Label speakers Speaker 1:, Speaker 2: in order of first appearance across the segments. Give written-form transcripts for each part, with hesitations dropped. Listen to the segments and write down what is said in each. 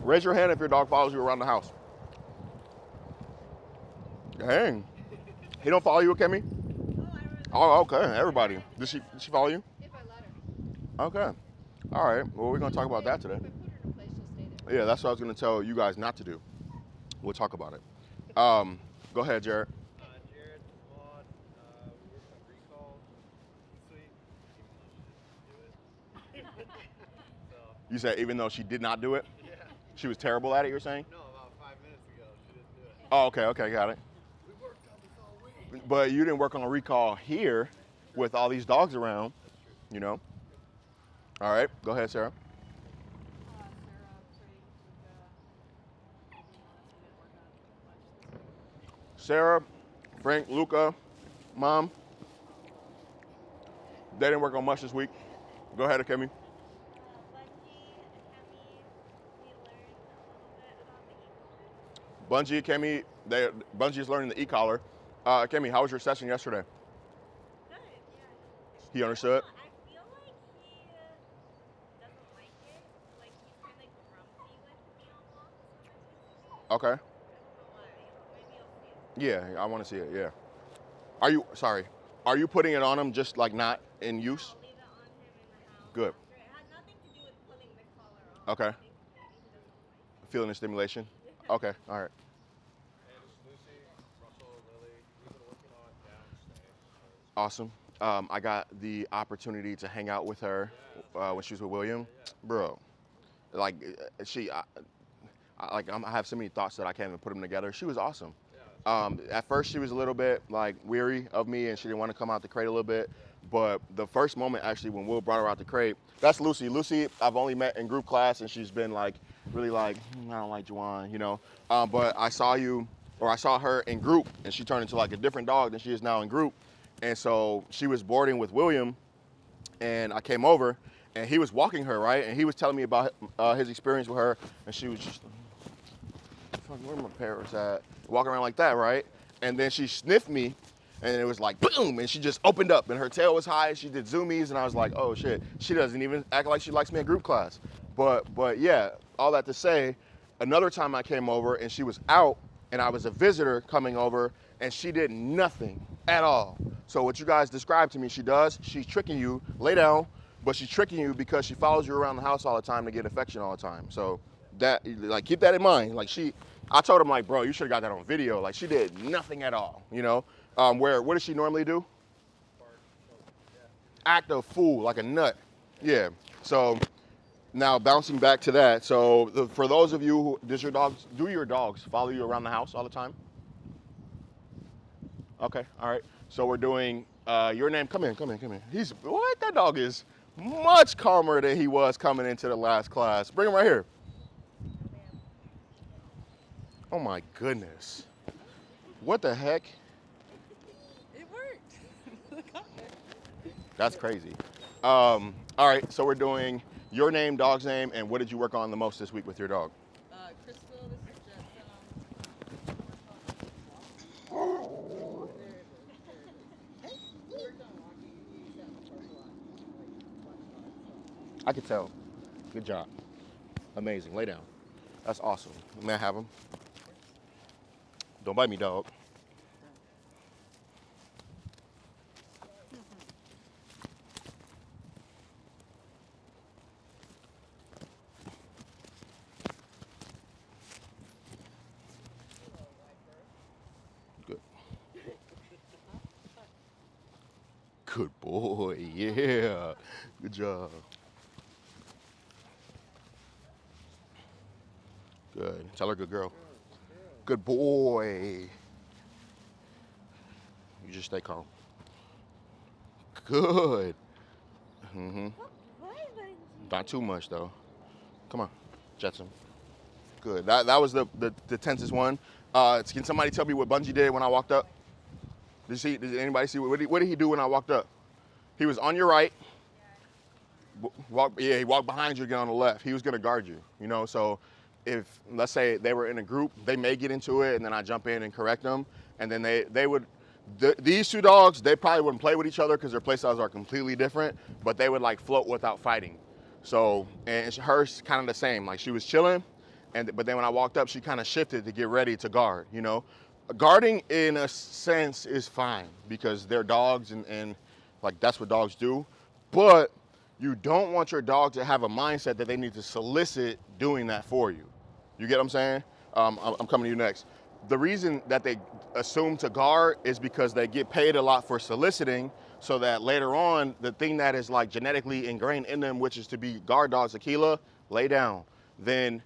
Speaker 1: Raise your hand if your dog follows you around the house. Dang. He don't follow you, Kemi? Oh, okay. Everybody. Did she follow you?
Speaker 2: If I let her.
Speaker 1: Okay. All right. Well, we're gonna talk about that today.
Speaker 2: If I put her in a place, she'll stay there.
Speaker 1: Yeah, that's what I was gonna tell you guys not to do. We'll talk about it. Go ahead, Jared.
Speaker 3: Jared, Maud, we worked on recall this week, even though she didn't do it. So,
Speaker 1: You said even though she did not do it,
Speaker 3: yeah.
Speaker 1: she was terrible at it. You're saying?
Speaker 3: No, about 5 minutes ago, she didn't do it.
Speaker 1: Oh, okay, got it.
Speaker 3: We worked on this all week.
Speaker 1: But you didn't work on a recall here with all these dogs around, you know. All right, go ahead, Sarah. Sarah, Frank, Luca, Mom, they didn't work on much this week. Go ahead, Akemi. Bungie, Akemi, Bungie is learning the e-collar. Akemi, how was your session yesterday?
Speaker 4: Good, yeah.
Speaker 1: He understood?
Speaker 4: I feel like he doesn't like it. Like he's kind of grumpy with me almost.
Speaker 1: Okay.
Speaker 4: I don't know why. Maybe you'll see it.
Speaker 1: Yeah, I want to see it, yeah. Are you putting it on him just like not in use?
Speaker 4: I'll leave it on him in the house.
Speaker 1: Good.
Speaker 4: After. It had nothing to do with putting the collar on.
Speaker 1: Okay.
Speaker 4: I think maybe he doesn't like it.
Speaker 1: Feeling the stimulation? Okay, all right.
Speaker 3: And Lucy, Russell, Lily, we've been working on downstairs.
Speaker 1: Awesome. I got the opportunity to hang out with her when she was with William. Bro, like I have so many thoughts that I can't even put them together. She was awesome. At first she was a little bit like weary of me and she didn't want to come out the crate a little bit. But the first moment actually when Will brought her out the crate, that's Lucy. Lucy, I've only met in group class and she's been like really like, I don't like Juwan, you know. But I saw her in group and she turned into like a different dog than she is now in group. And so she was boarding with William and I came over and he was walking her, right? And he was telling me about his experience with her and she was just, fuck, where my parents at? Walking around like that, right? And then she sniffed me and it was like boom, and she just opened up and her tail was high. She did zoomies and I was like, oh shit, she doesn't even act like she likes me in group class. But yeah, all that to say, another time I came over and she was out and I was a visitor coming over and she did nothing at all. So what you guys described to me she does, she's tricking you, lay down, but she's tricking you because she follows you around the house all the time to get affection all the time. So that, like, keep that in mind. Like I told him like, bro, you should have got that on video. Like she did nothing at all, you know? What does she normally do? Act a fool, like a nut. Yeah, so now bouncing back to that. So for those of you who, do your dogs follow you around the house all the time? Okay, all right. So we're doing your name. Come in. That dog is much calmer than he was coming into the last class. Bring him right here. Oh my goodness. What the heck?
Speaker 5: It worked.
Speaker 1: That's crazy. All right, so we're doing your name, dog's name, and what did you work on the most this week with your dog?
Speaker 5: Crystal, this is Jetson.
Speaker 1: I could tell. Good job. Amazing. Lay down. That's awesome. May I have him? Don't bite me, dog. Good. Good boy. Yeah. Good job. Good. Tell her good girl. Good boy. You just stay calm. Good. Mm-hmm. Not too much though. Come on, Jetson. Good. That was the tensest one. Can somebody tell me what Bungie did when I walked up? Did anybody see what did he do when I walked up? He was on your right. He walked behind you again on the left. He was gonna guard you. You know, so if let's say they were in a group, they may get into it, and then I jump in and correct them, and then they would. These two dogs, they probably wouldn't play with each other because their play styles are completely different, but they would like float without fighting. So, and hers kind of the same. Like she was chilling, But then when I walked up, she kind of shifted to get ready to guard, you know. Guarding in a sense is fine because they're dogs and like that's what dogs do. But you don't want your dog to have a mindset that they need to solicit doing that for you. You get what I'm saying? I'm coming to you next. The reason that they assume to guard is because they get paid a lot for soliciting, so that later on, the thing that is like genetically ingrained in them, which is to be guard dogs, Aquila, lay down, then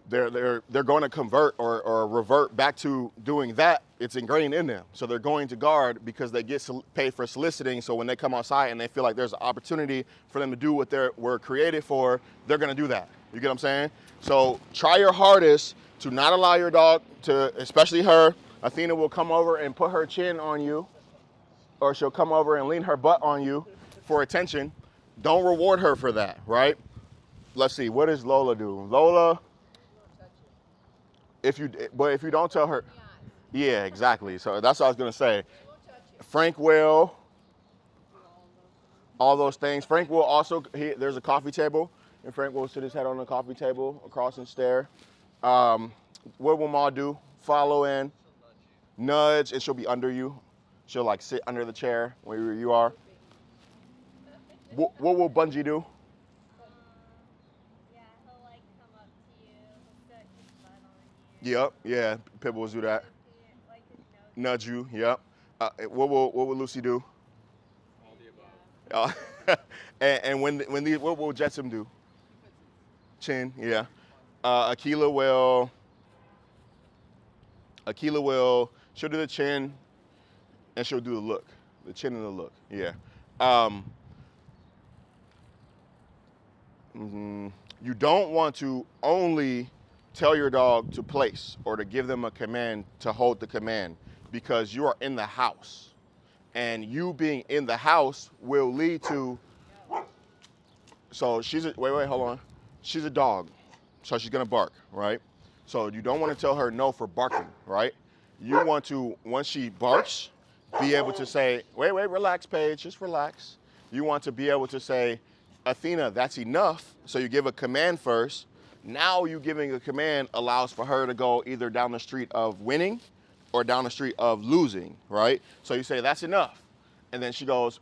Speaker 1: they're going to convert or revert back to doing that. It's ingrained in them. So they're going to guard because they get paid for soliciting. So when they come outside and they feel like there's an opportunity for them to do what they were created for, they're going to do that. You get what I'm saying? So try your hardest to not allow your dog to, especially her. Athena will come over and put her chin on you, or she'll come over and lean her butt on you for attention. Don't reward her for that, right? Let's see, what does Lola do? Lola, if you don't tell her, yeah, exactly. So that's what I was gonna say. Frank will, all those things. Frank will also, there's a coffee table, and Frank will sit his head on the coffee table across and stare. What will Ma do? Follow in, nudge, and she'll be under you. She'll like sit under the chair where you are. What will Bungie do?
Speaker 4: Yeah, he'll like come up to you. He'll set his butt on you.
Speaker 1: Yep, yeah, Pit Bulls do that.
Speaker 4: Like his nose.
Speaker 1: Nudge you, yep. What will Lucy do?
Speaker 3: All the above.
Speaker 1: And what will Jetsam do? Chin, yeah. Aquila will, she'll do the chin, and she'll do the look. The chin and the look, yeah. You don't want to only tell your dog to place or to give them a command to hold the command, because you are in the house. And you being in the house will lead to, so wait, hold on. She's a dog, so she's gonna bark, right? So you don't want to tell her no for barking, right? You want to, once she barks, be able to say, wait, relax, Paige, just relax. You want to be able to say, Athena, that's enough. So you give a command first. Now you giving a command allows for her to go either down the street of winning or down the street of losing, right? So you say, that's enough. And then she goes,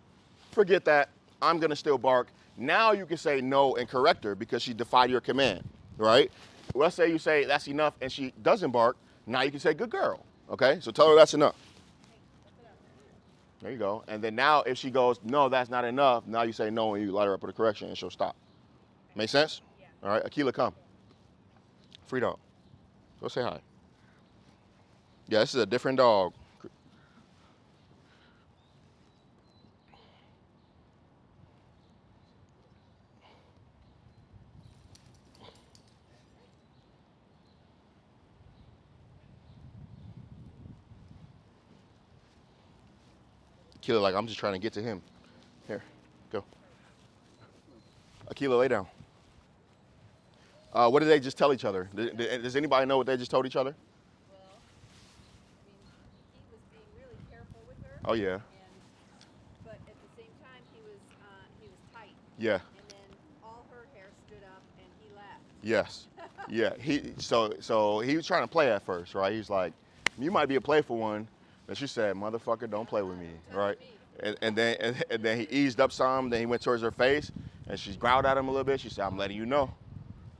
Speaker 1: forget that, I'm gonna still bark. Now you can say no and correct her because she defied your command, right? Let's say you say that's enough and she doesn't bark. Now you can say, good girl, okay? So tell her that's enough. There you go. And then now if she goes, no, that's not enough, now you say no and you light her up with a correction and she'll stop. Make sense?
Speaker 4: Yeah.
Speaker 1: All right, Aquila, come. Free dog. Go say hi. Yeah, this is a different dog. Aquila, like, I'm just trying to get to him. Here, go. Aquila, lay down. What did they just tell each other? Does anybody know what they just told each other?
Speaker 5: Well, I mean, he was being really careful with her.
Speaker 1: Oh, yeah.
Speaker 5: But at the same time, he was tight.
Speaker 1: Yeah.
Speaker 5: And then all her hair stood up, and he laughed.
Speaker 1: Yes. Yeah. So he was trying to play at first, right? He's like, you might be a playful one. And she said, motherfucker, don't play with me, right? And then he eased up some. Then he went towards her face, and she growled at him a little bit. She said, I'm letting you know.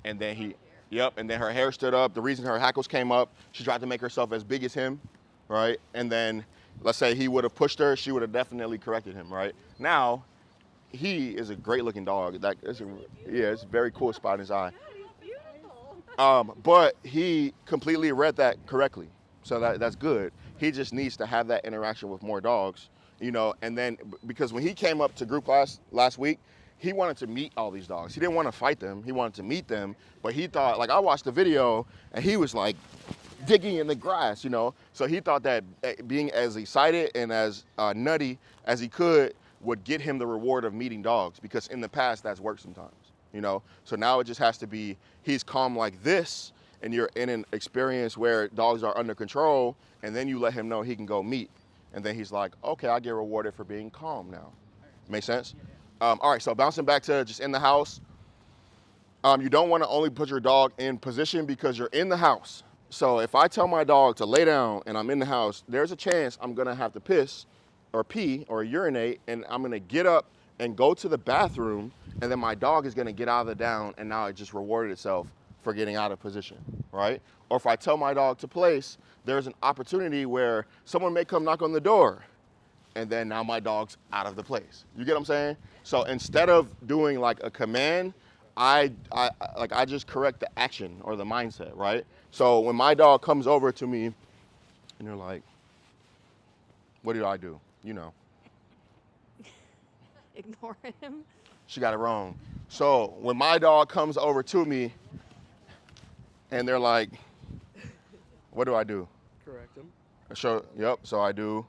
Speaker 1: And then and then her hair stood up. The reason her hackles came up, she tried to make herself as big as him, right? And then let's say he would have pushed her, she would have definitely corrected him, right? Now, he is a great looking dog. It's a very cool spot in his eye.
Speaker 5: He's beautiful.
Speaker 1: But he completely read that correctly. So that's good. He just needs to have that interaction with more dogs, you know, and then because when he came up to group class last week, he wanted to meet all these dogs. He didn't want to fight them. He wanted to meet them, but he thought, like, I watched the video and he was like digging in the grass, you know? So he thought that being as excited and as nutty as he could would get him the reward of meeting dogs, because in the past that's worked sometimes, you know? So now it just has to be, he's calm like this, and you're in an experience where dogs are under control, and then you let him know he can go meet. And then he's like, okay, I get rewarded for being calm now. Make sense? All right, so bouncing back to just in the house. You don't want to only put your dog in position because you're in the house. So if I tell my dog to lay down and I'm in the house, there's a chance I'm gonna have to piss or pee or urinate, and I'm gonna get up and go to the bathroom, and then my dog is gonna get out of the down, and now it just rewarded itself for getting out of position, right? Or if I tell my dog to place, there's an opportunity where someone may come knock on the door, and then now my dog's out of the place. You get what I'm saying? So instead of doing like a command, I just correct the action or the mindset, right? So when my dog comes over to me and they're like, what do I do? You know,
Speaker 5: Ignore him.
Speaker 1: she got it wrong. So when my dog comes over to me and they're like, what do I do?
Speaker 3: Correct him.
Speaker 1: So I do.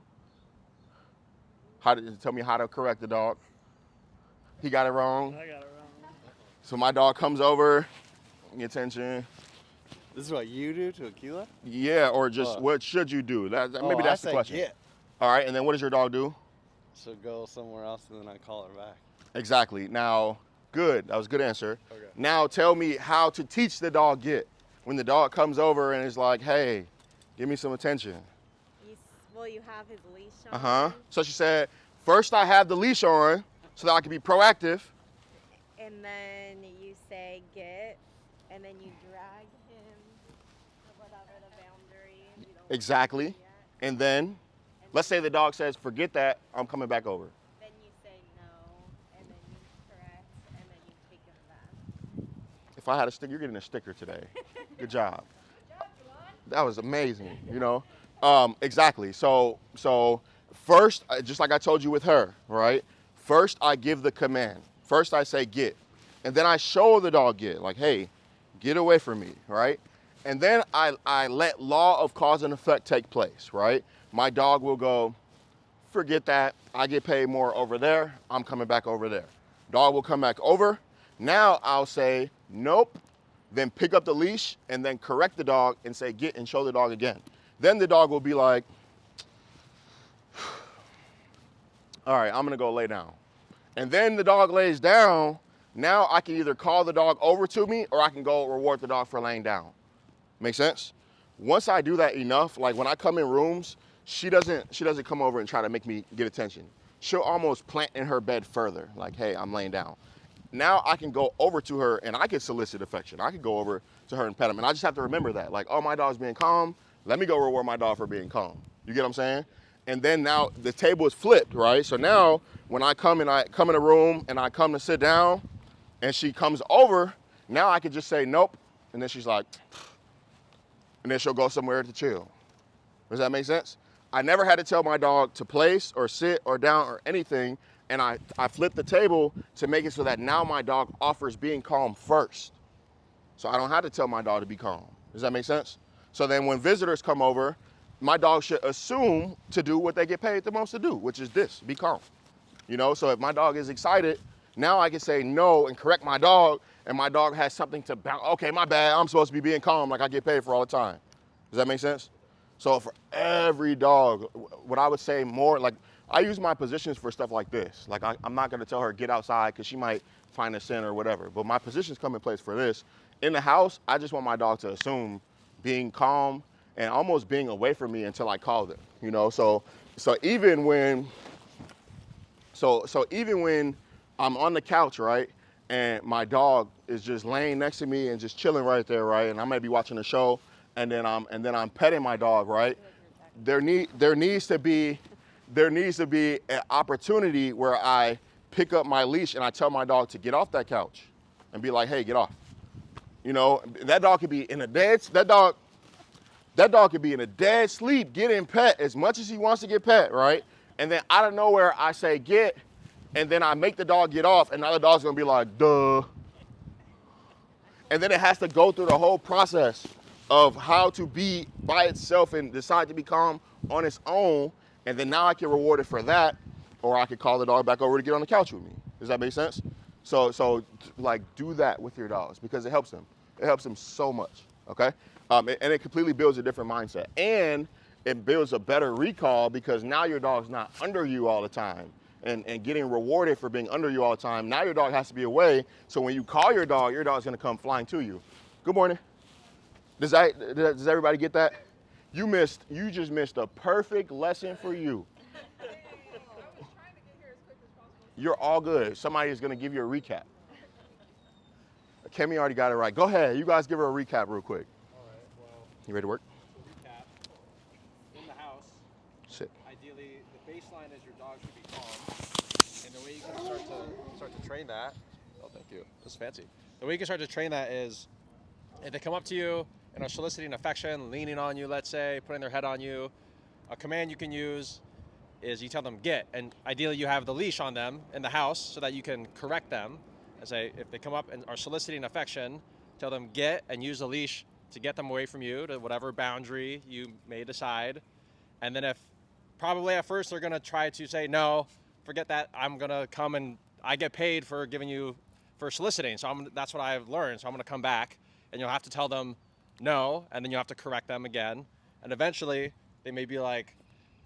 Speaker 1: Tell me how to correct the dog. He got it wrong.
Speaker 3: I got it wrong.
Speaker 1: So my dog comes over, get attention.
Speaker 6: This is what you do to Aquila?
Speaker 1: Yeah, or just what should you do? Maybe that's the question.
Speaker 6: Get.
Speaker 1: All right, and then what does your dog do?
Speaker 6: So go somewhere else and then I call her back.
Speaker 1: Exactly. Now, good. That was a good answer.
Speaker 3: Okay.
Speaker 1: Now tell me how to teach the dog get. When the dog comes over and is like, hey, give me some attention.
Speaker 4: You have his leash on.
Speaker 1: Uh-huh. So she said, first I have the leash on so that I can be proactive.
Speaker 4: And then you say get, and then you drag him to whatever the boundary. You don't want
Speaker 1: Exactly.
Speaker 4: to do yet.
Speaker 1: And then, let's say the dog says, forget that, I'm coming back over.
Speaker 4: Then you say no, and then you correct, and then you take him back.
Speaker 1: If I had a sticker, you're getting a sticker today. Good job. That was amazing, you know? Exactly. So first, just like I told you with her, right? First, I give the command. First, I say get. And then I show the dog get, like, hey, get away from me, right? And then I let law of cause and effect take place, right? My dog will go, forget that. I get paid more over there. I'm coming back over there. Dog will come back over. Now I'll say, nope. Then pick up the leash and then correct the dog and say get and show the dog again. Then the dog will be like, all right, I'm gonna go lay down. And then the dog lays down. Now I can either call the dog over to me or I can go reward the dog for laying down. Make sense? Once I do that enough, like when I come in rooms, she doesn't come over and try to make me get attention. She'll almost plant in her bed further, like, hey, I'm laying down. Now I can go over to her and I can solicit affection. I can go over to her and pet him. And I just have to remember that, like, oh, my dog's being calm. Let me go reward my dog for being calm. You get what I'm saying? And then now the table is flipped, right? So now when I come in a room and I come to sit down and she comes over, now I can just say nope. And then she's like, and then she'll go somewhere to chill. Does that make sense? I never had to tell my dog to place or sit or down or anything. And I flipped the table to make it so that now my dog offers being calm first. So I don't have to tell my dog to be calm. Does that make sense? So then when visitors come over, my dog should assume to do what they get paid the most to do, which is this, be calm. You know, so if my dog is excited, now I can say no and correct my dog, and my dog has something to bounce. Okay, my bad, I'm supposed to be being calm like I get paid for all the time. Does that make sense? So for every dog, what I would say more, like I use my positions for stuff like this. Like I'm not gonna tell her get outside because she might find a sin or whatever, but my positions come in place for this. In the house, I just want my dog to assume being calm and almost being away from me until I call them, you know? So even when I'm on the couch, right, and my dog is just laying next to me and just chilling right there, right, and I may be watching a show, and then I'm petting my dog, right, there needs to be an opportunity where I pick up my leash and I tell my dog to get off that couch and be like, hey, get off. You know, that dog could be in a dead sleep, getting pet as much as he wants to get pet, right? And then out of nowhere, I say get, and then I make the dog get off, and now the dog's gonna be like, duh. And then it has to go through the whole process of how to be by itself and decide to be calm on its own, and then now I can reward it for that, or I could call the dog back over to get on the couch with me. Does that make sense? So like do that with your dogs because it helps them. It helps them so much, okay? And it completely builds a different mindset. And it builds a better recall because now your dog's not under you all the time. and getting rewarded for being under you all the time. Now your dog has to be away. So when you call your dog's gonna come flying to you. Good morning. Does everybody get that? You just missed a perfect lesson for you. You're all good. Somebody is gonna give you a recap. Kemi already got it right. Go ahead. You guys give her a recap real quick.
Speaker 3: All right. Well,
Speaker 1: You ready to work?
Speaker 3: recap. In the house,
Speaker 1: Sit.
Speaker 3: ideally, the baseline is your dog should be calm, and the way you can start to train that. Oh, thank you. This is fancy. The way you can start to train that is, if they come up to you and are soliciting affection, leaning on you, let's say, putting their head on you, a command you can use is you tell them get, and ideally you have the leash on them in the house so that you can correct them. And say, if they come up and are soliciting affection, tell them get and use the leash to get them away from you to whatever boundary you may decide. And then if probably at first they're gonna try to say, no, forget that, I'm gonna come and I get paid for for soliciting. So that's what I've learned. So I'm gonna come back and you'll have to tell them no, and then you'll have to correct them again. And eventually they may be like,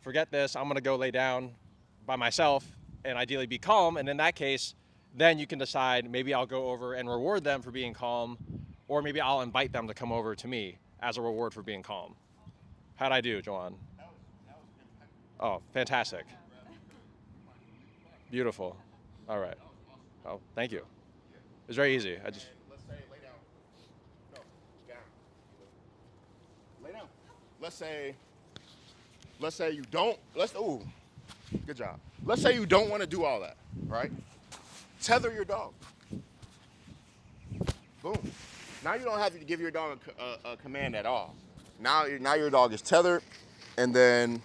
Speaker 3: forget this, I'm gonna go lay down by myself and ideally be calm. And in that case, then you can decide, maybe I'll go over and reward them for being calm, or maybe I'll invite them to come over to me as a reward for being calm. How'd I do, Joanne? Oh, fantastic. Beautiful. All right. Oh, thank you. It was very easy.
Speaker 1: Let's say lay down. No, down. Lay down. Let's say you don't. Ooh, good job. Let's say you don't want to do all that, right? Tether your dog. Boom. Now you don't have to give your dog a command at all. Now your dog is tethered, and then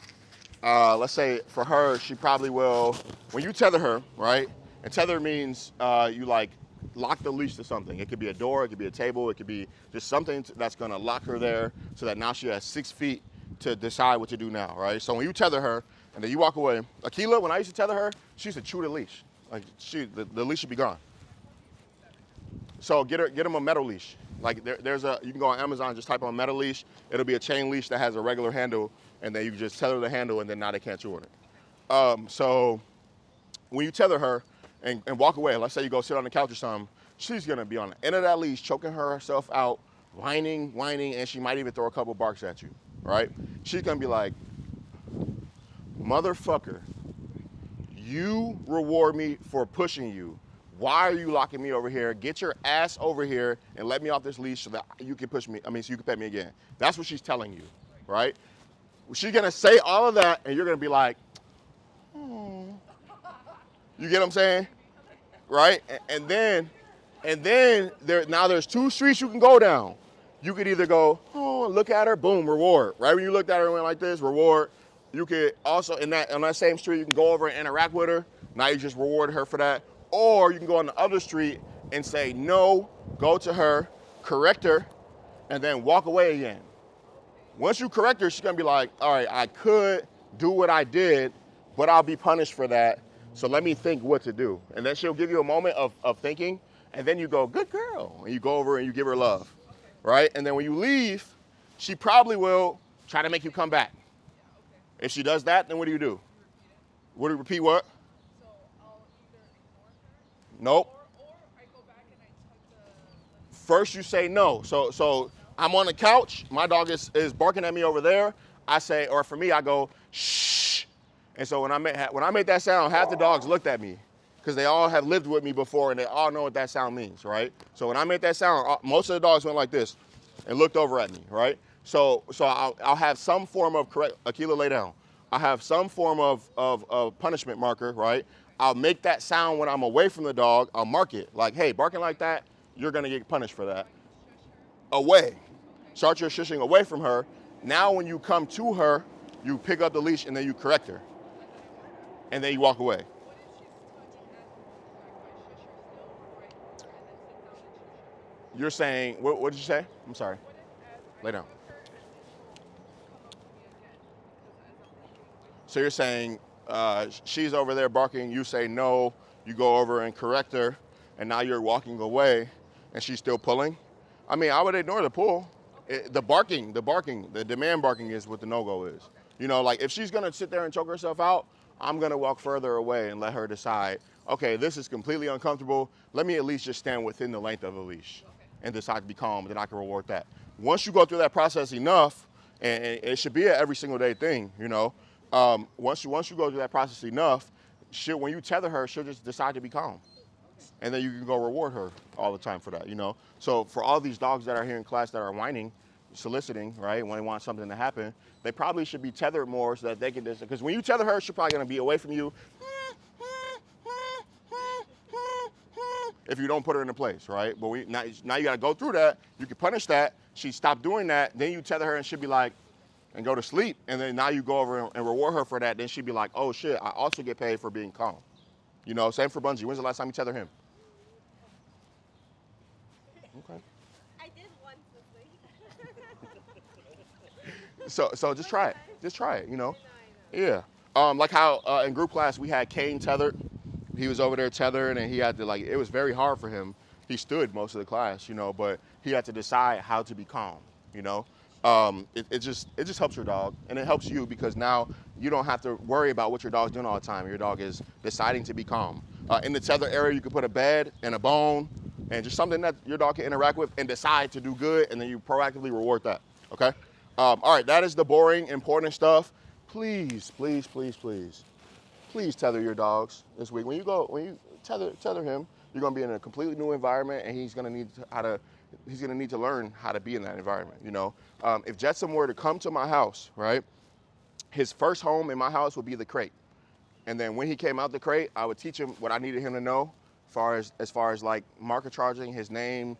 Speaker 1: let's say for her, she probably will, when you tether her, right? And tether means you like lock the leash to something. It could be a door, it could be a table, it could be just something that's gonna lock her there so that now she has 6 feet to decide what to do now, right? So when you tether her and then you walk away, Akila, when I used to tether her, she used to chew the leash. Like the leash should be gone. So get them a metal leash. Like you can go on Amazon, just type on metal leash. It'll be a chain leash that has a regular handle, and then you can just tether the handle, and then now they can't chew on it. So when you tether her and walk away, let's say you go sit on the couch or something, she's gonna be on the end of that leash, choking herself out, whining, and she might even throw a couple barks at you, right? She's gonna be like, motherfucker, you reward me for pushing you. Why are you locking me over here? Get your ass over here and let me off this leash so that you can push me. So you can pet me again. That's what she's telling you, right? She's gonna say all of that, and you're gonna be like, oh. You get what I'm saying? Right? And then there's 2 streets you can go down. You could either go, oh, look at her, boom, reward. Right when you looked at her and went like this, reward. You could also, on that same street, you can go over and interact with her. Now you just reward her for that. Or you can go on the other street and say no, go to her, correct her, and then walk away again. Once you correct her, she's gonna be like, all right, I could do what I did, but I'll be punished for that. So let me think what to do. And then she'll give you a moment of thinking, and then you go, good girl. And you go over and you give her love, right? And then when you leave, she probably will try to make you come back. If she does that, then what do? Would you repeat what?
Speaker 5: So I'll either ignore her.
Speaker 1: Nope.
Speaker 5: Or I go back and I tug the
Speaker 1: First you say no. So I'm on the couch, my dog is barking at me over there. I say, or for me, I go, shh. And so when I made that sound, half the dogs looked at me because they all have lived with me before and they all know what that sound means, right? So when I made that sound, most of the dogs went like this and looked over at me, right? So I'll have some form of Akila, lay down. I have some form of punishment marker, right? I'll make that sound when I'm away from the dog. I'll mark it like, hey, barking like that, you're gonna get punished for that. Away. Start your shushing away from her. Now when you come to her, you pick up the leash and then you correct her. And then you walk away. You're saying, what did you say? I'm sorry. Lay down. So you're saying she's over there barking, you say no, you go over and correct her, and now you're walking away, and she's still pulling? I mean, I would ignore the pull. The barking, the demand barking is what the no-go is. You know, like if she's gonna sit there and choke herself out, I'm gonna walk further away and let her decide, okay, this is completely uncomfortable. Let me at least just stand within the length of a leash and decide to be calm, then I can reward that. Once you go through that process enough, and it should be an every single day thing, you know, once you go through that process enough, when you tether her, she'll just decide to be calm. And then you can go reward her all the time for that, you know? So for all these dogs that are here in class that are whining, soliciting, right, when they want something to happen, they probably should be tethered more so that they can just, because when you tether her, she's probably gonna be away from you if you don't put her in a place, right? But now you gotta go through that. You can punish that. She stopped doing that. Then you tether her and she'll be like, and go to sleep. And then now you go over and reward her for that. Then she'd be like, oh shit, I also get paid for being calm. You know, same for Bungie. When's the last time you tethered him? Okay.
Speaker 4: I did once this week.
Speaker 1: So just try it. Just try it, you know? Yeah. Like how in group class we had Kane tethered. He was over there tethered and he had to it was very hard for him. He stood most of the class, you know, but he had to decide how to be calm, you know? It just helps your dog and it helps you because now you don't have to worry about what your dog's doing all the time. Your dog is deciding to be calm. In the tether area, you can put a bed and a bone and just something that your dog can interact with and decide to do good, and then you proactively reward that, okay? All right, that is the boring, important stuff. Please, please, please, please, please tether your dogs this week. When you tether him, you're gonna be in a completely new environment, and he's gonna need to learn how to be in that environment, you know? If Jetson were to come to my house, right, his first home in my house would be the crate. And then when he came out the crate, I would teach him what I needed him to know as far as like marker charging, his name,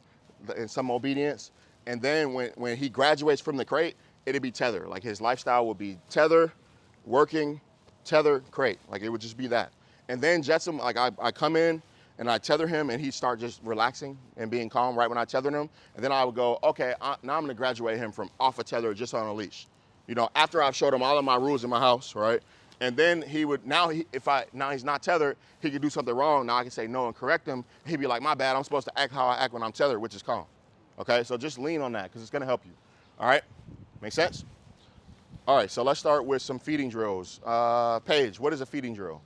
Speaker 1: and some obedience. And then when he graduates from the crate, it'd be tether. Like his lifestyle would be tether, working, tether, crate. Like it would just be that. And then Jetson, like I come in and I tether him and he'd start just relaxing and being calm right when I tethered him. And then I would go, okay, now I'm gonna graduate him from off a tether just on a leash. You know, after I've showed him all of my rules in my house, right? And then he would, now he's not tethered, he could do something wrong. Now I can say no and correct him. He'd be like, my bad, I'm supposed to act how I act when I'm tethered, which is calm. Okay, so just lean on that because it's gonna help you. All right, make sense? All right, so let's start with some feeding drills. Paige, what is a feeding drill?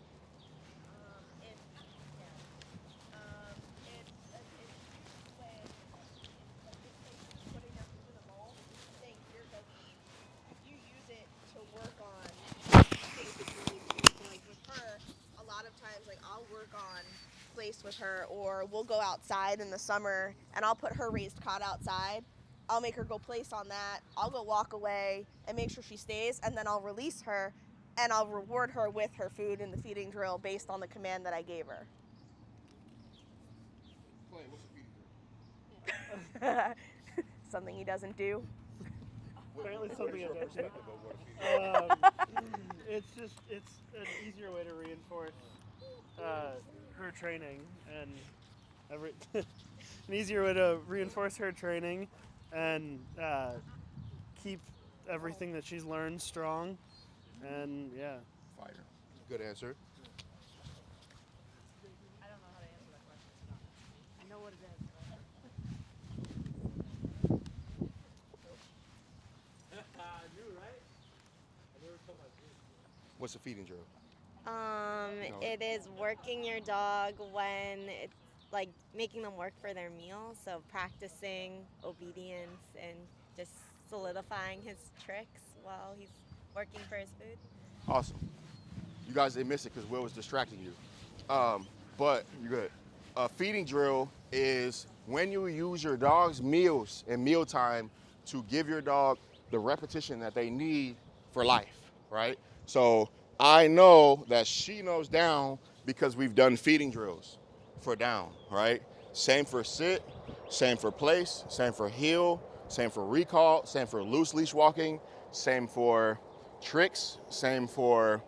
Speaker 4: With her, or we'll go outside in the summer and I'll put her raised cot outside. I'll make her go place on that. I'll go walk away and make sure she stays, and then I'll release her and I'll reward her with her food in the feeding drill based on the command that I gave her.
Speaker 1: What's a feeding drill?
Speaker 4: Something he doesn't do.
Speaker 7: Apparently something I don't do. It's an easier way to reinforce her training and an easier way to reinforce her training and keep everything that she's learned strong, and yeah.
Speaker 1: Fire. Good answer.
Speaker 5: I don't know how to answer that question. I know what it is.
Speaker 3: I knew, right? I never told my dude.
Speaker 1: What's a feeding drill?
Speaker 4: It is working your dog when it's like making them work for their meal. So practicing obedience and just solidifying his tricks while he's working for his food.
Speaker 1: Awesome. You guys didn't miss it because Will was distracting you. But you're good. A feeding drill is when you use your dog's meals and mealtime to give your dog the repetition that they need for life, right? So I know that she knows down because we've done feeding drills for down, right? Same for sit, same for place, same for heel, same for recall, same for loose leash walking, same for tricks, same for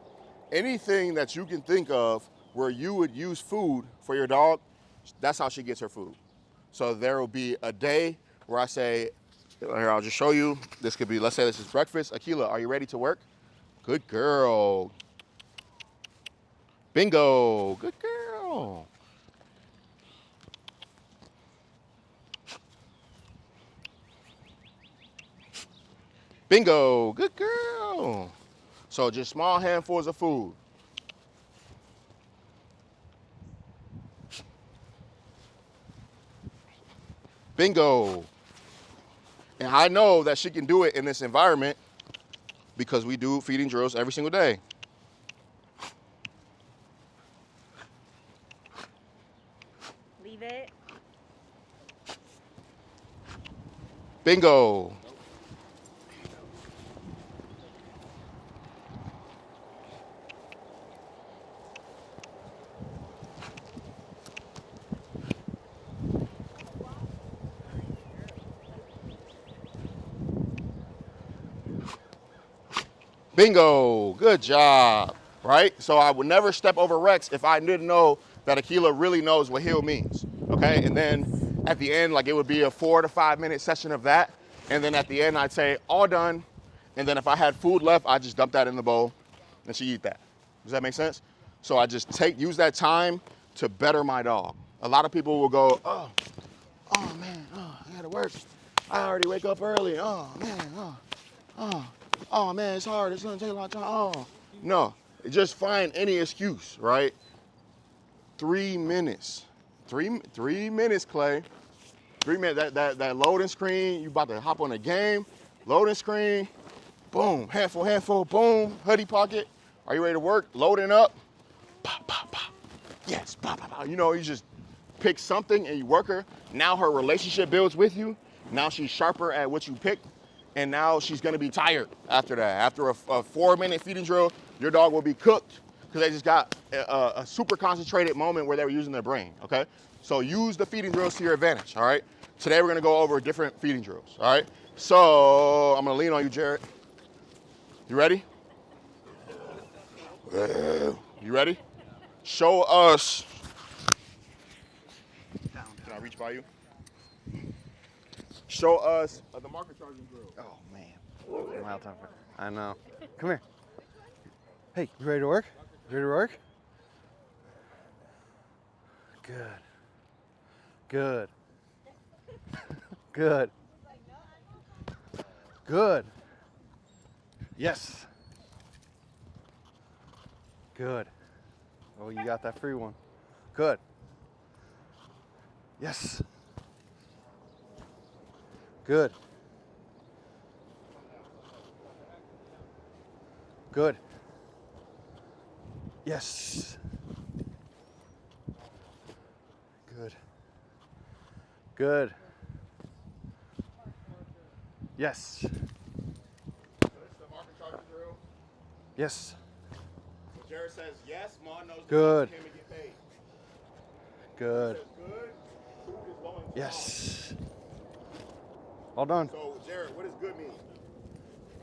Speaker 1: anything that you can think of where you would use food for your dog. That's how she gets her food. So there will be a day where I say, here, I'll just show you. This could be, let's say this is breakfast. Akila, are you ready to work? Good girl. Bingo. Good girl. Bingo. Good girl. So just small handfuls of food. Bingo. And I know that she can do it in this environment because we do feeding drills every single day.
Speaker 4: Leave it.
Speaker 1: Bingo. Bingo, good job, right? So I would never step over Rex if I didn't know that Akila really knows what heel means, okay? And then at the end, like it would be a 4 to 5 minute session of that. And then at the end, I'd say, all done. And then if I had food left, I'd just dump that in the bowl and she eat that. Does that make sense? So I just use that time to better my dog. A lot of people will go, oh man, I gotta work. I already wake up early, oh man, oh man, it's hard, it's gonna take a lot of time, oh. No, just find any excuse, right? 3 minutes. 3 minutes, Clay. 3 minutes, that loading screen, you about to hop on a game, loading screen, boom, handful, boom, hoodie pocket. Are you ready to work? Loading up, pop, pop, pop. Yes, pop, pop, pop. You know, you just pick something and you work her. Now her relationship builds with you. Now she's sharper at what you picked. And now she's gonna be tired after that. After a 4 minute feeding drill, your dog will be cooked because they just got a super concentrated moment where they were using their brain, okay? So use the feeding drills to your advantage, all right? Today we're gonna go over different feeding drills, all right? So I'm gonna lean on you, Jared. You ready? You ready? Show us. Can I reach by you? Show us the marker charging drill.
Speaker 6: Oh man, I'm out of time for it. I know. Come here. Hey, you ready to work? You ready to work? Good. Good. Good. Good. Yes. Good. Oh, you got that free one. Good. Yes. Good. Good. Yes. Good. Good. Yes.
Speaker 1: This is the marker charging drill.
Speaker 6: Yes.
Speaker 1: When Jared says yes, Mom knows
Speaker 6: Good.
Speaker 1: the came and get paid.
Speaker 6: Good.
Speaker 1: Says good, food is going to
Speaker 6: Yes. All done.
Speaker 1: So Jared, what does good mean?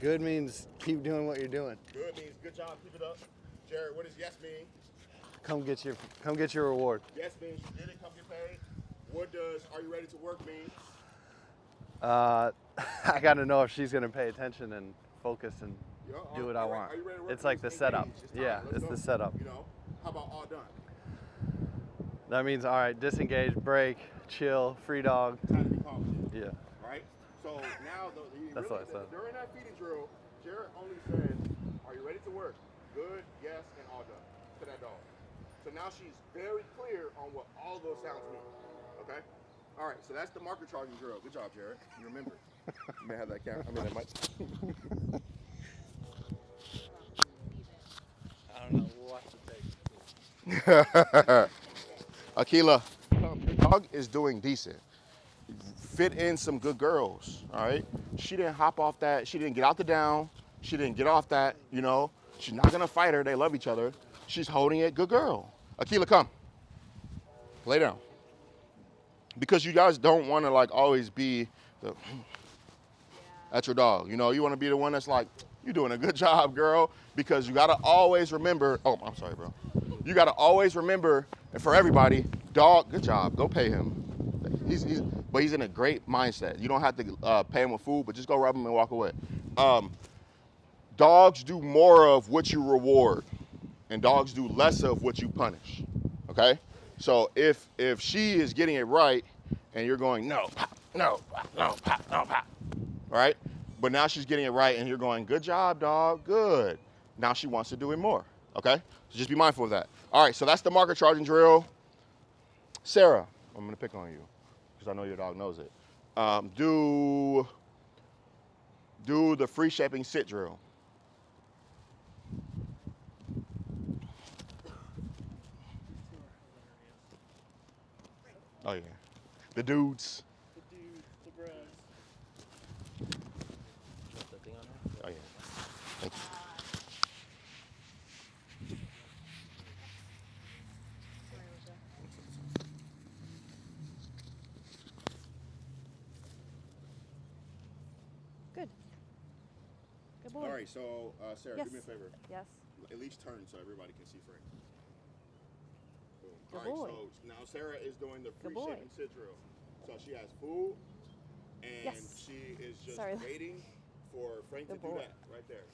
Speaker 6: Good means keep doing what you're doing.
Speaker 1: Good means good job, keep it up. Jared, what does yes mean?
Speaker 6: Come get your reward.
Speaker 1: Yes means you did it, come get paid. What does are you ready to work mean?
Speaker 6: I got to know if she's gonna pay attention and focus and do what I want.
Speaker 1: Are you ready to work?
Speaker 6: It's like the setup. Yeah, it's the setup.
Speaker 1: You know, how about all done?
Speaker 6: That means all right, disengage, break, chill, free dog.
Speaker 1: Time to be calm.
Speaker 6: Yeah.
Speaker 1: Right? So now,
Speaker 6: That's what I said.
Speaker 1: During that feeding drill, Jared only said, are you ready to work? Good, yes, and all done to that dog. So now she's very clear on what all those sounds mean. Okay? All right, so that's the marker charging drill. Good job, Jared. You remember. You may have that camera. I mean, that mic.
Speaker 6: I don't know what to take.
Speaker 1: Akila, your dog is doing decent. Fit in some good girls, all right? She didn't hop off that. She didn't get out the down. She didn't get off that, you know? She's not gonna fight her. They love each other. She's holding it. Good girl. Akila, come. Lay down. Because you guys don't want to like always be the at your dog. You know, you want to be the one that's like, you're doing a good job, girl. Because you gotta always remember. Oh, I'm sorry, bro. You gotta always remember, and for everybody, dog, good job. Go pay him. But he's in a great mindset. You don't have to pay him with food, but just go rub him and walk away. Dogs do more of what you reward, and dogs do less of what you punish. Okay? So if she is getting it right, and you're going no, pop, no, pop, no, pop, no, pop, right? But now she's getting it right, and you're going, good job, dog, good. Now she wants to do it more. Okay? So just be mindful of that. All right. So that's the marker charging drill. Sarah, I'm gonna pick on you because I know your dog knows it. Do the free shaping sit drill. Oh yeah, the dudes.
Speaker 7: The dudes, the bros.
Speaker 1: Oh yeah, thank you.
Speaker 2: Good. Good boy.
Speaker 1: All right, so Sarah,
Speaker 2: Yes.
Speaker 1: do me a favor.
Speaker 2: Yes.
Speaker 1: At least turn so everybody can see Frank. Boom.
Speaker 2: Good
Speaker 1: All right,
Speaker 2: boy.
Speaker 1: so now Sarah is doing the
Speaker 2: Good
Speaker 1: free
Speaker 2: boy.
Speaker 1: shaping sit drill. So she has food, and
Speaker 2: Yes.
Speaker 1: she is just
Speaker 2: Sorry.
Speaker 1: waiting for Frank
Speaker 2: Good
Speaker 1: to do
Speaker 2: boy.
Speaker 1: that right there.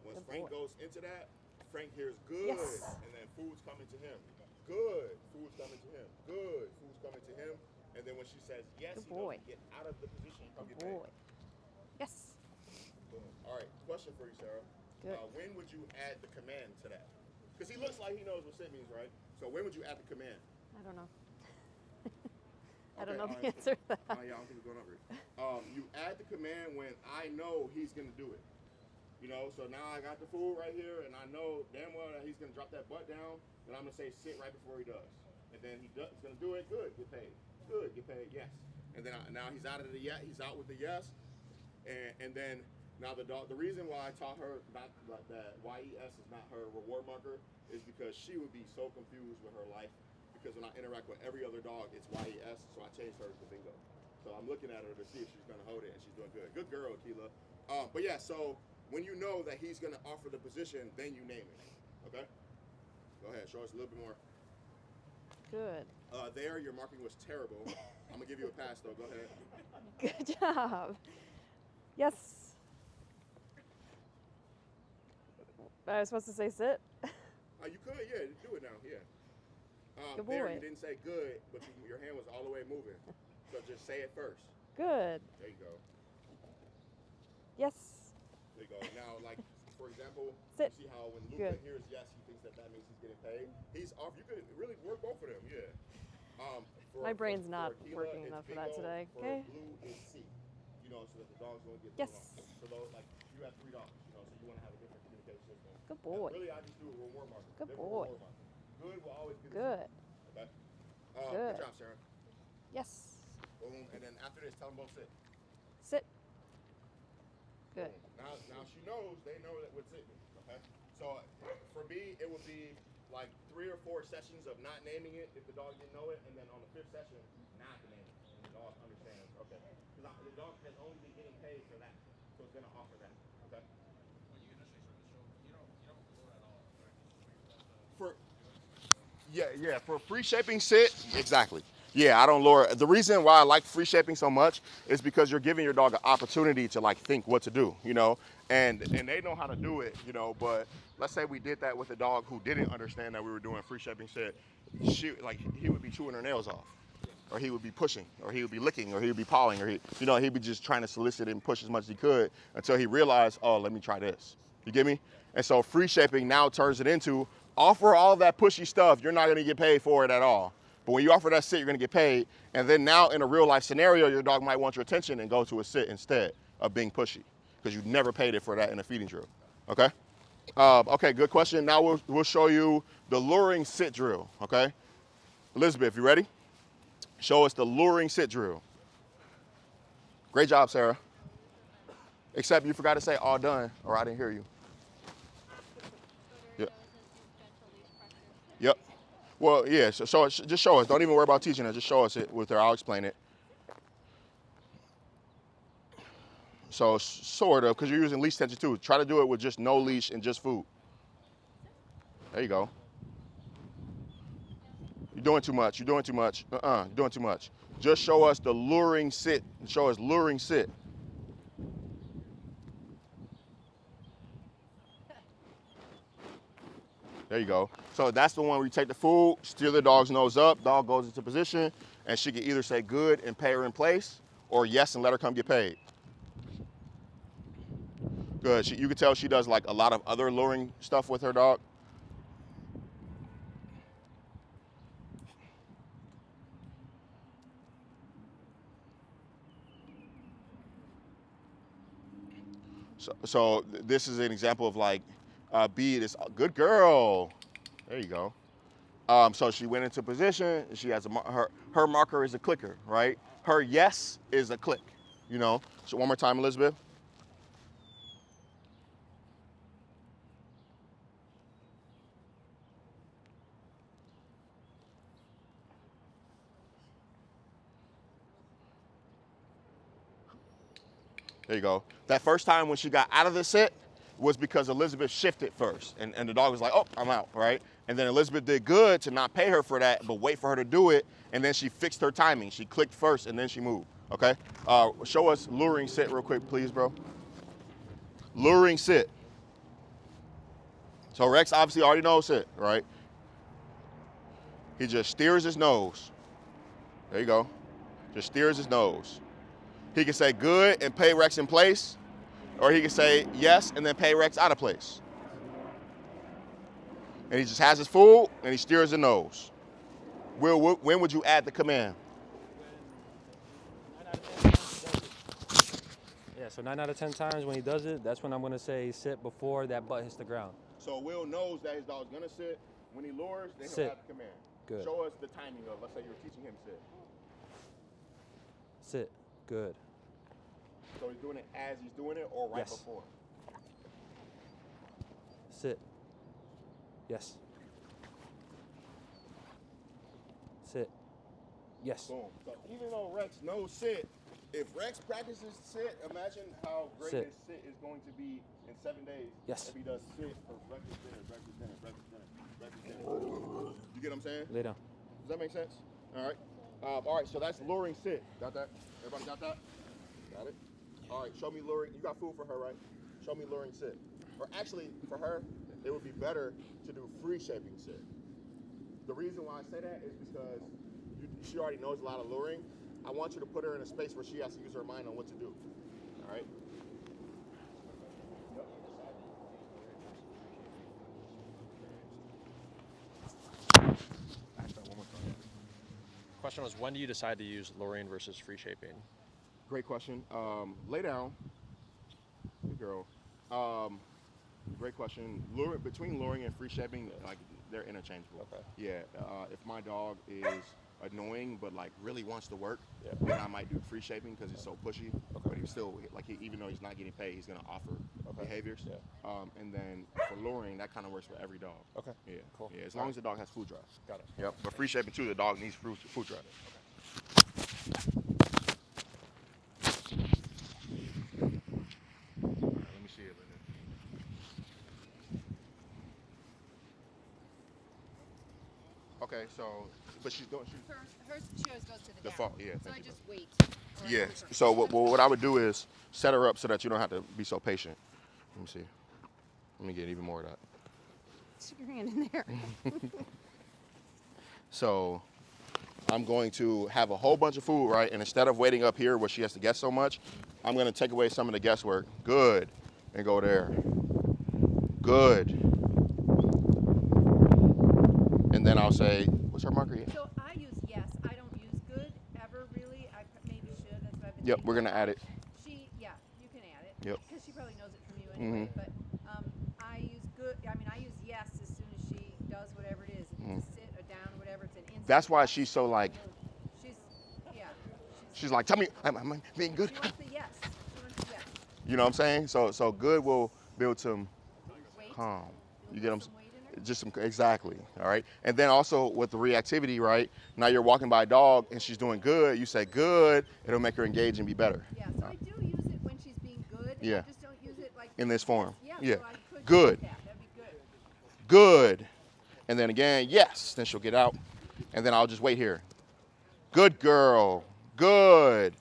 Speaker 1: Once
Speaker 2: Good
Speaker 1: Frank
Speaker 2: boy.
Speaker 1: goes into that, Frank hears good,
Speaker 2: Yes.
Speaker 1: and then food's coming to him. Good, food's coming to him. Good, food's coming to him. And then when she says yes,
Speaker 2: Good
Speaker 1: he knows
Speaker 2: boy.
Speaker 1: to get out of the position and come
Speaker 2: Good
Speaker 1: get paid.
Speaker 2: boy. Yes.
Speaker 1: Boom. All right, question for you, Sarah.
Speaker 2: Good.
Speaker 1: When would you add the command to that? Because he looks like he knows what sit means, right? So when would you add the command?
Speaker 2: I don't know. I
Speaker 1: Okay,
Speaker 2: don't know
Speaker 1: all
Speaker 2: the
Speaker 1: right.
Speaker 2: answer to that.
Speaker 1: Oh yeah, I don't think we're going over it. You add the command when I know he's gonna do it. You know, so now I got the food right here, and I know damn well that he's gonna drop that butt down. Then I'm gonna say sit right before he does, and then he's gonna do it. Good, get paid. Good, get paid. Yes. And then now he's out of the yes. He's out with the yes, and then now the dog. The reason why I taught her not that YES is not her reward marker is because she would be so confused with her life. Because when I interact with every other dog, it's YES, so I changed hers to bingo. So I'm looking at her to see if she's gonna hold it, and she's doing good. Good girl, Akila. But yeah, so when you know that he's gonna offer the position, then you name it. Okay? Go ahead, show us a little bit more.
Speaker 2: Good.
Speaker 1: There, your marking was terrible. I'm gonna give you a pass though. Go ahead.
Speaker 2: Good job. Yes. I was supposed to say sit.
Speaker 1: You could, yeah, do it now, yeah.
Speaker 2: Good
Speaker 1: There,
Speaker 2: boy.
Speaker 1: you didn't say good, but your hand was all the way moving. So just say it first.
Speaker 2: Good.
Speaker 1: There you go.
Speaker 2: Yes.
Speaker 1: There you go. Now, like, for example,
Speaker 2: Sit.
Speaker 1: you see how when Luca
Speaker 2: Good.
Speaker 1: hears yes, he thinks that means he's getting paid. He's off. You could really work both of them, yeah.
Speaker 2: My brain's not
Speaker 1: Akila,
Speaker 2: working
Speaker 1: it's
Speaker 2: enough for that
Speaker 1: bingo.
Speaker 2: today,
Speaker 1: For
Speaker 2: okay?
Speaker 1: Blue is C. You know, so that the dogs won't get
Speaker 2: Yes.
Speaker 1: thrown off. So those, like, you have 3 dogs, you know, so you want to have a different communication system.
Speaker 2: Good boy.
Speaker 1: And really, I just do a reward marker.
Speaker 2: Good
Speaker 1: Different
Speaker 2: boy.
Speaker 1: reward marker. Good will always get
Speaker 2: Good.
Speaker 1: Okay.
Speaker 2: Good.
Speaker 1: Good job, Sarah.
Speaker 2: Yes.
Speaker 1: Boom. And then after this, tell them both sit.
Speaker 2: Sit. Good.
Speaker 1: Boom. Now she knows. They know that what's it. Okay. So for me, it would be like 3 or 4 sessions of not naming it if the dog didn't know it, and then on the 5th session, not to name it, and the dog understands. Okay. Because the dog has only been getting paid for that, so it's gonna offer that. Okay. For for free shaping sit, exactly. Yeah, I don't lure. The reason why I like free shaping so much is because you're giving your dog an opportunity to like think what to do, you know, and they know how to do it, you know. But let's say we did that with a dog who didn't understand that we were doing free shaping sit. He would be chewing her nails off, or he would be pushing, or he would be licking, or he would be pawing, or he'd be just trying to solicit and push as much as he could until he realized, oh, let me try this. You get me? And so free shaping now turns it into offer all that pushy stuff. You're not gonna get paid for it at all. But when you offer that sit, you're gonna get paid. And then now in a real life scenario, your dog might want your attention and go to a sit instead of being pushy because you never paid it for that in a feeding drill. Okay? Okay, good question. Now we'll show you the luring sit drill. Okay? Elizabeth, you ready? Show us the luring sit drill. Great job, Sarah. Except you forgot to say all done, or I didn't hear you. Yep. Yep. Well, yeah, so just show us. Don't even worry about teaching her. Just show us it with her. I'll explain it. So sort of, because you're using leash tension too. Try to do it with just no leash and just food. There you go. You're doing too much. You're doing too much. You're doing too much. Just show us the luring sit. Show us luring sit. There you go. So that's the one where you take the food, steer the dog's nose up, dog goes into position, and she can either say good and pay her in place, or yes and let her come get paid. Good. You can tell she does like a lot of other luring stuff with her dog. This is an example of like, B, this good girl. There you go. So she went into position. She has her marker is a clicker, right? Her yes is a click, you know? So one more time, Elizabeth. There you go. That first time when she got out of the sit was because Elizabeth shifted first. And the dog was like, oh, I'm out, right? And then Elizabeth did good to not pay her for that, but wait for her to do it. And then she fixed her timing. She clicked first and then she moved, okay? Show us luring sit real quick, please, bro. Luring sit. So Rex obviously already knows sit, right? He just steers his nose. There you go. Just steers his nose. He can say good and pay Rex in place, or he can say yes and then pay Rex out of place. And he just has his food and he steers the nose. Will, when would you add the command?
Speaker 8: Yeah, so 9 out of 10 times when he does it, that's when I'm going to say sit before that butt hits the ground.
Speaker 1: So Will knows that his dog's gonna sit. When he lures, then
Speaker 8: Sit.
Speaker 1: he'll add the command.
Speaker 8: Good.
Speaker 1: Show us the timing of, let's say you're teaching him sit.
Speaker 8: Sit. Good.
Speaker 1: So he's doing it as he's doing it or right
Speaker 8: Yes.
Speaker 1: before?
Speaker 8: Sit. Yes. Sit. Yes.
Speaker 1: Boom. So even though Rex knows sit, if Rex practices sit, imagine how great
Speaker 8: Sit.
Speaker 1: his sit is going to be in 7 days.
Speaker 8: Yes.
Speaker 1: If he does sit for breakfast, dinner, breakfast, dinner, breakfast, dinner, breakfast, dinner. You get what I'm saying?
Speaker 8: Lay down.
Speaker 1: Does that make sense? All right. All right, so that's luring sit. Got that? Everybody got that? Got it? All right, show me luring. You got food for her, right? Show me luring sit. Or actually, for her, it would be better to do free shaping sit. The reason why I say that is because she already knows a lot of luring. I want you to put her in a space where she has to use her mind on what to do. All right?
Speaker 3: Question was, when do you decide to use luring versus free shaping?
Speaker 1: Great question. Lay down. Good girl. Great question. Between luring and free shaping, like they're interchangeable.
Speaker 3: Okay.
Speaker 1: Yeah. If my dog is annoying but like really wants to work,
Speaker 3: Yeah.
Speaker 1: then I might do free shaping because he's so pushy. But he's still like even though he's not getting paid, he's gonna offer behaviors.
Speaker 3: Yeah.
Speaker 1: And then for luring, that kind of works for every dog.
Speaker 3: Okay.
Speaker 1: Yeah.
Speaker 3: Cool.
Speaker 1: Yeah. As long as the dog has food drive.
Speaker 3: Got it.
Speaker 1: Yep. But free shaping too, the dog needs food drive. Let me see it. Okay, so, but she's doing,
Speaker 5: Hers, she always goes to the
Speaker 1: Default,
Speaker 5: down.
Speaker 1: yeah,
Speaker 5: So
Speaker 1: thank
Speaker 5: I
Speaker 1: you.
Speaker 5: just wait. or I
Speaker 1: yeah.
Speaker 5: move her.
Speaker 1: So what I would do is set her up so that you don't have to be so patient. Let me see. Let me get even more of that.
Speaker 5: Stick your hand in there.
Speaker 1: So I'm going to have a whole bunch of food, right? And instead of waiting up here where she has to guess so much, I'm going to take away some of the guesswork. Good. And go there. Good. And then I'll say, what's her marker here?
Speaker 5: So I use yes. I don't use good ever really. I maybe should. That's what I've been
Speaker 1: Yep,
Speaker 5: thinking
Speaker 1: we're going to
Speaker 5: about.
Speaker 1: add it.
Speaker 5: Yeah, you can add it.
Speaker 1: Yep.
Speaker 5: Because she probably knows it from you anyway.
Speaker 1: Mhm.
Speaker 5: But I use good. I mean, I use yes as soon as she does whatever it is. If it's a sit, a down, whatever. It's an instant.
Speaker 1: That's why
Speaker 5: yes.
Speaker 1: she's so like,
Speaker 5: She's yeah.
Speaker 1: she's like, tell me, am I being good?
Speaker 5: She wants the yes. She wants the yes.
Speaker 1: You know what I'm saying? So good will build some
Speaker 5: Wait.
Speaker 1: calm. You get them?
Speaker 5: Some weight in her.
Speaker 1: Just some, exactly. All right. And then also with the reactivity, right? Now you're walking by a dog and she's doing good. You say good, it'll make her engage and be better.
Speaker 5: Yeah, so I do use it when she's being good.
Speaker 1: Yeah.
Speaker 5: I just don't use it like
Speaker 1: In this form.
Speaker 5: Yeah.
Speaker 1: Yeah.
Speaker 5: So I could
Speaker 1: Good.
Speaker 5: use that. That'd be good.
Speaker 1: Good. And then again, yes. Then she'll get out. And then I'll just wait here. Good girl. Good.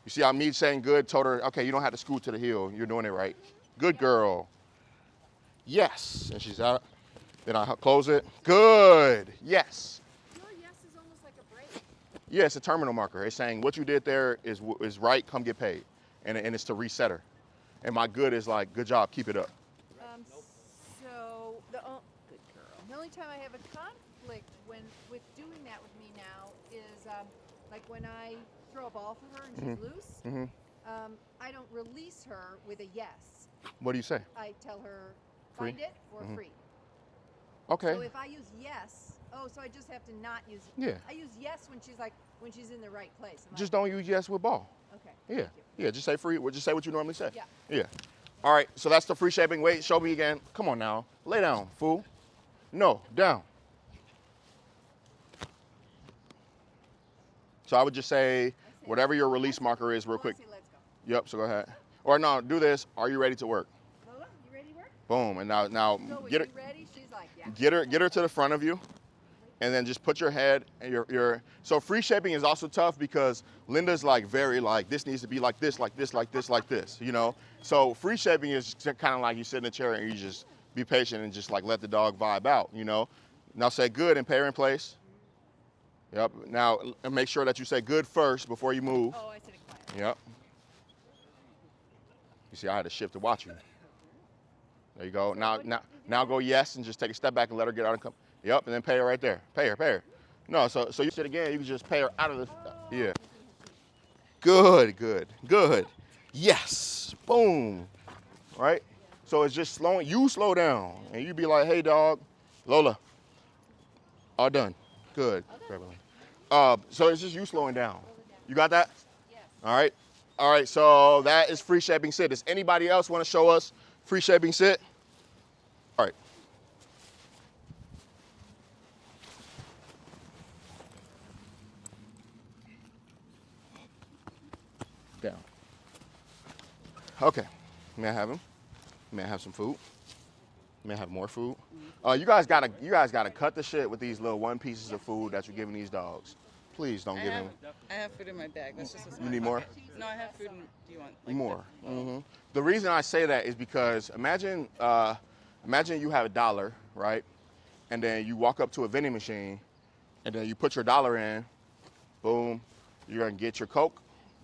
Speaker 1: You see how me saying good told her, okay, you don't have to scoot to the heel. You're doing it right. Good girl. Yes. And she's out. Then I close it. Good. Yes.
Speaker 5: Your yes is almost like a break.
Speaker 1: Yeah, it's a terminal marker. It's saying what you did there is right. Come get paid. And it's to reset her. And my good is like, good job. Keep it up.
Speaker 5: So good girl. The only time I have a conflict with doing that with me now is like when I throw a ball for her and she's loose.
Speaker 1: Mhm.
Speaker 5: I don't release her with a yes.
Speaker 1: What do you say?
Speaker 5: I tell her,
Speaker 1: Free?
Speaker 5: find it or
Speaker 1: Mhm.
Speaker 5: free.
Speaker 1: Okay.
Speaker 5: So if I use yes, so I just have to not use.
Speaker 1: Yeah.
Speaker 5: I use yes when she's in the right place. I'm
Speaker 1: Just don't use yes with ball.
Speaker 5: like, okay.
Speaker 1: Yeah.
Speaker 5: Thank you.
Speaker 1: Yeah. Just say free. Just say what you normally say.
Speaker 5: Yeah.
Speaker 1: Yeah. All right. So that's the free shaping. Wait. Show me again. Come on now. Lay down, fool. No. Down. So I would just say whatever your release marker is, real quick.
Speaker 5: Let's go.
Speaker 1: Yep. So go ahead. Or no. Do this. Are you ready to work?
Speaker 5: Lola, you ready to work?
Speaker 1: Boom. And now
Speaker 5: So when
Speaker 1: get her.
Speaker 5: you ready, she's like, yeah.
Speaker 1: Get her to the front of you, and then just put your head and your. So free shaping is also tough because Linda's like very like this needs to be like this, like this, like this, like this. You know. So free shaping is kind of like you sit in a chair and you just be patient and just like let the dog vibe out. You know. Now say good and pair in place. Yep. Now make sure that you say good first before you move.
Speaker 5: Oh, I said it quiet.
Speaker 1: Yep. You see, I had to shift to watch you. There you go. Now go yes and just take a step back and let her get out and come. Yep, and then pay her right there. Pay her. No, so you sit again, you can just pay her out of the, yeah. Good. Yes, boom, right? So it's just slowing, you slow down and you be like, hey dog, Lola, all done, good. So it's just you slowing down. You got that?
Speaker 5: Yes.
Speaker 1: All right, so that is free shaping sit. Does anybody else want to show us free shaping sit? All right. Down. Okay. May I have him? May I have some food? May I have more food? You guys gotta cut the shit with these little 1 pieces of food that you're giving these dogs. Please don't give them.
Speaker 9: I have food in my bag. That's just what's in
Speaker 1: You
Speaker 9: my
Speaker 1: need more?
Speaker 9: pocket. No, I have food. Do you want like
Speaker 1: More. The reason I say that is because imagine you have $1, right? And then you walk up to a vending machine, and then you put your $1 in. Boom. You're gonna get your Coke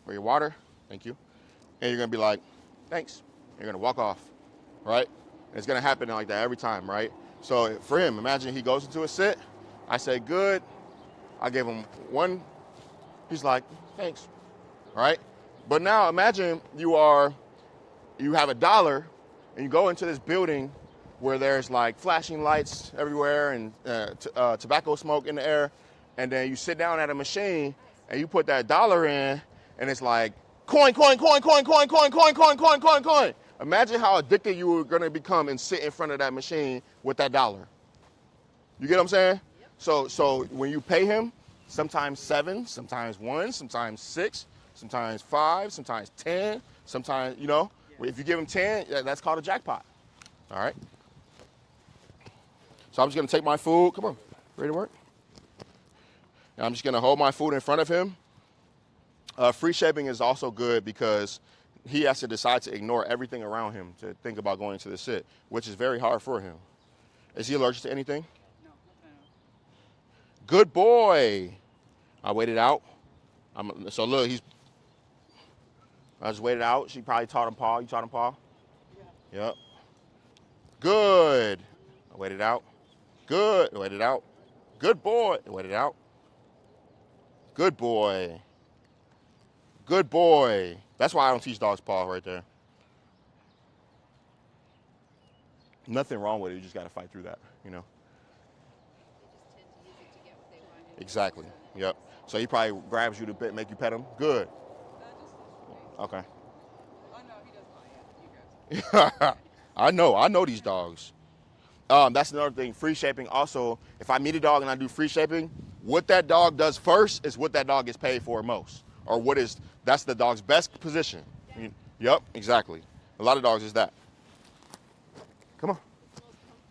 Speaker 1: or your water. Thank you. And you're gonna be like, thanks. You're gonna walk off, right? And it's gonna happen like that every time, right? So for him, imagine he goes into a sit. I say good. I gave him 1. He's like, thanks, right? But now imagine you have $1 and you go into this building where there's like flashing lights everywhere and tobacco smoke in the air, and then you sit down at a machine and you put that $1 in and it's like coin. Imagine how addicted you were gonna become and sit in front of that machine with that $1. You get what I'm saying? Yep. So when you pay him, sometimes 7, sometimes 1, sometimes 6, sometimes 5, sometimes 10, sometimes, if you give him 10, that's called a jackpot. All right? So I'm just gonna take my food. Come on, ready to work? And I'm just gonna hold my food in front of him. Free shaping is also good because he has to decide to ignore everything around him to think about going to the sit, which is very hard for him. Is he allergic to anything?
Speaker 9: No.
Speaker 1: Good boy. I waited out. So look, I just waited out. She probably taught him paw. You taught him paw? Yeah. Yep. Good. I waited out. Good. I waited out. Good boy. I waited out. Good boy. Good boy. That's why I don't teach dogs paw right there. Nothing wrong with it. You just got to fight through that,
Speaker 5: They just tend to use it to get what they want.
Speaker 1: Exactly. Yep. So he probably grabs you to make you pet him. Good. Okay.
Speaker 9: Oh no, he doesn't want it. You guys.
Speaker 1: I know these dogs. That's another thing. Free shaping. Also, if I meet a dog and I do free shaping, what that dog does first is what that dog gets paid for most, or that's the dog's best position. Yep, exactly. A lot of dogs is that. Come on.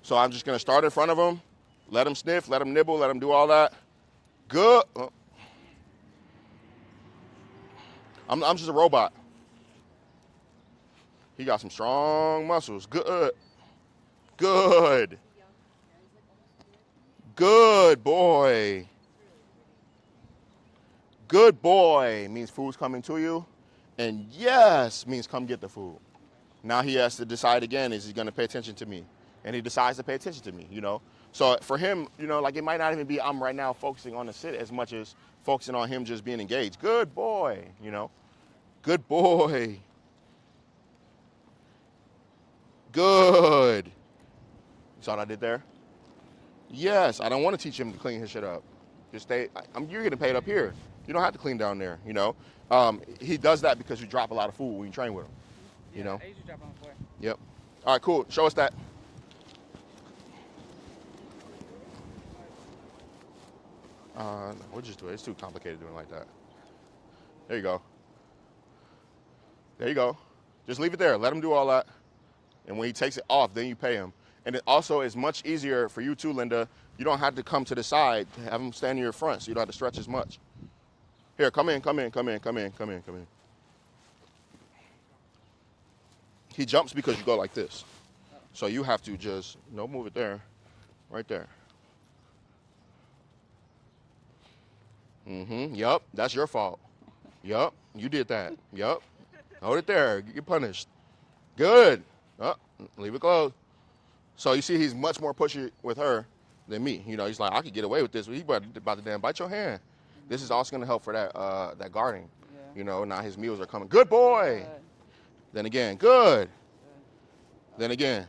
Speaker 1: So I'm just gonna start in front of him, let him sniff, let him nibble, let him do all that. Good. I'm just a robot. He got some strong muscles. Good. Good. Good boy. Good boy means food's coming to you. And yes means come get the food. Now he has to decide again, is he gonna pay attention to me? And he decides to pay attention to me, So for him, like it might not even be I'm right now focusing on the sit as much as focusing on him just being engaged. Good boy, Good boy. Good. You saw what I did there? Yes, I don't want to teach him to clean his shit up. Just stay, you're getting paid up here. You don't have to clean down there, you know? He does that because you drop a lot of food when you train with him, you know?
Speaker 10: I usually drop on the floor.
Speaker 1: Yep. All right, cool. Show us that. We'll just do it. It's too complicated doing it like that. There you go. There you go. Just leave it there. Let him do all that. And when he takes it off, then you pay him. And it also is much easier for you too, Linda. You don't have to come to the side. Have him stand in your front so you don't have to stretch as much. Here, come in. He jumps because you go like this. So you have to just, no, move it there. Right there. Yup, that's your fault. Yup, you did that. Yup. Hold it there. You get punished. Good. Leave it closed. So you see he's much more pushy with her than me. You know, he's like, I could get away with this, but he's about to damn bite your hand. This is also going to help for that guarding.
Speaker 10: Yeah.
Speaker 1: You know, now his meals are coming. Good boy.
Speaker 10: Good.
Speaker 1: Then again, good. Then again.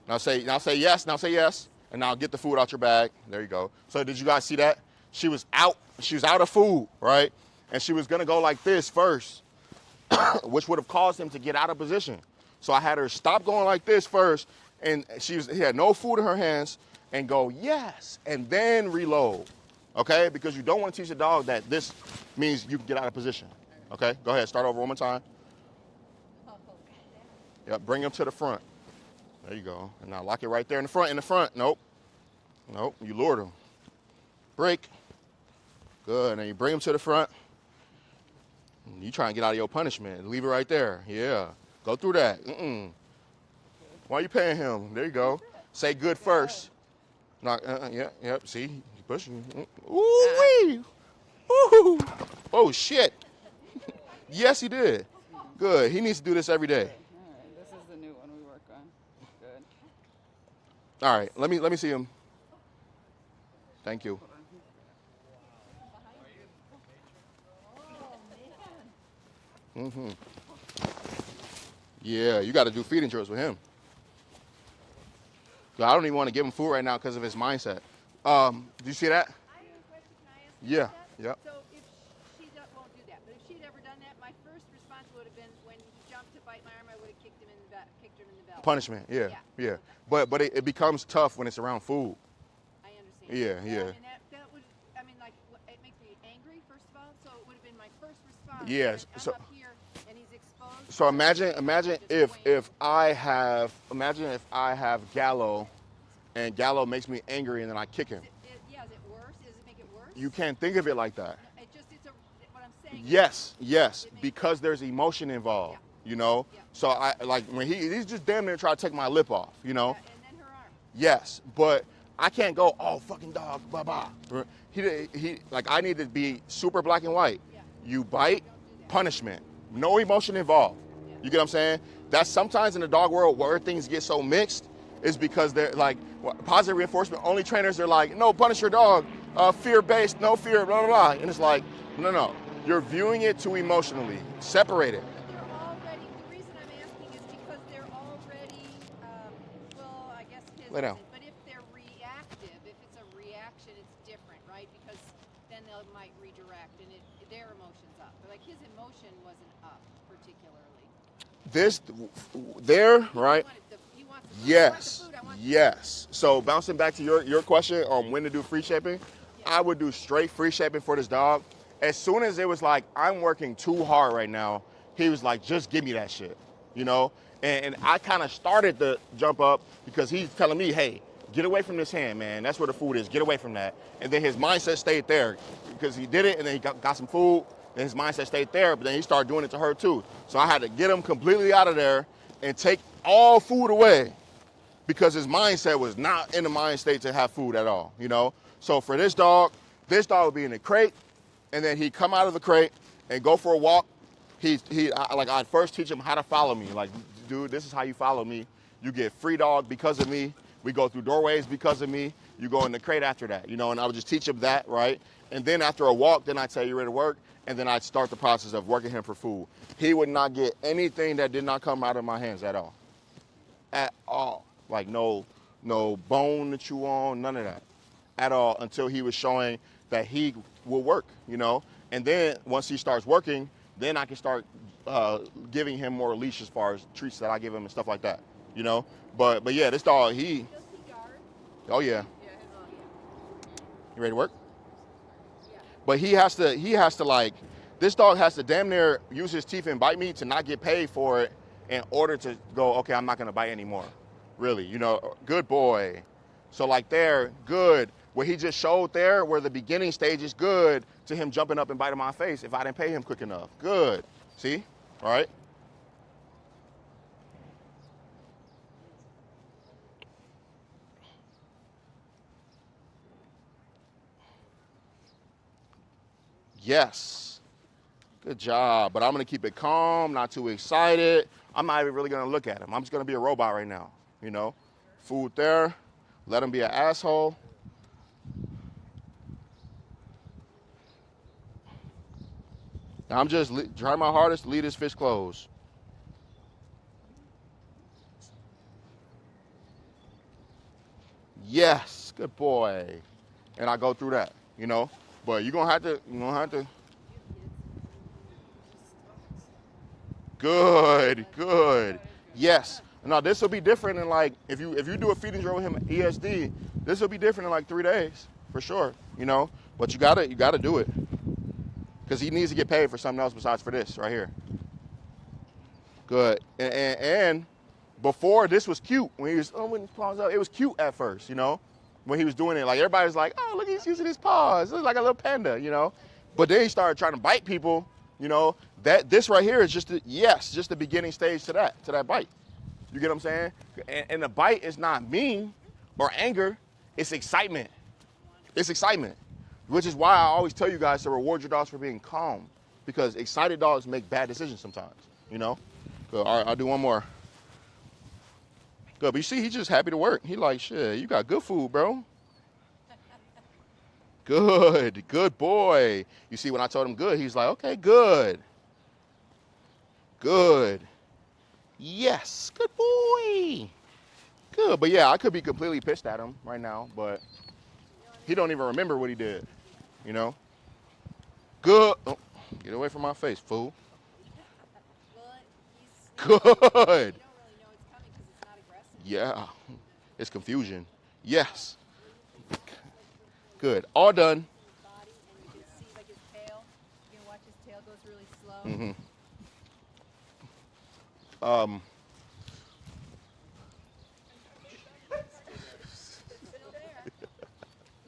Speaker 1: Now say yes, now say yes. And now get the food out your bag. There you go. So did you guys see that? She was out of food, right? And she was gonna go like this first, which would have caused him to get out of position. So I had her stop going like this first, and he had no food in her hands, and go yes, and then reload, okay? Because you don't want to teach a dog that this means you can get out of position, okay? Go ahead, start over one more time. Yep, bring him to the front. There you go. And now lock it right there in the front. Nope, you lured him. Break. Good, and then you bring him to the front. You try and get out of your punishment. Leave it right there. Yeah, go through that. Why are you paying him? There you go. Say good first. Not, yep, see, you pushing. Ooh-wee. Ooh. Oh, shit. Yes, he did. Good, he needs to do this every day.
Speaker 10: All right, this is the new one we work on. Good.
Speaker 1: All right, let me see him. Thank you. Yeah, you got to do feeding drills with him. I don't even want to give him food right now because of his mindset. Do you see that?
Speaker 5: I have a question. Can I ask you
Speaker 1: Yeah.
Speaker 5: that?
Speaker 1: Yep.
Speaker 5: So if won't do that, but if she'd ever done that, my first response would have been when he jumped to bite my arm, I would have kicked him in the belly.
Speaker 1: Punishment. Yeah. But it becomes tough when it's around food.
Speaker 5: I understand.
Speaker 1: Yeah.
Speaker 5: And that would, I mean, like, it makes me angry, first of all. So it would have been my first response.
Speaker 1: Yes,
Speaker 5: I'm
Speaker 1: so-
Speaker 5: up here and he's exposed.
Speaker 1: So imagine if I have Gallo, and Gallo makes me angry, and then I kick him.
Speaker 5: Is it worse? Does it make it worse?
Speaker 1: You can't think of it like that.
Speaker 5: No, what I'm saying.
Speaker 1: Yes, because there's emotion involved. You know.
Speaker 5: Yeah.
Speaker 1: So I like when he's just damn near trying to take my lip off. You know.
Speaker 5: Yeah, and then her arm.
Speaker 1: Yes, but I can't go, oh, fucking dog, blah. He like, I need to be super black and white.
Speaker 5: Yeah.
Speaker 1: You bite, punishment. No emotion involved.
Speaker 5: Yeah.
Speaker 1: You get what I'm saying? That's sometimes in the dog world where things get so mixed is because they're like, positive reinforcement, only trainers, they're like, no, punish your dog, fear-based, no fear, blah, blah, blah. And it's like, no. You're viewing it too emotionally. Separate it.
Speaker 5: They're already, the reason I'm asking is because they're already, well, I guess his
Speaker 1: Lay down.
Speaker 5: isn't, but if they're reactive, if it's a reaction, it's different, right? Because then they might redirect and their emotion's up. But like his emotion wasn't up particularly.
Speaker 1: Right?
Speaker 5: He wants the food. I want the food. I want the
Speaker 1: Yes. So bouncing back to your question on when to do free shaping, I would do straight free shaping for this dog. As soon as it was like, I'm working too hard right now, he was like, just give me that shit, you know? And I kind of started the jump up because he's telling me, hey, get away from this hand, man. That's where the food is. Get away from that. And then his mindset stayed there because he did it and then he got some food. Then his mindset stayed there, but then he started doing it to her too. So I had to get him completely out of there and take all food away because his mindset was not in the mind state to have food at all, you know? So for this dog would be in the crate, and then he'd come out of the crate and go for a walk. I'd first teach him how to follow me. Like, dude, this is how you follow me. You get free dog because of me. We go through doorways because of me. You go in the crate after that, you know, and I would just teach him that, right? And then after a walk, then I'd say, you ready to work? And then I'd start the process of working him for food. He would not get anything that did not come out of my hands at all. at all. Like no bone to chew on, none of that at all, until he was showing that he will work, you know. And then once he starts working, then I can start giving him more leash as far as treats that I give him and stuff like that, you know. But yeah, this dog, oh yeah. You ready to work? But he has to like, this dog has to damn near use his teeth and bite me to not get paid for it in order to go, okay, I'm not gonna bite anymore. Really, you know, good boy. So like there, good. What he just showed there, where the beginning stage is good to him jumping up and biting my face if I didn't pay him quick enough. Good. See? All right. Yes. Good job. But I'm going to keep it calm, not too excited. I'm not even really going to look at him. I'm just going to be a robot right now, you know? Food there. Let him be an asshole. I'm just trying my hardest to leave this fish closed. Yes, good boy. And I go through that, you know? But you're gonna have to. Good. Yes. Now this will be different in like, if you do a feeding drill with him at ESD, this will be different in like 3 days, for sure, you know? But you gotta do it. Because he needs to get paid for something else besides for this right here. Good. And before, this was cute. When he was when his paws up, it was cute at first, you know? When he was doing it, like everybody's like, oh, look, he's using his paws. It's like a little panda, you know? But then he started trying to bite people, you know? This right here is just the beginning stage to that bite. You get what I'm saying? And the bite is not mean or anger, it's excitement. It's excitement. Which is why I always tell you guys to reward your dogs for being calm, because excited dogs make bad decisions sometimes, you know? Good. All right, I'll do one more. Good, but you see, he's just happy to work. He like, shit, you got good food, bro. Good boy. You see, when I told him good, he's like, okay, good. Yes, good boy. Good, but yeah, I could be completely pissed at him right now, but he don't even remember what he did. You know? Good. Oh, get away from my face, fool. Good.
Speaker 5: You don't really know it's coming because it's not aggressive.
Speaker 1: Yeah. It's confusion. Yes. Good. All done.
Speaker 5: Body, and you can see like his tail. You can watch his tail goes really slow.
Speaker 1: Mm-hmm.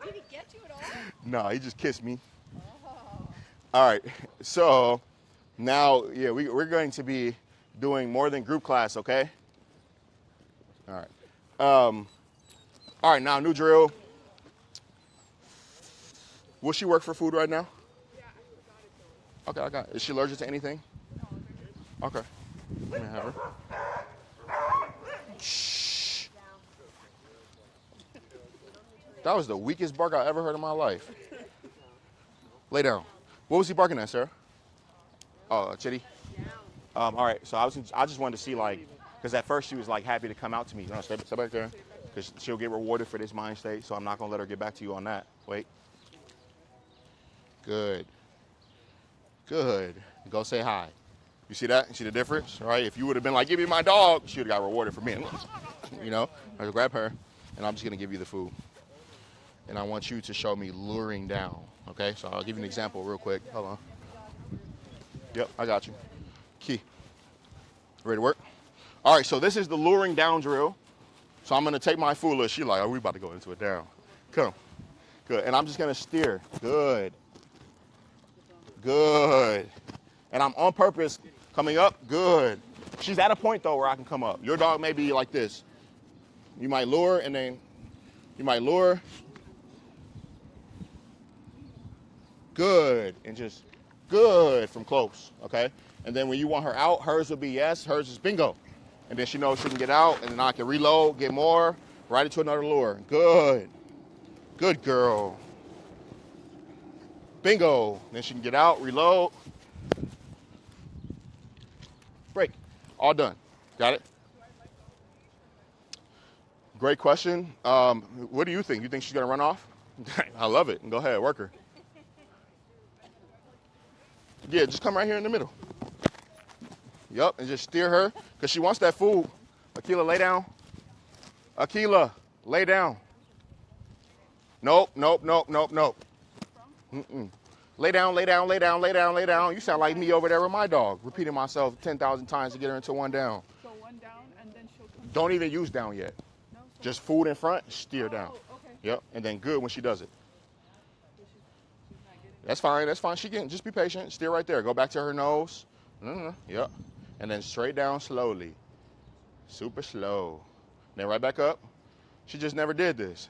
Speaker 5: Did he get you at all?
Speaker 1: No, he just kissed me. All right, so now, yeah, we're going to be doing more than group class, okay? All right. All right, now new drill. Will she work for food right now?
Speaker 9: Yeah, I forgot it.
Speaker 1: Okay, I got it. Is she allergic to anything? Okay. Let me have her. Shh. That was the weakest bark I ever heard in my life. Lay down. What was he barking at, sir? Oh, Chitty? All right, so I just wanted to see, like, because at first she was, like, happy to come out to me. No, stay back there, because she'll get rewarded for this mind state, so I'm not going to let her get back to you on that. Wait. Good. Go say hi. You see that? You see the difference, right? If you would have been like, give me my dog, she would have got rewarded for me. You know? I just grab her, and I'm just going to give you the food. And I want you to show me luring down, okay? So I'll give you an example real quick. Hold on. Yep, I got you. Key. Ready to work? All right, so this is the luring down drill. So I'm going to take my foolish. She's like, oh, we about to go into it down. Come. Good. And I'm just going to steer. Good. And I'm on purpose coming up. Good. She's at a point, though, where I can come up. Your dog may be like this. You might lure, and then you might lure. Good. And just good from close, okay? And then when you want her out, hers will be yes, hers is bingo. And then she knows she can get out, and then I can reload, get more, right into another lure. Good. Good girl. Bingo. Then she can get out, reload. Break. All done. Got it? Great question. What do you think? You think she's gonna run off? I love it. Go ahead, work her. Yeah, just come right here in the middle. Yup, and just steer her, because she wants that food. Akila, lay down. Akila, lay down. Nope, nope, nope, nope, nope. Mm-mm. Lay down, lay down, lay down, lay down, lay down. You sound like me over there with my dog, repeating myself 10,000 times to get her into one down.
Speaker 10: So one down and then she'll come.
Speaker 1: Don't even use down yet.
Speaker 10: No, so
Speaker 1: Just food in front, steer down.
Speaker 10: okay.
Speaker 1: Yep, and then good when she does it.
Speaker 10: She's not getting it.
Speaker 1: That's fine, that's fine. She can just be patient. Steer right there. Go back to her nose. Yep. And then straight down slowly. Super slow. Then right back up. She just never did this.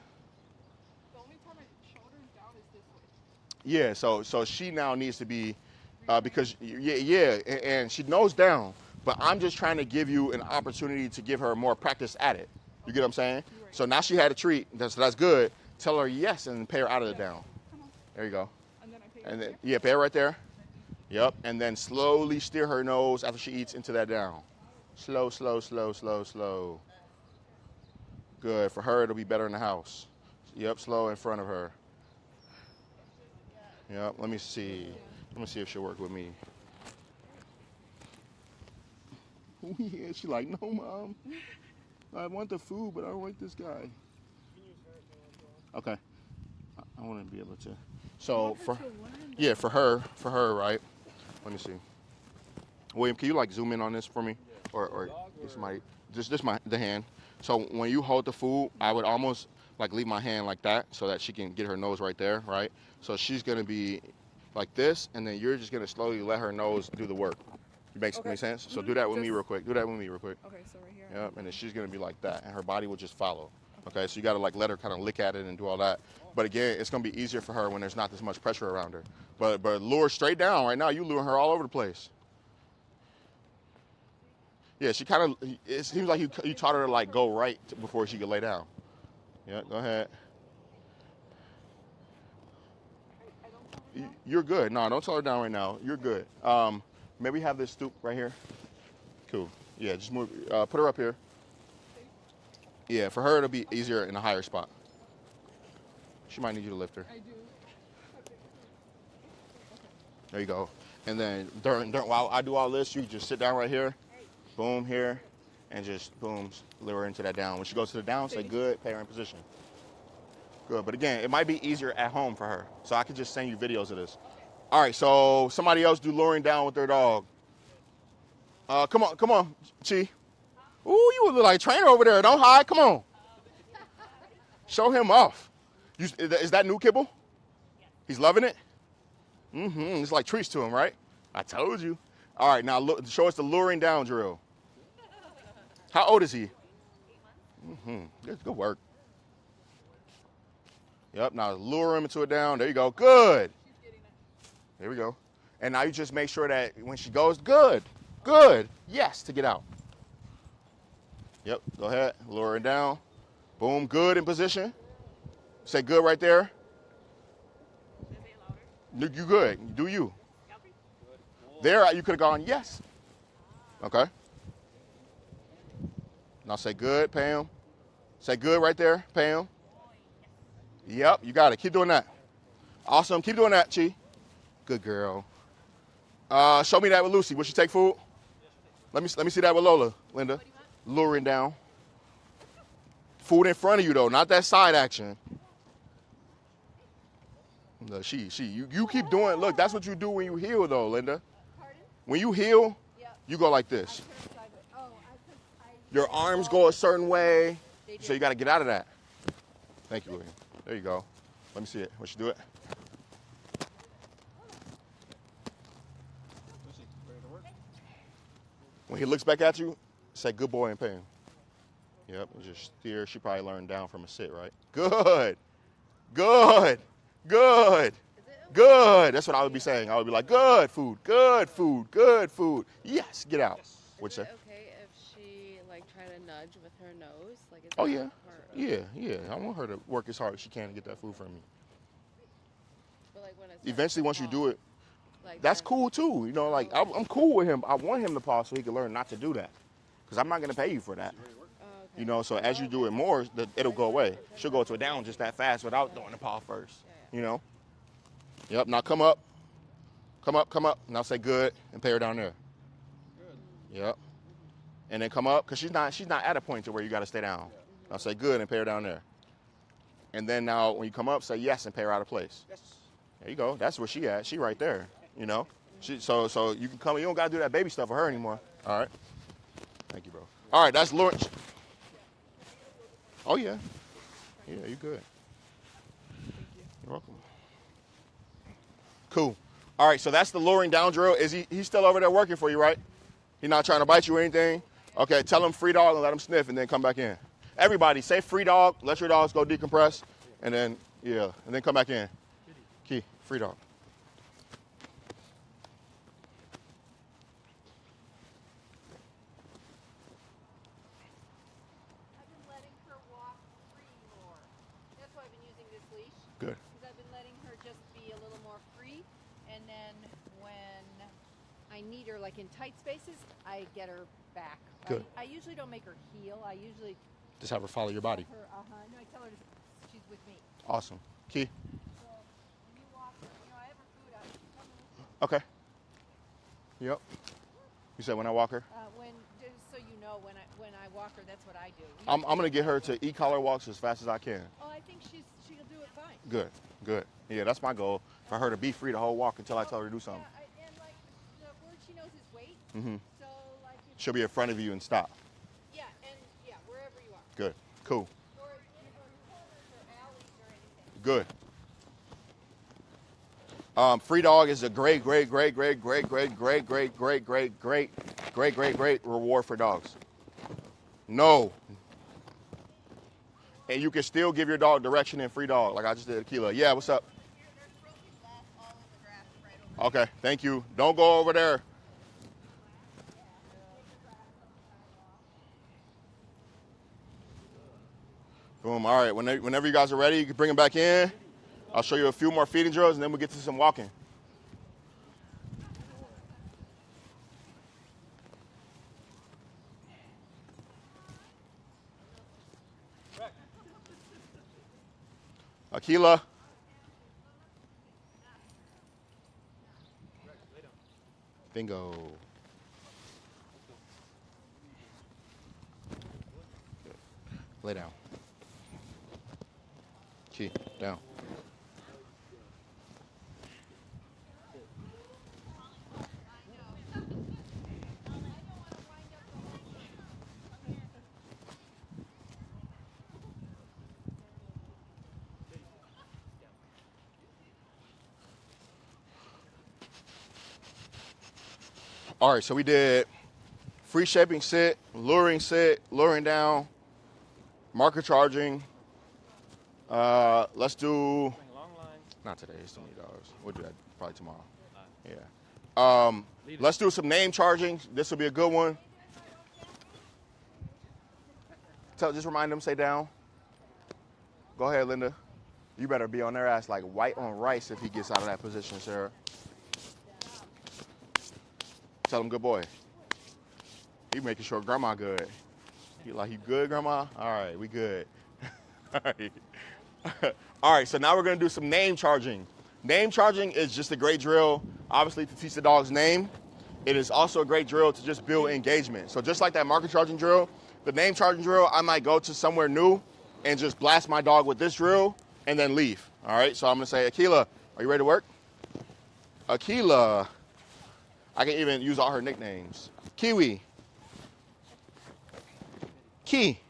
Speaker 10: The only time I showed her down is this way.
Speaker 1: Yeah, so she now needs to be, because, and she knows down, but I'm just trying to give you an opportunity to give her more practice at it. You get what I'm saying?
Speaker 10: Right.
Speaker 1: So now she had a treat, so that's good. Tell her yes and pay her out of the down.
Speaker 10: Come on.
Speaker 1: There you go.
Speaker 10: And then I pay
Speaker 1: And
Speaker 10: her
Speaker 1: then,
Speaker 10: here.
Speaker 1: yeah, pay her right there. Yep, and then slowly steer her nose after she eats into that down. Slow, slow, slow, slow, slow. Good. For her, it'll be better in the house. Yep, slow in front of her. Yep, let me see. Let me see if she'll work with me. Oh, yeah, she's like, no, Mom. I want the food, but I don't like this guy. Okay. I want to be able to. So, for her, right? Let me see. William, can you like zoom in on this for me? Or this might, the hand. So when you hold the food, I would almost like leave my hand like that so that she can get her nose right there, right? So she's gonna be like this, and then you're just gonna slowly let her nose do the work. Makes sense? So do that with me real quick. Do that with me real quick.
Speaker 10: Okay, so right here.
Speaker 1: Yep, and then she's gonna be like that, and her body will just follow. Okay, so you gotta like let her kind of lick at it and do all that. But again, it's gonna be easier for her when there's not this much pressure around her. But lure straight down right now. You luring her all over the place. Yeah, she kind of. It seems like you taught her to like go right before she could lay down. Yeah, go ahead. You're good. No, don't tell her down right now. You're good. Maybe have this stoop right here. Cool. Yeah, just move. Put her up here. Yeah, for her it'll be easier in a higher spot. She might need you to lift her.
Speaker 10: I do.
Speaker 1: There you go. And then while I do all this, you just sit down right here, boom here, and just boom, lure her into that down. When she goes to the down, say good, pay her in position. Good, but again, it might be easier at home for her. So I could just send you videos of this. All right, so somebody else do luring down with their dog. Come on, Chi. Ooh, you look like a trainer over there. Don't hide, come on. Show him off. Is that new kibble? He's loving it? It's like treats to him, right? I told you. All right, now look, show us the luring down drill. How old is he? 8 months. Good work. Yep, now lure him into it down. There you go. Good. There we go. And now you just make sure that when she goes, good, yes, to get out. Yep, go ahead, lure her down. Boom, good in position. Say good right there. You good, do you. There, you could have gone, yes. Okay. Now say good, Pam. Say good right there, Pam. Yep, you got it. Keep doing that. Awesome. Keep doing that, Chi. Good girl. Show me that with Lucy. Will she take food? Let me see that with Lola, Linda. Luring down. Food in front of you though, not that side action. No, you keep doing. Look, that's what you do when you heal though, Linda. When you heal, you go like this. Your arms go a certain way, so you got to get out of that. Thank you, William. There you go. Let me see it. What you do it? When he looks back at you, say good boy and pay him. Yep, and just steer. She probably learned down from a sit, right? Good. Good. Good. Good. That's what I would be saying. I would be like, good food, good food, good food. Yes, get out. What'd you say?
Speaker 11: Is it okay if she like try to nudge with her nose? Like, is
Speaker 1: Oh
Speaker 11: that
Speaker 1: yeah.
Speaker 11: part of-
Speaker 1: Yeah. I want her to work as hard as she can to get that food from me.
Speaker 11: But like when it's
Speaker 1: Eventually, once you do it,
Speaker 11: like
Speaker 1: that's
Speaker 11: then-
Speaker 1: cool too. You know, like I'm cool with him. I want him to pause so he can learn not to do that. Because I'm not going to pay you for that.
Speaker 11: Oh,
Speaker 1: You know, so as you do it more, it'll go away. She'll go to a down just that fast without doing the paw first. You know? Yep, now come up. Come up, come up. Now say good and pay her down there. Good. Yep. And then come up, because she's not at a point to where you got to stay down. Now say good and pay her down there. And then now when you come up, say yes and pay her out of place. Yes. There you go. That's where she at. She right there, you know? So you can come, you don't got to do that baby stuff for her anymore. All right. Thank you, bro. All right, that's Lawrence. Oh, yeah. Yeah, you good. You're welcome. Cool. All right, so that's the luring down drill. He's still over there working for you, right? He's not trying to bite you or anything? Okay, tell him free dog and let him sniff and then come back in. Everybody, say free dog, let your dogs go decompress, and then, yeah, and then come back in. Key, free dog.
Speaker 5: I've been letting her walk free more. That's why I've been using this leash.
Speaker 1: Good.
Speaker 5: Because I've been letting her just be a little more free, and then when I need her, like in tight spaces, I get her back.
Speaker 1: Good.
Speaker 5: I usually don't make her heel. I usually
Speaker 1: Just have her follow your body.
Speaker 5: her. No, I tell her she's with me.
Speaker 1: Awesome. Key.
Speaker 5: So when you walk her, I have her food out. Come with me.
Speaker 1: Okay. Yep. You said when I walk her?
Speaker 5: Just so you know, when I walk her, that's what I do.
Speaker 1: I'm going to get her to e-collar walks as fast as I can.
Speaker 5: Oh, I think she'll do it fine.
Speaker 1: Good, good. Yeah, that's my goal, for her to be free the whole walk until I tell her to do something.
Speaker 5: Yeah, and like the word she knows is wait.
Speaker 1: Mm-hmm.
Speaker 5: So like
Speaker 1: She'll be in front of you and stop.
Speaker 5: Yeah, and yeah, wherever you are.
Speaker 1: Good, cool,
Speaker 5: Or in corners or alleys or anything.
Speaker 1: good. Free dog is a great reward for dogs. No. And you can still give your dog direction in free dog, like I just did Akila. Yeah, what's up?
Speaker 4: There's broken glass all in the grass right over
Speaker 1: Okay, thank you. Don't go over there. Boom, all right, whenever you guys are ready, you can bring them back in. I'll show you a few more feeding drills and then we'll get to some walking. Akila. Bingo. Good. Lay down. Key, down. All right, so we did free shaping sit, luring down, marker charging. Let's do, not today, it's too many dogs. We'll do that probably tomorrow. Yeah. Let's do some name charging. This will be a good one. Just remind them, stay down. Go ahead, Linda. You better be on their ass like white on rice if he gets out of that position, Sarah. Tell him good boy. He making sure grandma good. You like, you good, grandma? All right, we good. All right. All right, so now we're gonna do some name charging. Name charging is just a great drill, obviously, to teach the dog's name. It is also a great drill to just build engagement. So just like that marker charging drill, the name charging drill, I might go to somewhere new and just blast my dog with this drill and then leave. All right, so I'm gonna say, Akila, are you ready to work? Akila. I can even use all her nicknames. Kiwi. Key.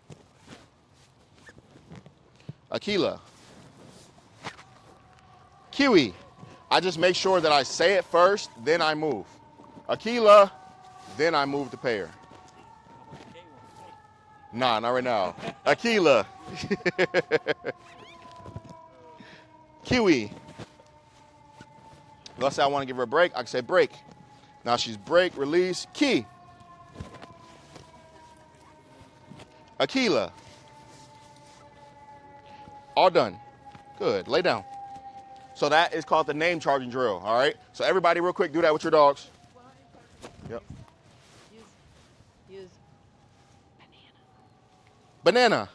Speaker 1: Akila. Kiwi. I just make sure that I say it first, then I move. Akila, then I move to pay her. Nah, not right now. Akila. Kiwi. Let's say I want to give her a break, I can say break. Now she's break, release, key. Akila. All done. Good, lay down. So that is called the name charging drill, all right? So everybody real quick, do that with your dogs. Yep.
Speaker 11: Use
Speaker 1: Banana.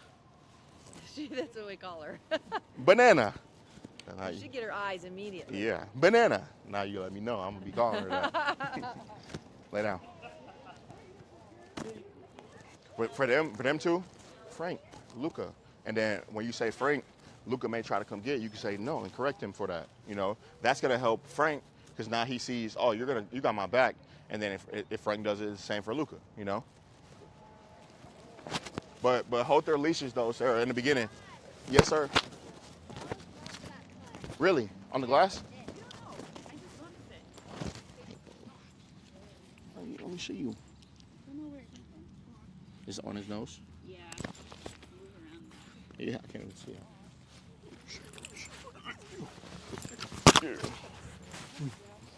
Speaker 2: That's what we call her.
Speaker 1: Banana. Now
Speaker 2: You
Speaker 1: you-
Speaker 2: should get her eyes immediately.
Speaker 1: yeah, banana. Now you let me know. I'm gonna be calling her that. Lay down. But for them two, Frank, Luca, and then when you say Frank, Luca may try to come get you. You can say no and correct him for that. You know, that's gonna help Frank because now he sees, oh, you got my back. And then if Frank does it, it's the same for Luca. You know. But hold their leashes though, Sarah. In the beginning. Yes, sir. Really? On the glass? Let me see you. Is it on his nose?
Speaker 11: Yeah.
Speaker 1: Yeah, I can't even see it. Yeah.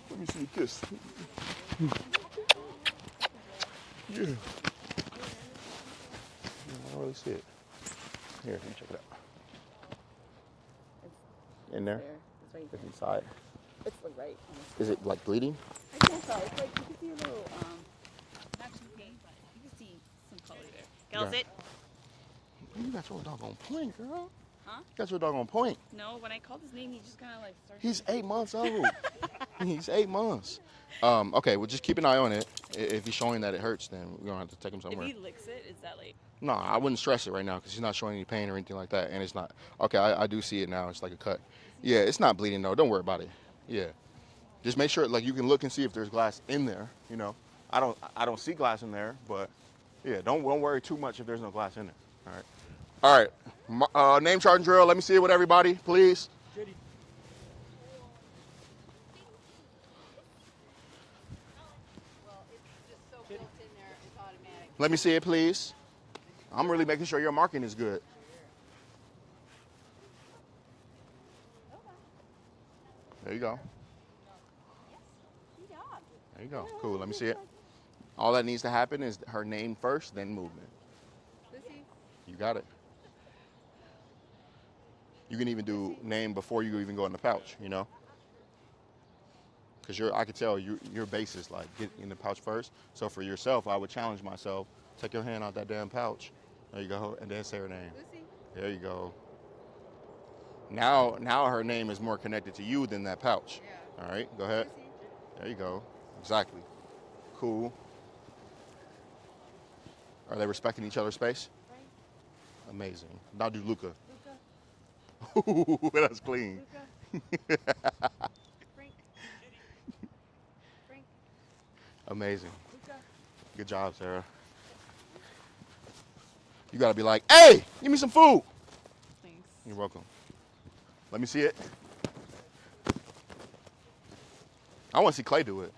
Speaker 1: Let me see you kiss. Yeah. I don't really see it. Here, let me check it out. In there? It's inside.
Speaker 11: It's like right.
Speaker 1: Is it like bleeding?
Speaker 11: I think so. It's like you can see a little, not too pink, but you can see some color there.
Speaker 1: Yeah.
Speaker 11: Sit.
Speaker 1: You got your dog on point, girl.
Speaker 11: Huh?
Speaker 1: You got your dog on point.
Speaker 11: No, when I called his name, he just kind of like started.
Speaker 1: He's 8 months old. He's 8 months. Okay, well, just keep an eye on it. If he's showing that it hurts, then we're going to have to take him somewhere.
Speaker 11: If he licks it, is that like?
Speaker 1: No, I wouldn't stress it right now because he's not showing any pain or anything like that. And it's not. Okay, I do see it now. It's like a cut. Yeah, it's not bleeding, though. Don't worry about it. Yeah. Just make sure, like, you can look and see if there's glass in there, you know. I don't see glass in there, but, yeah, don't worry too much if there's no glass in there. All right. All right. Name, chart, and drill. Let me see it with everybody, please.
Speaker 5: Well, it's just so built in there, it's automatic.
Speaker 1: Let me see it, please. I'm really making sure your marking is good. There you go. There you go. Cool. Let me see it. All that needs to happen is her name first, then movement. You got it. You can even do name before you even go in the pouch, you know? Because I could tell your base is like get in the pouch first. So for yourself, I would challenge myself, take your hand out that damn pouch. There you go. And then say her name.
Speaker 10: Lucy.
Speaker 1: There you go. Now her name is more connected to you than that pouch.
Speaker 10: Yeah.
Speaker 1: All right, go ahead.
Speaker 10: Lucy.
Speaker 1: There you go. Exactly. Cool. Are they respecting each other's space?
Speaker 10: Frank.
Speaker 1: Amazing. Now do Luca.
Speaker 10: Luca.
Speaker 1: Ooh, that's clean.
Speaker 10: Luca. Frank. Frank.
Speaker 1: Amazing.
Speaker 10: Luca.
Speaker 1: Good job, Sarah. You gotta be like, hey, give me some food.
Speaker 11: Thanks.
Speaker 1: You're welcome. Let me see it. I want to see Clay do it.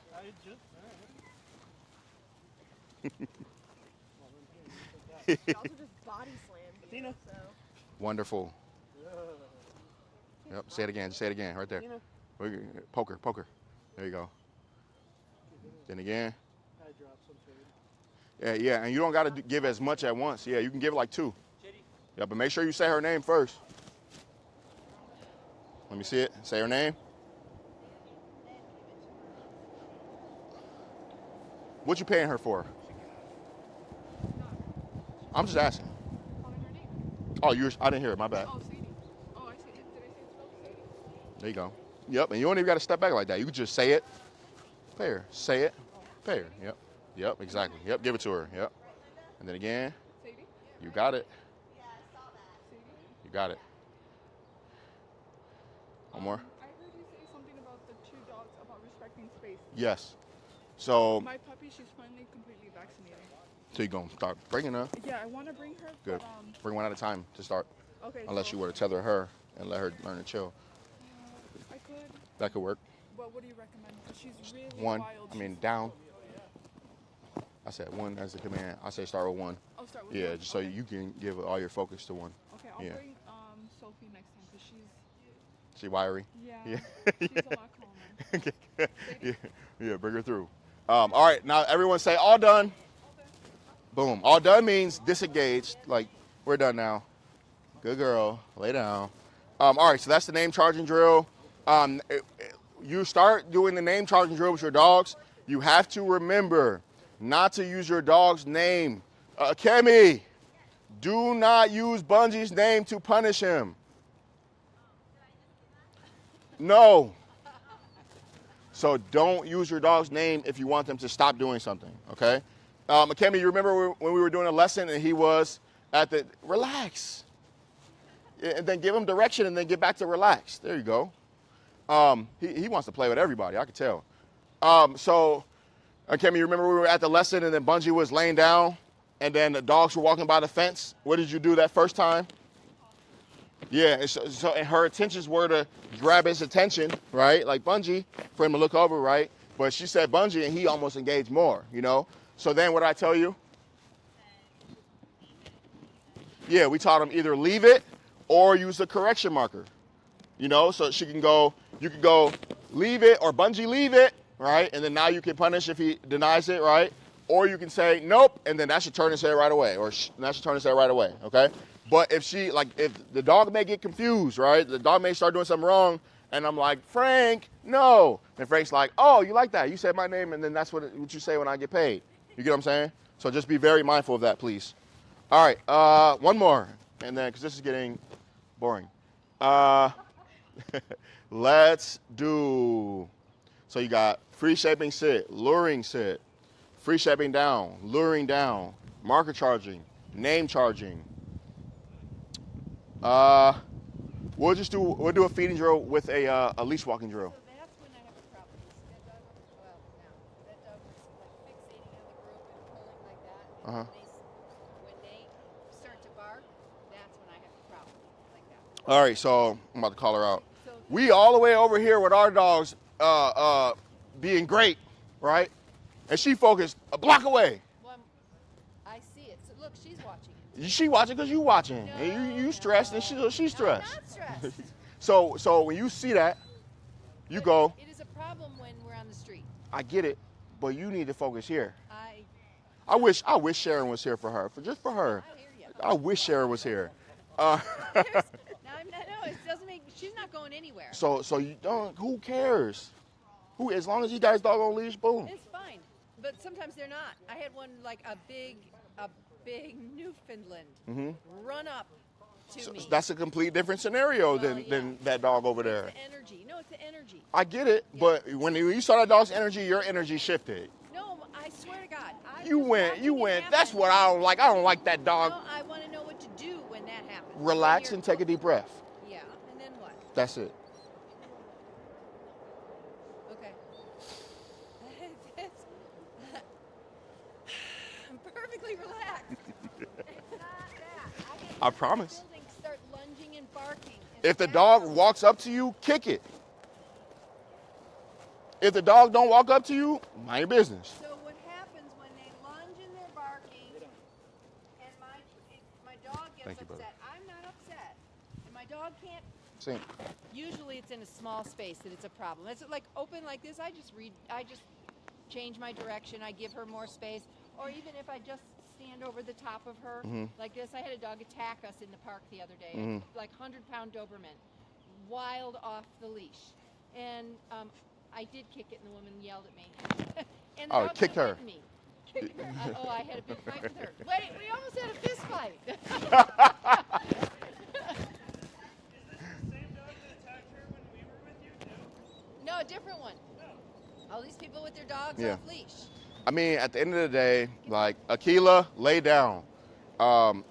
Speaker 4: He also just body slammed you, so.
Speaker 1: Wonderful. Yep, say it again. Just say it again, right there. Poker. There you go. Then again. Yeah, and you don't got to give as much at once. Yeah, you can give like 2. Yeah, but make sure you say her name first. Let me see it. Say her name. What you paying her for? I'm just asking. Oh, I didn't hear it. My bad.
Speaker 10: Oh, Sadie. Oh, I see. Did I say it spelled Sadie?
Speaker 1: There you go. Yep, and you don't even got to step back like that. You can just say it. Pay her. Say it. Pay her. Yep, exactly. Yep, give it to her. Yep. And then again.
Speaker 10: Sadie?
Speaker 1: You got it.
Speaker 10: Sadie?
Speaker 1: You got it. One more.
Speaker 10: I heard you say something about the 2 dogs about respecting space.
Speaker 1: Yes. So
Speaker 10: My puppy, she's finally completely vaccinated.
Speaker 1: you're going to start bringing her.
Speaker 10: Yeah, I want to bring her.
Speaker 1: Good.
Speaker 10: But,
Speaker 1: Bring one at a time to start.
Speaker 10: okay.
Speaker 1: Unless
Speaker 10: so,
Speaker 1: you were to tether her and let her learn to chill.
Speaker 10: I could.
Speaker 1: That could work.
Speaker 10: But what do you recommend? 'Cause she's really
Speaker 1: One.
Speaker 10: wild.
Speaker 1: I mean, down. I said 1 as the command. I say start with 1.
Speaker 10: I'll start with
Speaker 1: Yeah,
Speaker 10: one.
Speaker 1: just so you can give all your focus to 1.
Speaker 10: Okay, I'll
Speaker 1: yeah.
Speaker 10: bring Sophie next time because she's.
Speaker 1: She wiry.
Speaker 10: Yeah. She's a lot calmer.
Speaker 1: yeah, bring her through. All right, now everyone say all done. Boom. All done means disengaged. Like, we're done now. Good girl. Lay down. All right, so that's the name charging drill. You start doing the name charging drill with your dogs. You have to remember not to use your dog's name. Kemi, Do not use Bungie's name to punish him. No. So don't use your dog's name if you want them to stop doing something, okay? Akemi, you remember when we were doing a lesson and he was at the, relax. And then give him direction and then get back to relax. There you go. He wants to play with everybody, I could tell. So, Akemi, you remember we were at the lesson and then Bungie was laying down and then the dogs were walking by the fence? What did you do that first time? Yeah, and her intentions were to grab his attention, right? Like Bungie, for him to look over, right? But she said Bungie, and he almost engaged more, you know? So then what did I tell you? Yeah, we taught him either leave it or use the correction marker, you know? So she can go, you can go leave it or Bungie leave it, right? And then now you can punish if he denies it, right? Or you can say nope, and then that should turn his head right away, or that should turn his head right away, okay? But if she, like, if the dog may get confused, right? The dog may start doing something wrong, and I'm like, Frank, no. And Frank's like, oh, you like that? You said my name, and then that's what you say when I get paid. You get what I'm saying? So just be very mindful of that, please. All right, one more, and then, because this is getting boring. Let's do, so you got free shaping sit, luring sit, free shaping down, luring down, marker charging, name charging. We'll do a feeding drill with a leash walking drill.
Speaker 5: So that's when I have a problem. That dog, well, now, that dog was like fixating on the group and pulling like that. And when they start to bark, that's when I have a problem like that.
Speaker 1: All right, so I'm about to call her out. We all the way over here with our dogs being great, right? And she focused a block away.
Speaker 5: Well, I see it. So look, she's watching it.
Speaker 1: She watching because you watching.
Speaker 5: No,
Speaker 1: and you stressed and she's stressed.
Speaker 5: I'm not stressed.
Speaker 1: So when you see that, you go,
Speaker 5: It is a problem when we're on the street.
Speaker 1: I get it, but you need to focus here.
Speaker 5: I
Speaker 1: wish Sharon was here for her, just for her.
Speaker 5: hear you.
Speaker 1: I wish Sharon was here.
Speaker 5: No, it doesn't make. She's not going anywhere.
Speaker 1: So you don't. Who cares? As long as he got his dog on leash, boom.
Speaker 5: It's fine, but sometimes they're not. I had one like a big Newfoundland run up to me.
Speaker 1: That's a complete different scenario than that dog over there.
Speaker 5: It's the energy. No, it's the energy.
Speaker 1: I get it, but when you saw that dog's energy, your energy shifted.
Speaker 5: No, I swear to God.
Speaker 1: You went. That's what I don't like. I don't like that dog.
Speaker 5: No, I want to know what to do when that happens.
Speaker 1: Relax and take a deep breath.
Speaker 5: Yeah, and then what?
Speaker 1: That's it.
Speaker 5: Okay. I'm perfectly relaxed. It's not that.
Speaker 1: I promise.
Speaker 5: Buildings start lunging and barking.
Speaker 1: If the dog walks up to you, kick it. If the dog don't walk up to you, mind your business.
Speaker 5: So what happens when they lunge and they're barking, and my dog gets upset? I'm not upset, and my dog can't.
Speaker 1: Sink.
Speaker 5: Usually it's in a small space that it's a problem. It's like open like this. I just change my direction. I give her more space, or even if I just stand over the top of her like this. I had a dog attack us in the park the other day, like 100-pound Doberman, wild off the leash, and I did kick it, and the woman yelled at me. And the dog
Speaker 1: kicked her.
Speaker 5: hit me. Kicked her. I had a big fight with her. Wait, we almost had a fist fight. No, a different one. All these people with their dogs off leash.
Speaker 1: I mean, at the end of the day, like, Akila, lay down.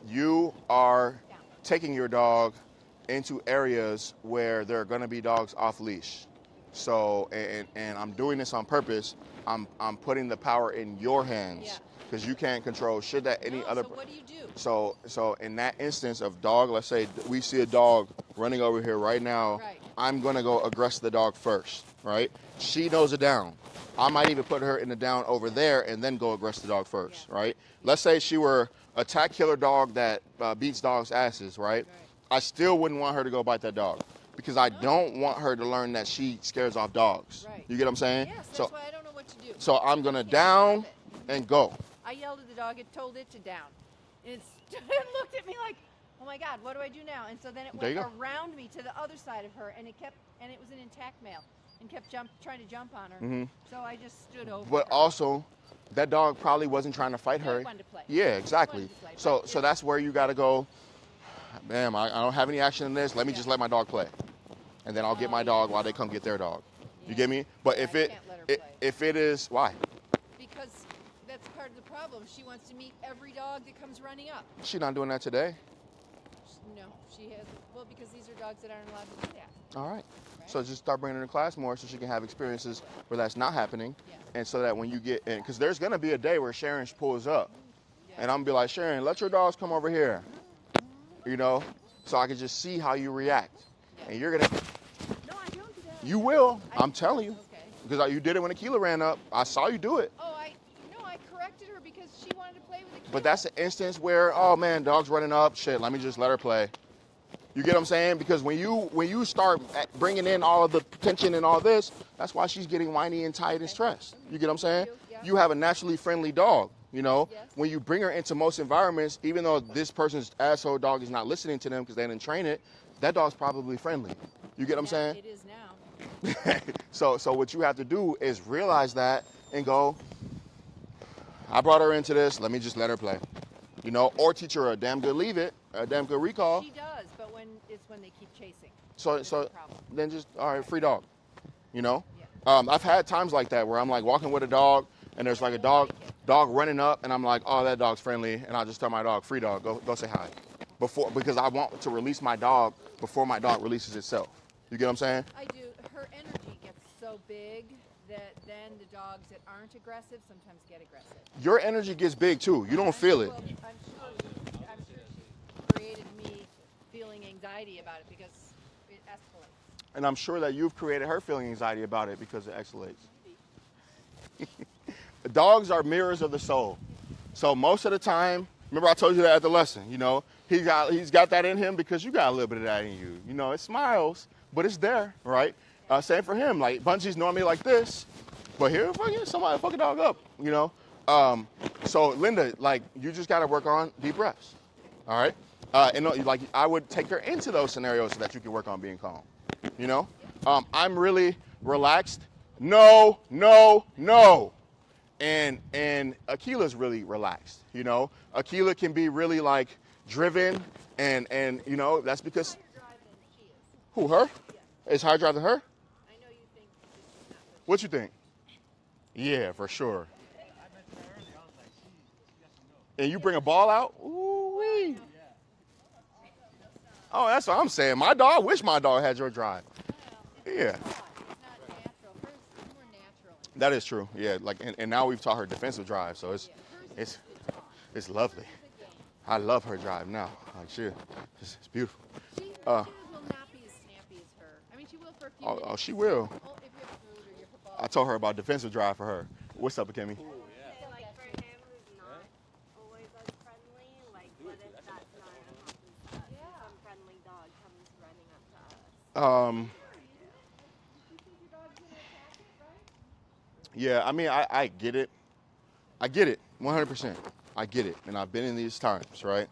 Speaker 1: You are taking your dog into areas where there are going to be dogs off leash. So, and I'm doing this on purpose. I'm putting the power in your hands because you can't control shit that any other.
Speaker 5: So what do you do?
Speaker 1: So in that instance of dog, let's say we see a dog running over here right now.
Speaker 5: Right.
Speaker 1: I'm gonna go aggress the dog first, right? She knows it down. I might even put her in the down over there and then go aggress the dog first, right? Let's say she were a attack killer dog that beats dogs' asses, right? I still wouldn't want her to go bite that dog because I don't want her to learn that she scares off dogs.
Speaker 5: Right.
Speaker 1: You get what I'm saying?
Speaker 5: Yes, that's why I don't know what to do.
Speaker 1: So I'm gonna down and go.
Speaker 5: I yelled at the dog. It told it to down. It looked at me like, oh my God, what do I do now? And so then it went around me to the other side of her, and it was an intact male, and kept trying to jump on her. So I just stood over.
Speaker 1: But
Speaker 5: her.
Speaker 1: also, that dog probably wasn't trying to fight her.
Speaker 5: He wanted to play.
Speaker 1: Yeah, exactly.
Speaker 5: Wanted to play,
Speaker 1: So
Speaker 5: but
Speaker 1: so that's where you got to go. Ma'am, I don't have any action in this. Let me just let my dog play, and then I'll get my dog while they come get their dog. You get me? But
Speaker 5: Yeah,
Speaker 1: if
Speaker 5: I
Speaker 1: it
Speaker 5: can't let her play.
Speaker 1: if it is why
Speaker 5: Because that's part of the problem. She wants to meet every dog that comes running up.
Speaker 1: she's not doing that today?
Speaker 5: No, she has. Well, because these are dogs that aren't allowed to do that.
Speaker 1: All right. So just start bringing her to class more so she can have experiences where that's not happening.
Speaker 5: Yeah.
Speaker 1: And so that when you get in, because there's going to be a day where Sharon pulls up. And I'm going to be like, Sharon, let your dogs come over here. You know, so I can just see how you react. And you're going to,
Speaker 5: No, I don't do that.
Speaker 1: you will, I'm telling you.
Speaker 5: Okay.
Speaker 1: Because you did it when Akila ran up. I saw you do it.
Speaker 5: Oh, I corrected her because she wanted to play with the kid.
Speaker 1: But that's an instance where, oh man, dog's running up. Shit, let me just let her play. You get what I'm saying? Because when you start bringing in all of the tension and all this, that's why she's getting whiny and tight and stressed. You get what I'm saying?
Speaker 5: Yeah.
Speaker 1: You have a naturally friendly dog. You know,
Speaker 5: Yes.
Speaker 1: when you bring her into most environments, even though this person's asshole dog is not listening to them because they didn't train it, that dog's probably friendly. You get what I'm saying?
Speaker 5: It is now.
Speaker 1: So what you have to do is realize that and go, I brought her into this, let me just let her play. You know, or teach her a damn good leave it, a damn good recall.
Speaker 5: She does, but when they keep chasing.
Speaker 1: So
Speaker 5: That's the problem.
Speaker 1: then just, all right, free dog. You know?
Speaker 5: Yeah.
Speaker 1: I've had times like that where I'm like walking with a dog and there's like a dog running up and I'm like, oh, that dog's friendly. And I'll just tell my dog, free dog, go say hi. Because I want to release my dog before my dog releases itself. You get what I'm saying?
Speaker 5: I do. Her energy gets so big that then the dogs that aren't aggressive sometimes get aggressive.
Speaker 1: Your energy gets big too. You don't feel it.
Speaker 5: Well, I'm sure she created me feeling anxiety about it because it escalates.
Speaker 1: And I'm sure that you've created her feeling anxiety about it because it escalates. Dogs are mirrors of the soul. So most of the time, remember I told you that at the lesson, you know, he's got that in him because you got a little bit of that in you. You know, it smiles, but it's there, right? Same for him. Like Bungie's normally like this, but here, somebody fuck a dog up, you know? So Linda, like you just got to work on deep breaths, all right? And like I would take her into those scenarios so that you can work on being calm, you know? I'm really relaxed. No. And Akila's really relaxed, you know? Akila can be really like driven and you know, that's because who, her? Is higher drive than her?
Speaker 5: I know you think this is not
Speaker 1: What you think? Yeah, for sure. And you bring a ball out? Ooh-wee. Oh, that's what I'm saying. My dog, I wish my dog had your drive. Yeah.
Speaker 5: It's not natural. Hers is more natural.
Speaker 1: That is true. Yeah, like and now we've taught her defensive drive, so it's lovely. I love her drive now. Like it's beautiful.
Speaker 5: She will not be as snappy as her. I mean, she will for a few minutes.
Speaker 1: Oh, she will.
Speaker 5: Oh, if you have food or your ball.
Speaker 1: I told her about defensive drive for her. What's up, Akemi?
Speaker 12: Like for him who's not always as friendly, like what if that scenario happens to us? Yeah. Some friendly dog comes running up to us.
Speaker 1: Yeah, I mean, I get it. I get it, 100%. I get it, and I've been in these times, right?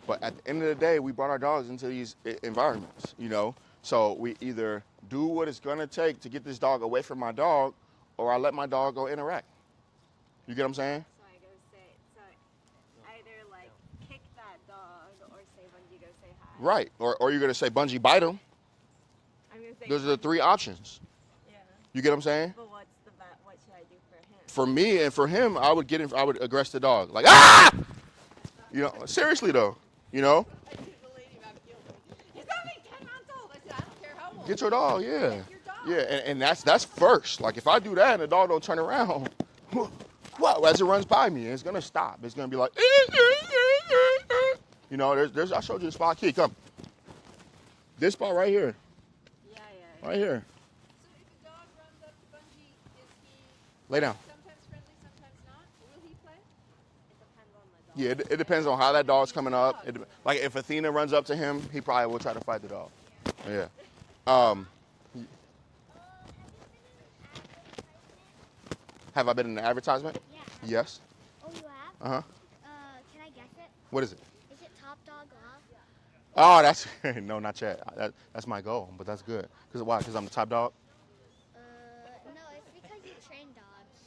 Speaker 1: But at the end of the day, we brought our dogs into these environments, you know? So we either do what it's gonna take to get this dog away from my dog, or I let my dog go interact. You get what I'm saying?
Speaker 12: So I go say, so either like kick that dog or say Bungie go say hi.
Speaker 1: Right, or you're gonna say, Bungie, bite him.
Speaker 12: I'm gonna say
Speaker 1: Those are the three options.
Speaker 12: Yeah.
Speaker 1: You get what I'm saying?
Speaker 12: But what should I do for him?
Speaker 1: For me and for him, I would aggress the dog. Like, ah! You know, seriously though, you know?
Speaker 5: He's only 10 months old. I said, I don't care how old.
Speaker 1: Get your dog, yeah.
Speaker 5: Get your dog.
Speaker 1: Yeah, and that's first. Like if I do that and the dog don't turn around, well, as it runs by me, it's gonna stop. It's gonna be like, you know, there's I showed you the spot. Key, come. This spot right here.
Speaker 12: Yeah.
Speaker 1: Right here.
Speaker 5: So if a dog runs up to Bungie, is he
Speaker 1: Lay down.
Speaker 5: sometimes friendly, sometimes not? Will he play?
Speaker 12: It depends on the dog.
Speaker 1: Yeah, it depends on how that dog's coming up. Like if Athena runs up to him, he probably will try to fight the dog. Yeah. Have I been in an advertisement?
Speaker 13: Yeah.
Speaker 1: Yes.
Speaker 13: Oh, you have?
Speaker 1: Uh-huh.
Speaker 13: Can I guess it?
Speaker 1: What is it?
Speaker 13: Is it Top Dog Law?
Speaker 1: Oh, that's no, not yet. That's my goal, but that's good. Cause why? Cause I'm the top dog.
Speaker 13: No, it's because you train dogs.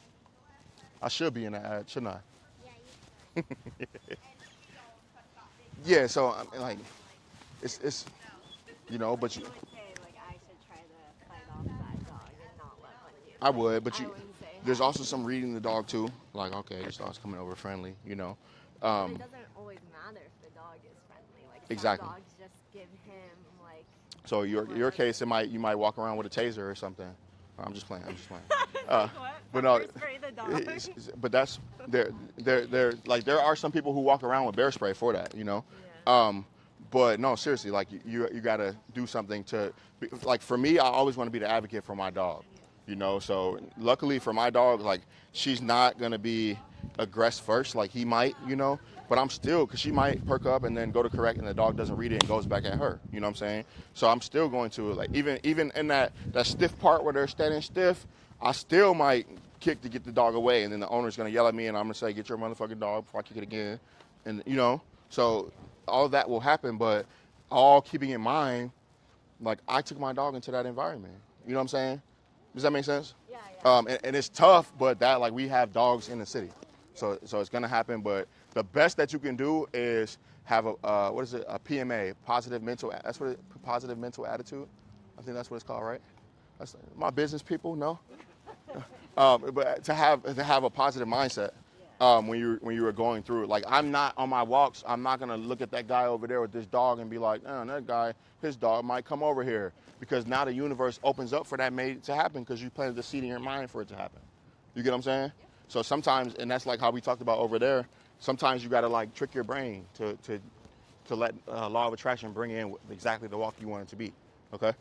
Speaker 1: I should be in the ad, shouldn't I?
Speaker 13: Yeah,
Speaker 1: Yeah, so I mean, like, it's you know, but you,
Speaker 12: would say like I should try to fight off that dog and not let one do.
Speaker 1: I would, but
Speaker 12: I
Speaker 1: you,
Speaker 12: wouldn't say
Speaker 1: there's
Speaker 12: hi.
Speaker 1: also some reading the dog too. Like, okay, this dog's coming over friendly, you know.
Speaker 12: But it doesn't always matter if the dog is friendly. Like
Speaker 1: Exactly.
Speaker 12: some dogs just give him like.
Speaker 1: So your case, you might walk around with a taser or something. I'm just playing.
Speaker 12: What?
Speaker 1: But no,
Speaker 12: Pepper spray the dog.
Speaker 1: but that's there like there are some people who walk around with bear spray for that, you know.
Speaker 12: Yeah.
Speaker 1: But no, seriously, like you gotta do something to, like for me, I always want to be the advocate for my dog, you know. So luckily for my dog, like she's not gonna be aggressive first, like he might, you know. But I'm still, because she might perk up and then go to correct and the dog doesn't read it and goes back at her. You know what I'm saying? So I'm still going to, like, even in that stiff part where they're standing stiff, I still might kick to get the dog away. And then the owner's going to yell at me and I'm going to say, get your motherfucking dog before I kick it again. And, you know, so all of that will happen. But all keeping in mind, like, I took my dog into that environment. You know what I'm saying? Does that make sense?
Speaker 12: Yeah, yeah.
Speaker 1: And it's tough, but that, like, we have dogs in the city. So it's going to happen. But the best that you can do is have a a PMA, positive mental. That's what positive mental attitude. I think that's what it's called, right? That's my business people. No, but to have a positive mindset when you were going through it. Like I'm not on my walks. I'm not gonna look at that guy over there with this dog and be like, oh, that guy, his dog might come over here, because now the universe opens up for that mate to happen because you planted the seed in your mind for it to happen. You get what I'm saying? So sometimes, and that's like how we talked about over there. Sometimes you got to like trick your brain to let law of attraction bring in exactly the walk you want it to be. Okay.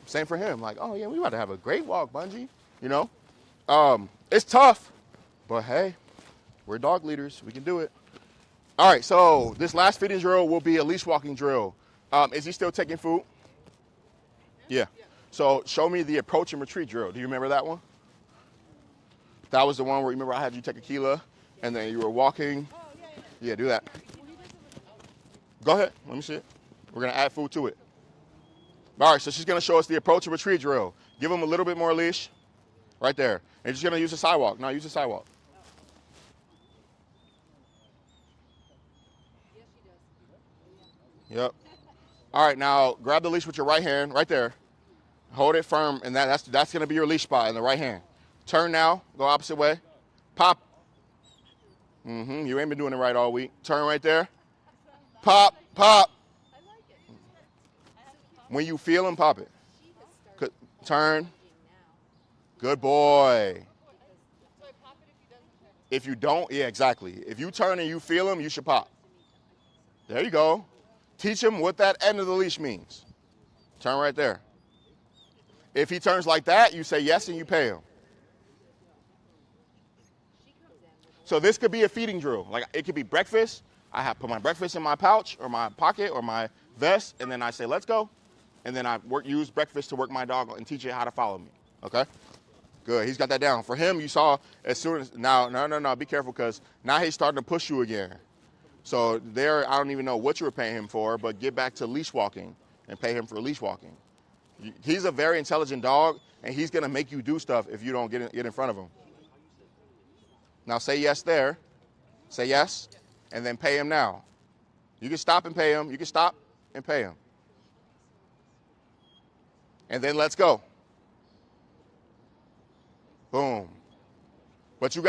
Speaker 1: Same for him. Like, oh yeah, we about to have a great walk, Bungie. You know, it's tough, but hey, we're dog leaders. We can do it. All right. So this last feeding drill will be a leash walking drill. Is he still taking food? Yeah. So show me the approach and retreat drill. Do you remember that one? That was the one where, remember I had you take a Keela and then you were walking. Yeah, do that. Go ahead, let me see it. We're gonna add food to it. All right, so she's gonna show us the approach and retreat drill. Give him a little bit more leash, right there. And you're just gonna use the sidewalk. No, use the sidewalk. Yep. All right, now grab the leash with your right hand, right there. Hold it firm, and that's gonna be your leash spot in the right hand. Turn now, go opposite way. Pop. You ain't been doing it right all week. Turn right there. Pop, pop. When you feel him, pop it. Turn. Good boy. If you don't, yeah, exactly. If you turn and you feel him, you should pop. There you go. Teach him what that end of the leash means. Turn right there. If he turns like that, you say yes and you pay him. So this could be a feeding drill. Like it could be breakfast. I have put my breakfast in my pouch or my pocket or my vest, and then I say, let's go. And then I use breakfast to work my dog and teach it how to follow me. Okay? Good. He's got that down. For him, you saw as soon as, no, be careful, because now he's starting to push you again. So there, I don't even know what you were paying him for, but get back to leash walking and pay him for leash walking. He's a very intelligent dog, and he's going to make you do stuff if you don't get in front of him. Now say yes there. Say yes, and then pay him now. You can stop and pay him. You can stop and pay him. And then let's go. Boom. But you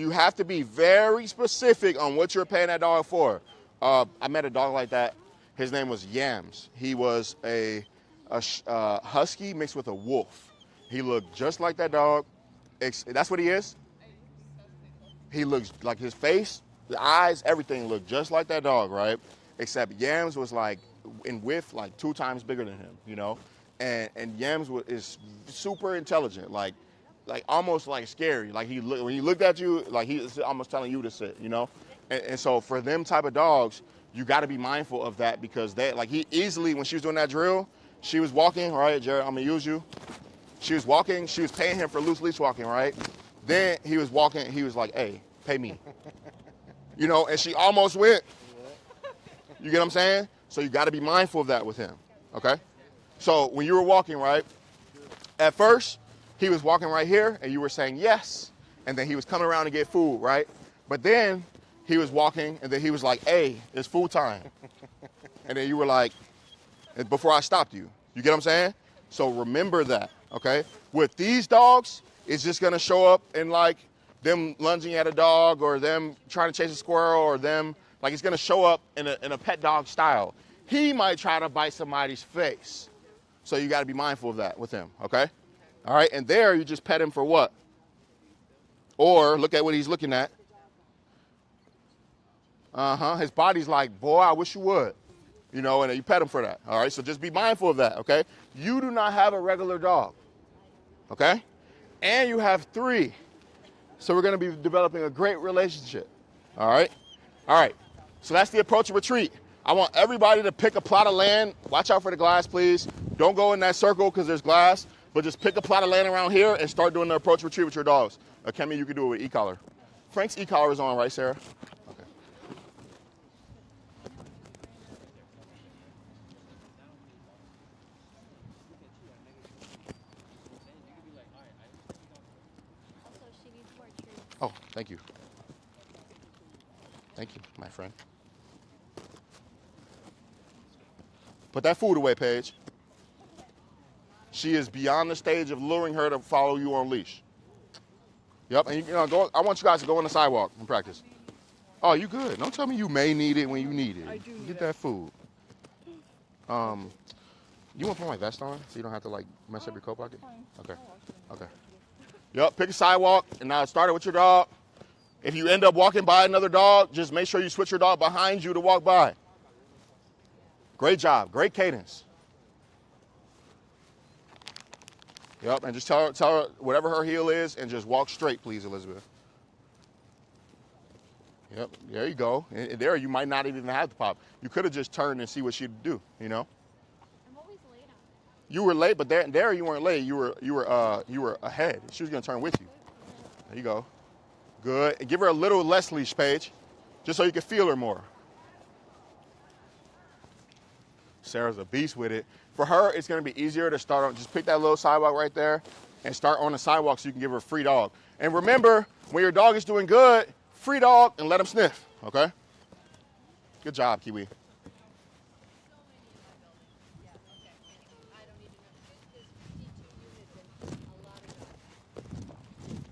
Speaker 1: have to be very specific on what you're paying that dog for. I met a dog like that. His name was Yams. He was a husky mixed with a wolf. He looked just like that dog. That's what he is. He looks like his face, the eyes, everything looked just like that dog, right? Except Yams was like in width, like 2 times bigger than him, you know? And Yams is super intelligent, like almost like scary. Like when he looked at you, like he's almost telling you to sit, you know? And so for them type of dogs, you got to be mindful of that, because he easily, when she was doing that drill, she was walking, right, Jared, I'm gonna use you. She was walking, she was paying him for loose leash walking, right? Then he was walking, he was like, hey, pay me. You know, and she almost went. You get what I'm saying? So you got to be mindful of that with him, okay? So when you were walking, right, at first, he was walking right here, and you were saying yes, and then he was coming around to get food, right? But then he was walking, and then he was like, hey, it's food time. And then you were like, before I stopped you. You get what I'm saying? So remember that, okay? With these dogs, it's just gonna show up in like them lunging at a dog or them trying to chase a squirrel or them, like it's gonna show up in a pet dog style. He might try to bite somebody's face. So you gotta be mindful of that with him, okay? All right, and there you just pet him for what? Or look at what he's looking at. His body's like, boy, I wish you would. You know, and you pet him for that, all right? So just be mindful of that, okay? You do not have a regular dog, okay? And you have 3. So we're gonna be developing a great relationship, all right? All right, so that's the approach and retreat. I want everybody to pick a plot of land. Watch out for the glass, please. Don't go in that circle because there's glass, but just pick a plot of land around here and start doing the approach and retreat with your dogs. Kemi, you can do it with e-collar. Frank's e-collar is on, right, Sarah? Okay. Oh, thank you. Thank you, my friend. Put that food away, Paige. She is beyond the stage of luring her to follow you on leash. Yep, and you know, go. I want you guys to go on the sidewalk and practice. Oh, you good? Don't tell me you may need it when you need it.
Speaker 7: I do need
Speaker 1: Get that food. You want to put my vest on so you don't have to like mess up your coat pocket? Okay. Okay. Yep. Pick a sidewalk and now start it with your dog. If you end up walking by another dog, just make sure you switch your dog behind you to walk by. Great job. Great cadence. Yep, and just tell her whatever her heel is and just walk straight, please, Elizabeth. Yep, there you go. And there you might not even have to pop. You could have just turned and see what she'd do, you know?
Speaker 13: I'm always late on it.
Speaker 1: You were late, but there you weren't late. You were ahead. She was gonna turn with you. There you go. Good. And give her a little less leash, Paige, just so you can feel her more. Sarah's a beast with it. For her, it's gonna be easier to start on, just pick that little sidewalk right there and start on the sidewalk so you can give her a free dog. And remember, when your dog is doing good, free dog and let him sniff, okay? Good job, Kiwi.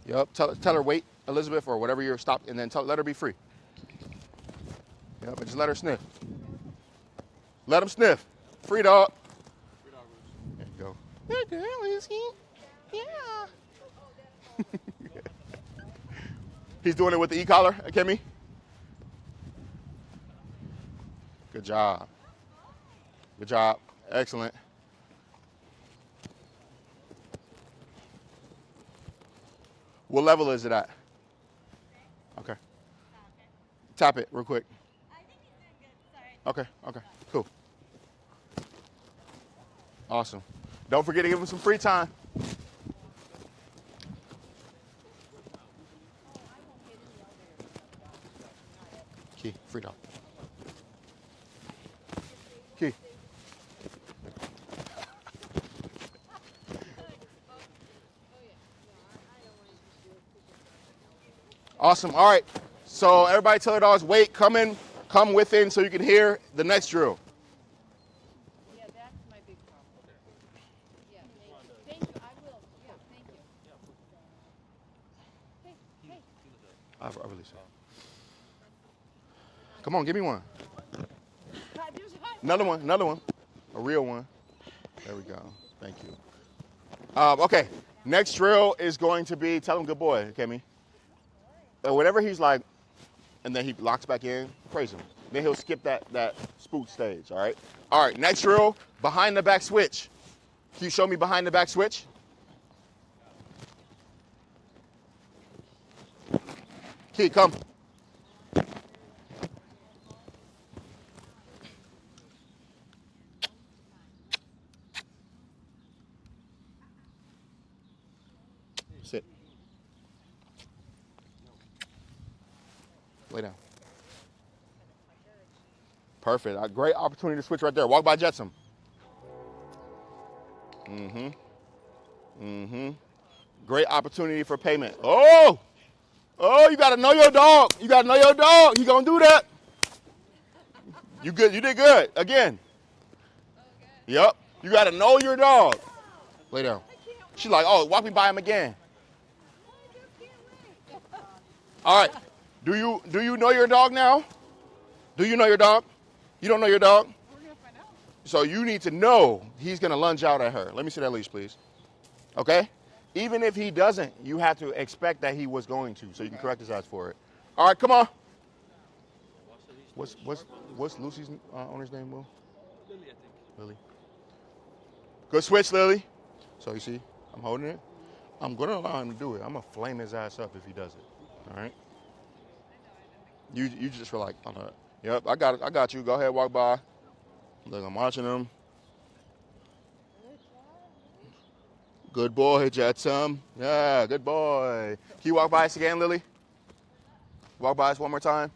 Speaker 1: Yep, tell her wait, Elizabeth, or whatever you're stopped, and then let her be free. Yep, and just let her sniff. Let him sniff. Free dog. There you go. Good girl, Lucy. Yeah. He's doing it with the e-collar, Kemi. Good job. Good job. Excellent. What level is it at? Okay. Tap it real quick. Okay, cool. Awesome. Don't forget to give him some free time. Key, free dog. Key. Awesome, all right. So everybody tell their dogs, wait, come within so you can hear the next drill.
Speaker 5: Yeah, that's my big problem. Yeah, thank you. I will. Yeah, thank you. Hey.
Speaker 1: I'll release it. Come on, give me one. Another one. A real one. There we go. Thank you. Okay, next drill is going to be, tell him good boy, Kemi. Whenever he's like, and then he locks back in, praise him. Then he'll skip that spook stage, all right? All right, next drill, behind the back switch. Can you show me behind the back switch? Key, come. Sit. Lay down. Perfect. A great opportunity to switch right there. Walk by Jetsam. Great opportunity for payment. Oh! Oh, you gotta know your dog. You gotta know your dog. He gonna do that. You good? You did good. Again. Yep. You gotta know your dog. Lay down. She's like, oh, walk me by him again. All right. Do you know your dog now? Do you know your dog? You don't know your dog?
Speaker 10: We're gonna find out.
Speaker 1: So you need to know he's gonna lunge out at her. Let me see that leash, please. Okay? Even if he doesn't, you have to expect that he was going to, so you can correct his eyes for it. All right, come on. What's Lucy's owner's name, Will?
Speaker 8: Lily, I think.
Speaker 1: Lily. Good switch, Lily. So you see, I'm holding it. I'm gonna allow him to do it. I'm gonna flame his ass up if he does it. All right. You just relax. Yep, I got you. Go ahead, walk by. Look, I'm watching him. Good boy, Jetsam. Yeah, good boy. Can you walk by us again, Lily? Walk by us one more time.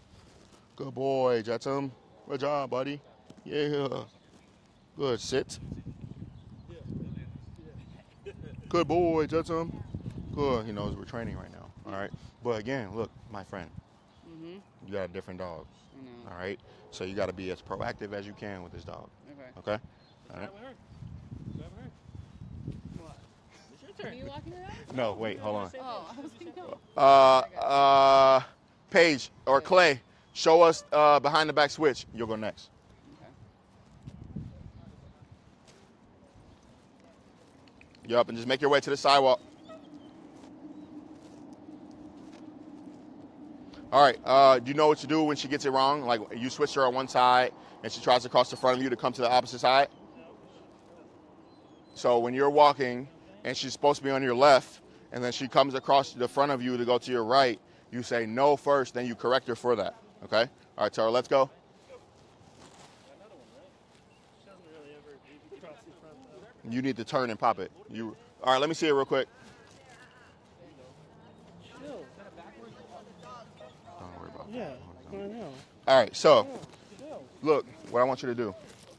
Speaker 1: Good boy, Jetsam. Good job, buddy. Yeah. Good. Sit. Good boy, Jetsam. Good. He knows we're training right now. All right. But again, look, my friend. You got a different dog. All right. So you got to be as proactive as you can with this dog. Okay. All right.
Speaker 10: Are you walking her out?
Speaker 1: No, wait, hold on.
Speaker 10: Oh, I was like, no.
Speaker 1: Paige or Clay, show us behind the back switch. You'll go next. Yup, and just make your way to the sidewalk. All right, do you know what to do when she gets it wrong? Like you switch her on one side and she tries to cross the front of you to come to the opposite side? So when you're walking and she's supposed to be on your left and then she comes across the front of you to go to your right, you say no first, then you correct her for that, okay? All right, Tara, let's go. You need to turn and pop it. All right, let me see it real quick. Don't worry about it.
Speaker 7: Yeah, I know.
Speaker 1: All right, so look, what I want you to do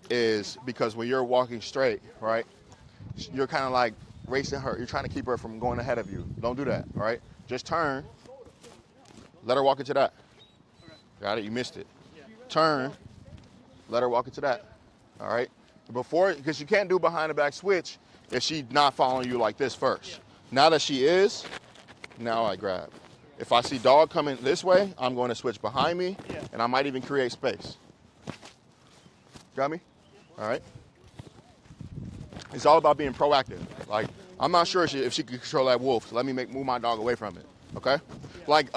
Speaker 1: is, because when you're walking straight, right, you're kind of like racing her. You're trying to keep her from going ahead of you. Don't do that, all right? Just turn. Let her walk into that. Got it? You missed it. Turn. Let her walk into that, all right? Before, because you can't do behind the back switch if she's not following you like this first. Now that she is, now I grab. If I see dog coming this way, I'm going to switch behind me, and I might even create space. Got me? All right. It's all about being proactive. Like, I'm not sure if she can control that wolf, so let me move my dog away from it, okay? Like,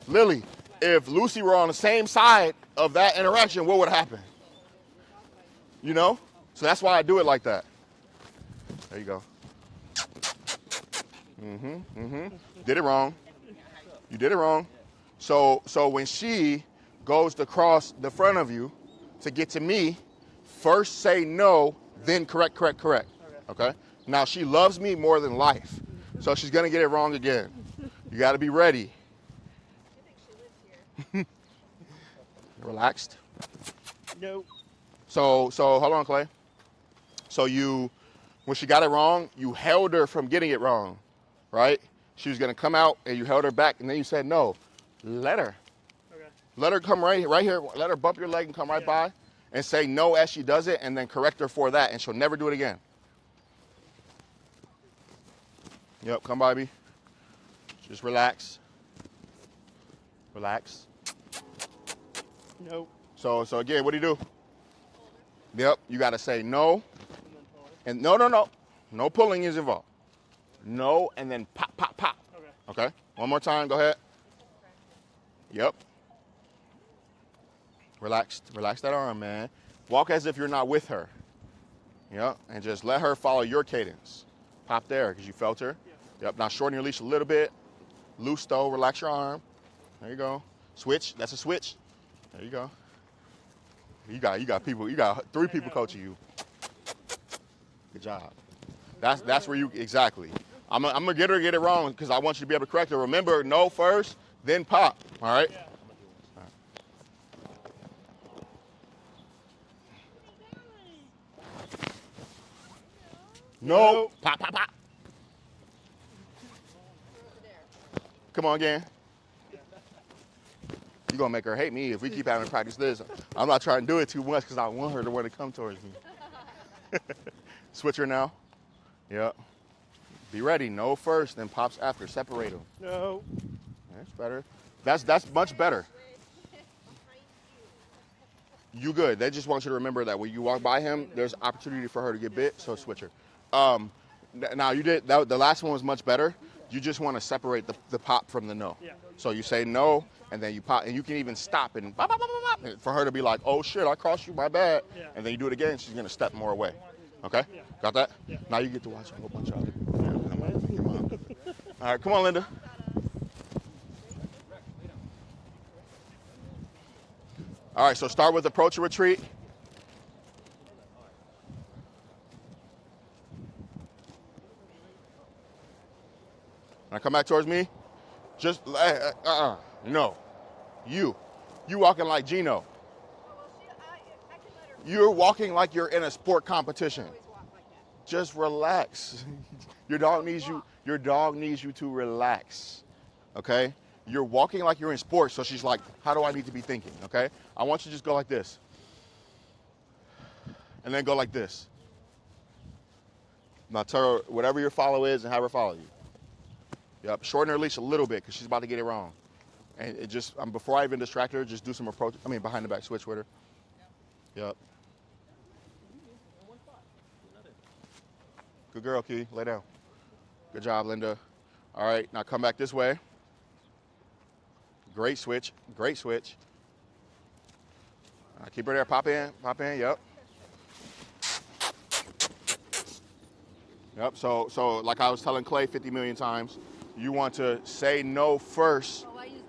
Speaker 1: Lily, if Lucy were on the same side of that interaction, what would happen? You know? So that's why I do it like that. There you go. Did it wrong. You did it wrong. So when she goes to cross the front of you to get to me, first say no, then correct. Okay? Now she loves me more than life, so she's gonna get it wrong again. You gotta be ready. Relaxed?
Speaker 7: No.
Speaker 1: So hold on, Clay. So when she got it wrong, you held her from getting it wrong, right? She was gonna come out and you held her back and then you said no. Let her.
Speaker 7: Okay.
Speaker 1: Let her come right here. Let her bump your leg and come right by and say no as she does it and then correct her for that and she'll never do it again. Yep, come by me. Just relax. Relax.
Speaker 7: Nope.
Speaker 1: So again, what do you do? Yep, you gotta say no. And no. No pulling is involved. No, and then pop. Okay. One more time, go ahead. Yep. Relax that arm, man. Walk as if you're not with her. Yep, and just let her follow your cadence. Pop there, because you felt her. Yep, now shorten your leash a little bit. Loose though, relax your arm. There you go. Switch, that's a switch. There you go. You got people, you got 3 people coaching you. Good job. That's where you, exactly. I'm gonna get it wrong because I want you to be able to correct her. Remember, no first, then pop, all right? All right. No, pop. Come on again. You're going to make her hate me if we keep having to practice this. I'm not trying to do it too much because I want her to want to come towards me. Switcher now. Yep. Be ready. No first, then pops after. Separate them.
Speaker 7: No.
Speaker 1: That's better. That's much better. You good. They just want you to remember that when you walk by him, there's opportunity for her to get bit, so switch her. Now, you did, the last one was much better. You just want to separate the pop from the no.
Speaker 7: Yeah.
Speaker 1: So you say no, and then you pop, and you can even stop and bop, bop, bop, bop, bop, for her to be like, oh shit, I crossed you, my bad.
Speaker 7: Yeah.
Speaker 1: And then you do it again, she's going to step more away. Okay?
Speaker 7: Yeah.
Speaker 1: Got that?
Speaker 7: Yeah.
Speaker 1: Now you get to watch a whole bunch of other. All right, come on, Linda. All right, so start with approach and retreat. Now come back towards me. Just, no. You walking like Gino. You're walking like you're in a sport competition. Just relax. Your dog needs you to relax. Okay? You're walking like you're in sports, so she's like, how do I need to be thinking? Okay? I want you to just go like this. And then go like this. Now tell her whatever your follow is and have her follow you. Yep, shorten her leash a little bit because she's about to get it wrong. And it just, before I even distract her, just do some approach, behind the back switch with her. Yep. Good girl, Key, lay down. Good job, Linda. All right, now come back this way. Great switch, great switch. Keep her there, pop in, yep. Yep, so like I was telling Clay 50 million times, you want to say no first.
Speaker 5: Oh, I used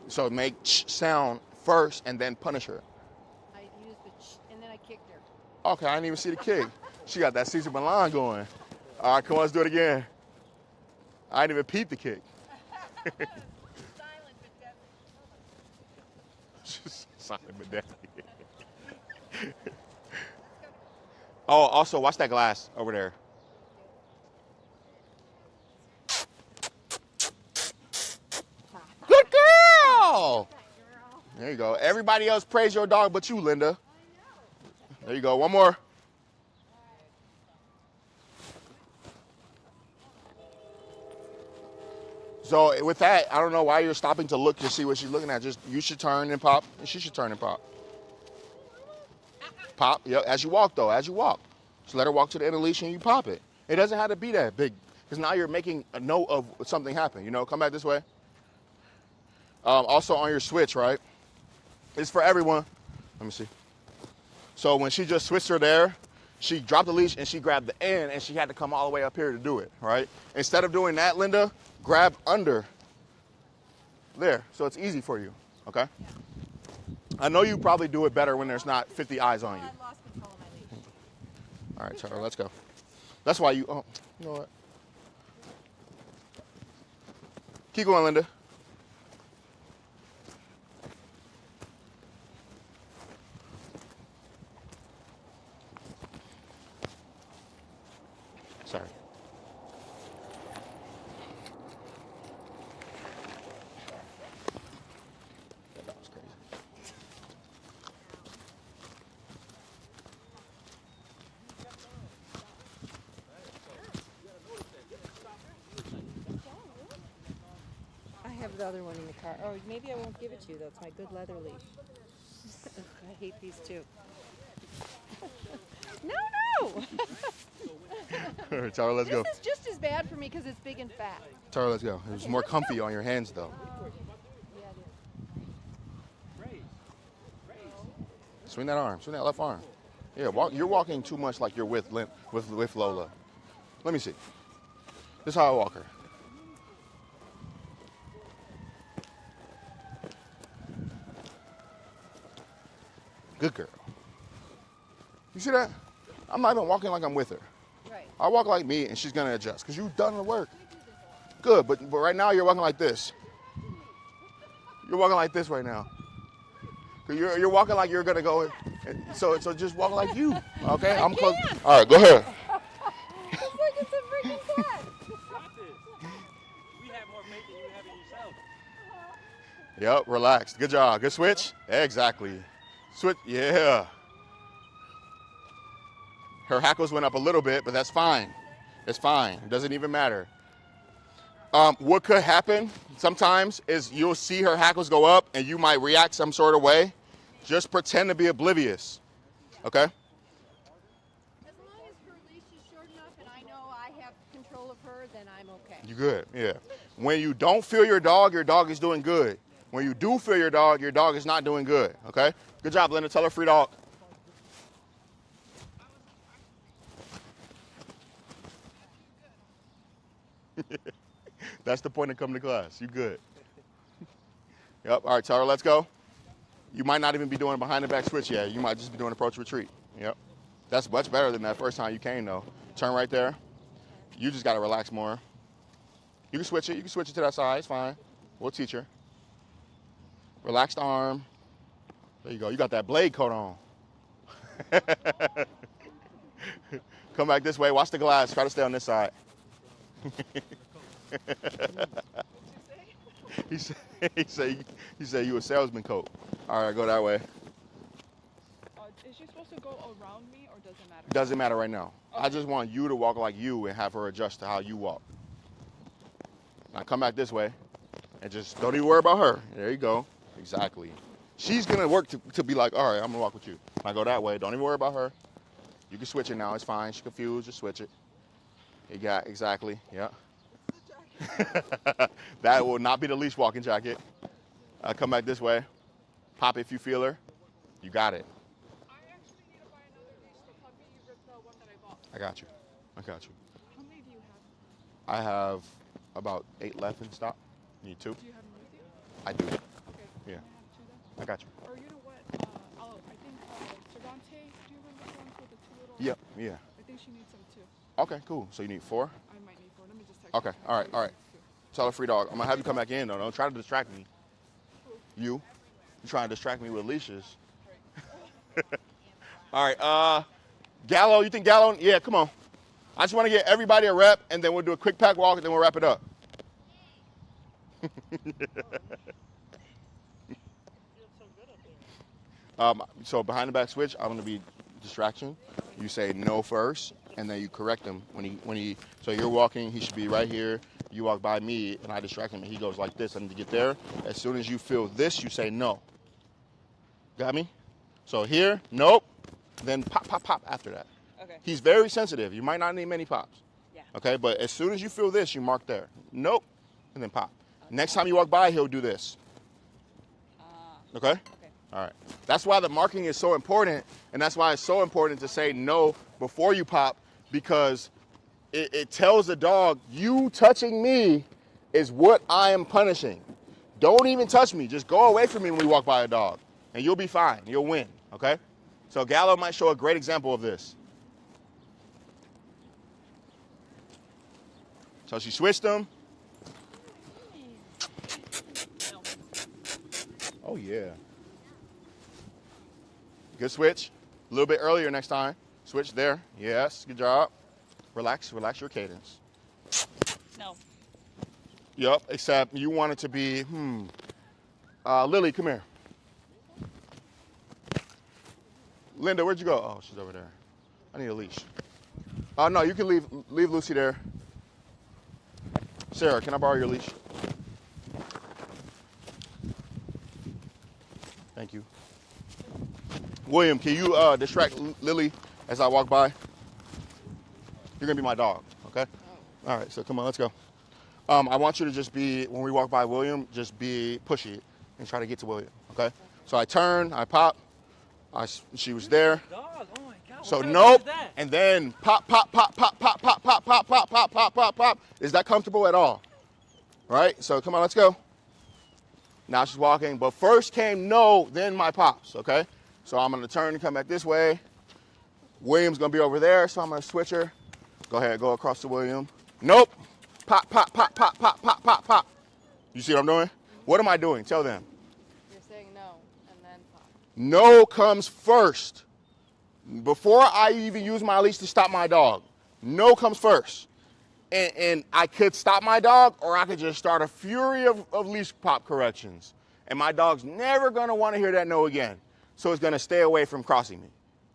Speaker 5: the
Speaker 1: So make sound first and then punish her.
Speaker 5: I used the and then I kicked her.
Speaker 1: Okay, I didn't even see the kick. She got that Cesar Milan going. All right, come on, let's do it again. I didn't even peep the kick.
Speaker 5: Silent but deadly.
Speaker 1: Silent but deadly. Oh, also, watch that glass over there. Good girl! There you go. Everybody else praise your dog but you, Linda. There you go. One more. So with that, I don't know why you're stopping to look to see what she's looking at. Just you should turn and pop, and she should turn and pop. Pop, yeah, as you walk though, as you walk. Just let her walk to the end of the leash and you pop it. It doesn't have to be that big, because now you're making a note of something happened. You know, come back this way. Also on your switch, right? It's for everyone. Let me see. So when she just switched her there, she dropped the leash and she grabbed the end and she had to come all the way up here to do it, right? Instead of doing that, Linda, grab under there so it's easy for you, okay? Yeah. I know you probably do it better when there's not 50 eyes on you.
Speaker 5: I lost control of my leash.
Speaker 1: All right, Charlie, let's go. That's why you, oh, you know what? Keep going, Linda. Sorry. That was crazy.
Speaker 2: I have the other one in the car. Oh, maybe I won't give it to you though. It's my good leather leash. I hate these too. No!
Speaker 1: All right, Tara, let's go.
Speaker 5: This is just as bad for me because it's big and fat.
Speaker 1: Tara, let's go. It was more comfy on your hands, though.
Speaker 5: Yeah, it is.
Speaker 1: Swing that arm. Swing that left arm. Yeah, you're walking too much like you're with Lola. Let me see. This is how I walk her. Good girl. You see that? I'm not even walking like I'm with her.
Speaker 5: Right.
Speaker 1: I walk like me, and she's gonna adjust because you've done the work. Good, but right now you're walking like this. You're walking like this right now. You're walking like you're gonna go. So just walk like you. Okay, I'm close. All right, go ahead.
Speaker 5: It's like it's a freaking cat.
Speaker 8: We have more faith than you have in yourself.
Speaker 1: Yep, relaxed. Good job. Good switch. Exactly. Switch. Yeah. Her hackles went up a little bit, but that's fine. It's fine. It doesn't even matter. What could happen sometimes is you'll see her hackles go up and you might react some sort of way. Just pretend to be oblivious. Okay?
Speaker 5: As long as her leash is short enough and I know I have control of her, then I'm okay.
Speaker 1: You good, yeah. When you don't feel your dog is doing good. When you do feel your dog is not doing good, okay? Good job, Linda. Tell her free dog. That's the point of coming to class. You good. Yep, all right, tell her let's go. You might not even be doing a behind the back switch yet. You might just be doing approach retreat. Yep. That's much better than that first time you came though. Turn right there. You just gotta relax more. You can switch it. You can switch it to that side. It's fine. We'll teach her. Relaxed arm. There you go. You got that blade coat on. Come back this way. Watch the glass. Try to stay on this side. He said you a salesman coat. All right, go that way.
Speaker 10: Is she supposed to go around me or does it matter?
Speaker 1: Doesn't matter right now.
Speaker 10: Okay.
Speaker 1: I just want you to walk like you and have her adjust to how you walk. Now come back this way and just don't even worry about her. There you go. Exactly. She's gonna work to be like, all right, I'm gonna walk with you. Now go that way. Don't even worry about her. You can switch it now. It's fine. She's confused. Just switch it. You got exactly. Yeah. That will not be the leash walking jacket. Come back this way. Pop if you feel her. You got it.
Speaker 10: I actually need to buy another leash. The puppy ripped the one that I bought.
Speaker 1: I got you. I got you.
Speaker 10: How many do you have?
Speaker 1: I have about 8 left in stock. Need 2?
Speaker 10: Do you have them with you?
Speaker 1: I do.
Speaker 10: Okay.
Speaker 1: Yeah.
Speaker 10: Can I have 2 then?
Speaker 1: I got you.
Speaker 10: Or you know what? I think Cervante, do you remember the ones with the 2 little?
Speaker 1: Yep. Yeah.
Speaker 10: I think she needs some too.
Speaker 1: Okay, cool. So you need 4?
Speaker 10: I might need 4. Let me just text
Speaker 1: Okay.
Speaker 10: her.
Speaker 1: All right. All right. Tell her free dog. I'm gonna have you come back in though. Don't try to distract me. You trying to distract me with leashes. All right. Gallo, you think Gallo? Yeah, come on. I just want to get everybody a rep, and then we'll do a quick pack walk, and then we'll wrap it up. So behind the back switch, I'm gonna be distraction. You say no first, and then you correct him when he. So you're walking, he should be right here. You walk by me, and I distract him, and he goes like this. I need to get there. As soon as you feel this, you say no. Got me? So here, nope. Then pop, pop, pop after that.
Speaker 14: Okay.
Speaker 1: He's very sensitive. You might not need many pops.
Speaker 14: Yeah.
Speaker 1: Okay, but as soon as you feel this, you mark there. Nope, and then pop. Next time you walk by, he'll do this. Okay?
Speaker 14: Okay.
Speaker 1: All right. That's why the marking is so important, and that's why it's so important to say no before you pop, because it tells the dog, you touching me is what I am punishing. Don't even touch me. Just go away from me when we walk by a dog, and you'll be fine. You'll win, okay? So Gallo might show a great example of this. So she switched him. Oh, yeah. Good switch. A little bit earlier next time. Switch there. Yes, good job. Relax your cadence.
Speaker 14: No.
Speaker 1: Yep, except you want it to be, Lily, come here. Linda, where'd you go? Oh, she's over there. I need a leash. No, you can leave Lucy there. Sarah, can I borrow your leash? Thank you. William, can you distract Lily as I walk by? You're gonna be my dog, okay? All right, so come on, let's go. I want you to just be, when we walk by William, just be pushy and try to get to William, okay? So I turn, I pop, she was there.
Speaker 8: Dog, oh my God,
Speaker 1: So
Speaker 8: what kind of
Speaker 1: nope,
Speaker 8: dog is that?
Speaker 1: and then pop, pop, pop, pop, pop, pop, pop, pop, pop, pop, pop, pop, pop. Is that comfortable at all? Right, so come on, let's go. Now she's walking, but first came no, then my pops, okay? So I'm gonna turn and come back this way. William's gonna be over there, so I'm gonna switch her. Go ahead, go across to William. Nope, pop, pop, pop, pop, pop, pop, pop, pop. You see what I'm doing? What am I doing? Tell them.
Speaker 2: You're saying no, and then pop.
Speaker 1: No comes first. Before I even use my leash to stop my dog, no comes first. And I could stop my dog, or I could just start a fury of leash pop corrections. and my dog's never gonna wanna hear that no again. So it's gonna stay away from crossing me,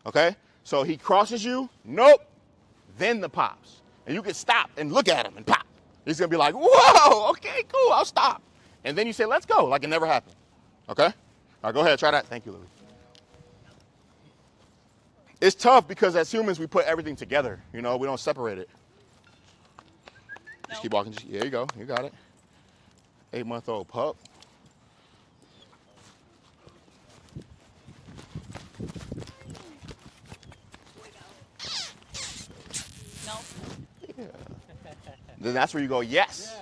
Speaker 1: okay? So he crosses you, nope, then the pops. And you can stop and look at him and pop. He's gonna be like, whoa, okay, cool, I'll stop. And then you say, let's go, like it never happened, okay? All right, go ahead, try that. Thank you, Louis. It's tough because as humans, we put everything together, you know, we don't separate it. Just keep walking, there you go, you got it. 8-month-old pup.
Speaker 11: No.
Speaker 1: Yeah. Then that's where you go, yes.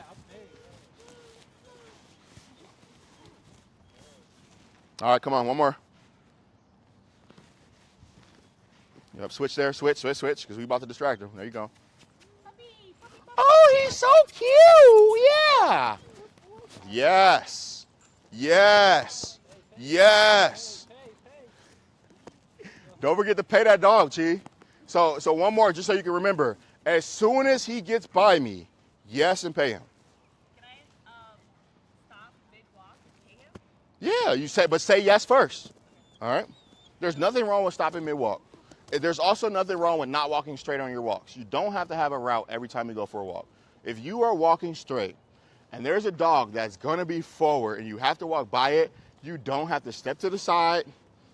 Speaker 1: All right, come on, one more. Yep, switch there, switch, because we about to distract him. There you go. Oh, he's so cute, yeah. Yes, yes, yes. Don't forget to pay that dog, Chi. So one more, just so you can remember. As soon as he gets by me, yes, and pay him.
Speaker 11: Can I stop mid-walk and pay him?
Speaker 1: Yeah, you say, but say yes first. All right? There's nothing wrong with stopping mid-walk. There's also nothing wrong with not walking straight on your walks. You don't have to have a route every time you go for a walk. If you are walking straight and there's a dog that's gonna be forward and you have to walk by it, you don't have to step to the side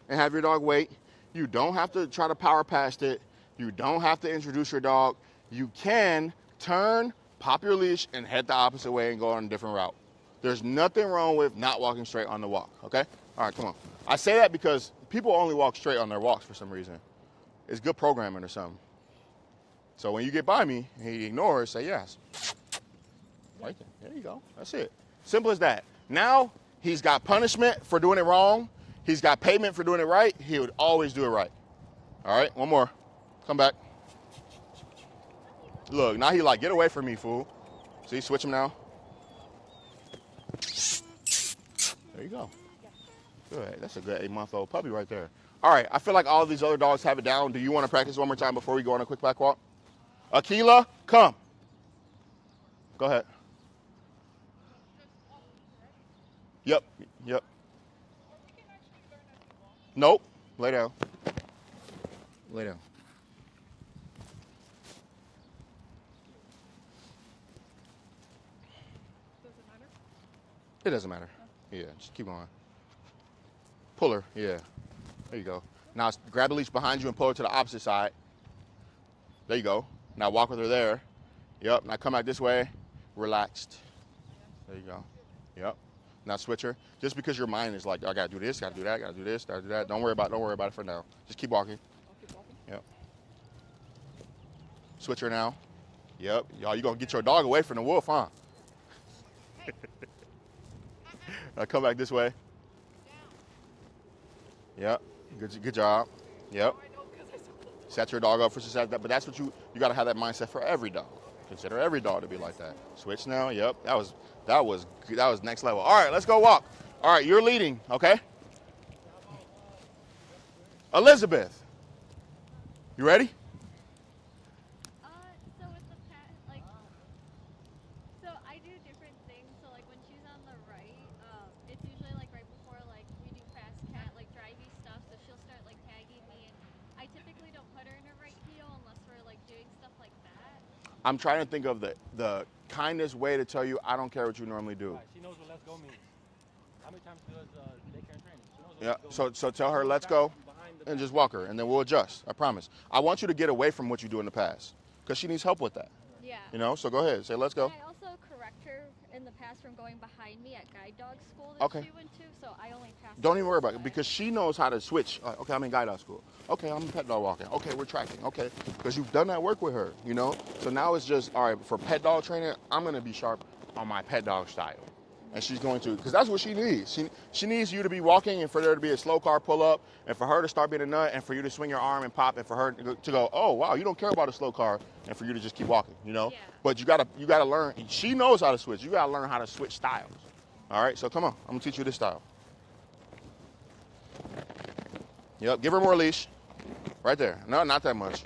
Speaker 1: and have your dog wait. You don't have to try to power past it. You don't have to introduce your dog. You can turn, pop your leash, and head the opposite way and go on a different route. There's nothing wrong with not walking straight on the walk, okay? All right, come on. I say that because people only walk straight on their walks for some reason. It's good programming or something. So when you get by me and he ignores, say yes. Right there, there you go, that's it. Simple as that. Now he's got punishment for doing it wrong. He's got payment for doing it right. He would always do it right. All right, one more, come back. Look, now he like, get away from me, fool. See, switch him now. There you go. Good, that's a good 8-month-old puppy right there. All right, I feel like all of these other dogs have it down. Do you want to practice one more time before we go on a quick back walk? Akila, come. Go ahead. Yep, yep. Nope, lay down. Lay down. It doesn't matter. Yeah, just keep going. Pull her, yeah. There you go. Now grab the leash behind you and pull her to the opposite side. There you go. Now walk with her there. Yep, now come back this way. Relaxed. There you go. Yep. Now switch her. Just because your mind is like, I gotta do this, gotta do that, gotta do this, gotta do that. Don't worry about it for now. Just keep walking. Yep. Switch her now. Yep. Y'all, you gonna get your dog away from the wolf, huh? Now come back this way. Yep. Good job. Yep. Set your dog up for success. But that's what you got to have that mindset for every dog. Consider every dog to be like that. Switch now. Yep. That was next level. All right, let's go walk. All right, you're leading. Okay. Elizabeth, you ready?
Speaker 13: So with the pet, like, so I do different things. So like when she's on the right, it's usually like right before like we do fast cat, like drivey stuff. So she'll start like tagging me, and I typically don't put her in her right heel unless we're like doing stuff like that.
Speaker 1: I'm trying to think of the kindest way to tell you I don't care what you normally do.
Speaker 8: She knows what let's go means. How many times does daycare training? She knows what
Speaker 1: Yeah.
Speaker 8: let's go
Speaker 1: So tell her let's go, and just walk her, and then we'll adjust. I promise. I want you to get away from what you do in the past, because she needs help with that.
Speaker 13: Yeah.
Speaker 1: You know. So go ahead. Say let's go.
Speaker 13: And I also correct her in the past from going behind me at guide dog school that
Speaker 1: Okay.
Speaker 13: she went to. So I only passed.
Speaker 1: Don't even worry about it, because she knows how to switch. Okay, I'm in guide dog school. Okay, I'm pet dog walking. Okay, we're tracking. Okay, because you've done that work with her, you know? So now it's just, all right, for pet dog training, I'm going to be sharp on my pet dog style. And she's going to, because that's what she needs. She needs you to be walking and for there to be a slow car pull up and for her to start being a nut and for you to swing your arm and pop and for her to go, oh, wow, you don't care about a slow car, and for you to just keep walking, you know? Yeah. But you gotta learn. She knows how to switch. You got to learn how to switch styles. All right, so come on. I'm going to teach you this style. Yep, give her more leash. Right there. No, not that much.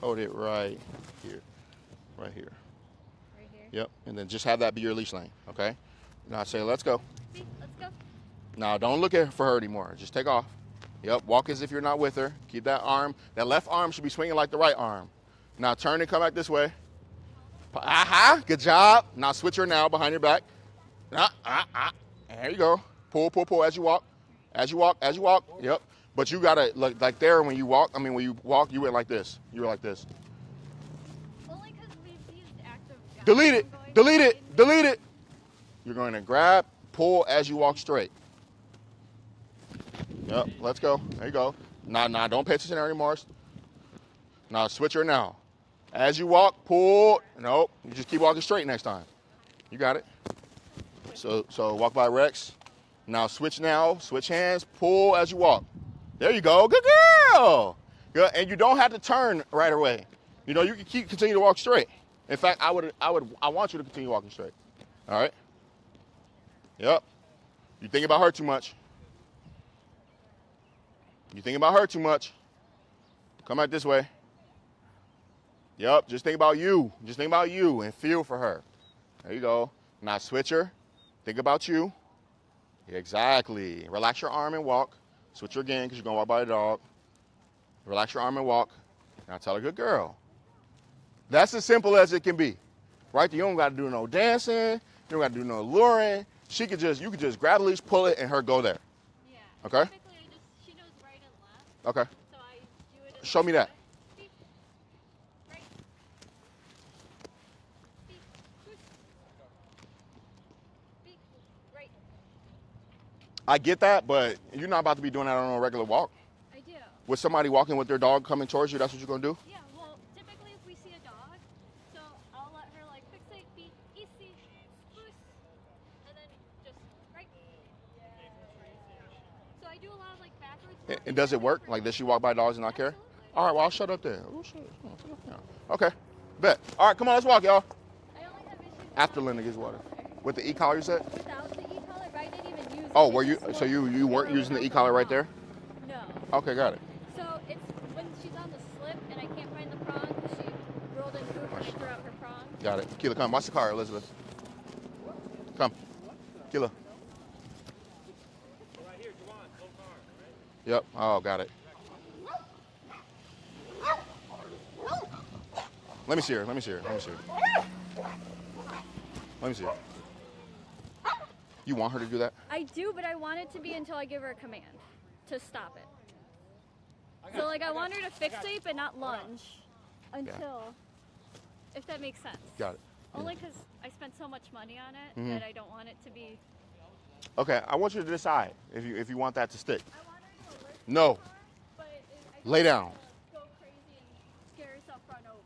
Speaker 1: Hold it right here. Right here.
Speaker 13: Right here?
Speaker 1: Yep, and then just have that be your leash lane, okay? Now I say, let's go.
Speaker 13: B, let's go.
Speaker 1: Now don't look at for her anymore. Just take off. Yep, walk as if you're not with her. Keep that arm. That left arm should be swinging like the right arm. Now turn and come back this way. Aha, good job. Now switch her now behind your back. There you go. Pull, pull, pull as you walk. As you walk, as you walk. Yep. But you gotta look like there when you walk. I mean, when you walk, you went like this. You were like this.
Speaker 13: Only because we've used active guide.
Speaker 1: Delete it. Delete it. Delete it. You're going to grab, pull as you walk straight. Yep. Let's go. There you go. Nah, don't pay attention anymore. Now switch her now. As you walk, pull. Nope. You just keep walking straight next time. You got it. So walk by Rex. Now switch now. Switch hands. Pull as you walk. There you go. Good girl. Good. And you don't have to turn right away. You know, you can continue to walk straight. In fact, I want you to continue walking straight. All right. Yep. You think about her too much. You think about her too much. Come out this way. Yep. Just think about you. Just think about you and feel for her. There you go. Now switch her. Think about you. Exactly. Relax your arm and walk. Switch her again because you're going to walk by the dog. Relax your arm and walk. Now tell her, good girl. That's as simple as it can be. Right? You don't got to do no dancing. You don't got to do no luring. You could just grab the leash, pull it, and her go there.
Speaker 13: Yeah.
Speaker 1: Okay?
Speaker 13: Typically, she knows right and left.
Speaker 1: Okay.
Speaker 13: So I do it.
Speaker 1: Show me that.
Speaker 13: Beep. Right. Beep. Push. Beep. Right.
Speaker 1: I get that, but you're not about to be doing that on a regular walk.
Speaker 13: I do.
Speaker 1: With somebody walking with their dog coming towards you, that's what you're going to do?
Speaker 13: Yeah, well, typically if we see a dog, so I'll let her like fixate, beat, easy, spruce, and then just right. So I do a lot of like backwards.
Speaker 1: And does it work? Like, does she walk by dogs and not care? All right, well, I'll shut up then. Oh, shut up. Okay, bet. All right, come on, let's walk, y'all.
Speaker 13: I only have issues
Speaker 1: After Linda gets water. With the e-collar, you said?
Speaker 13: without the e-collar, but I didn't even use it.
Speaker 1: Oh,
Speaker 13: It
Speaker 1: were you?
Speaker 13: just
Speaker 1: So
Speaker 13: was
Speaker 1: you weren't using the e-collar right there?
Speaker 13: No.
Speaker 1: Okay, got it.
Speaker 13: So it's when she's on the slip and I can't find the prong because she rolled in poop and I threw out her prong.
Speaker 1: Got it. Keela, come. Watch the car, Elizabeth. Come. Keela. Yep. Oh, got it. Let me see her. Let me see her. Let me see her. Let me see her. You want her to do that?
Speaker 13: I do, but I want it to be until I give her a command to stop it. So like I want her to fixate but not lunge until, if that makes sense.
Speaker 1: Got it.
Speaker 13: Only because I spent so much money on it
Speaker 1: Mhm.
Speaker 13: that I don't want it to be.
Speaker 1: Okay, I want you to decide if you want that to stick.
Speaker 13: I want her to lift
Speaker 1: No.
Speaker 13: but I
Speaker 1: Lay
Speaker 13: don't
Speaker 1: down.
Speaker 13: want her to go crazy and scare herself run over.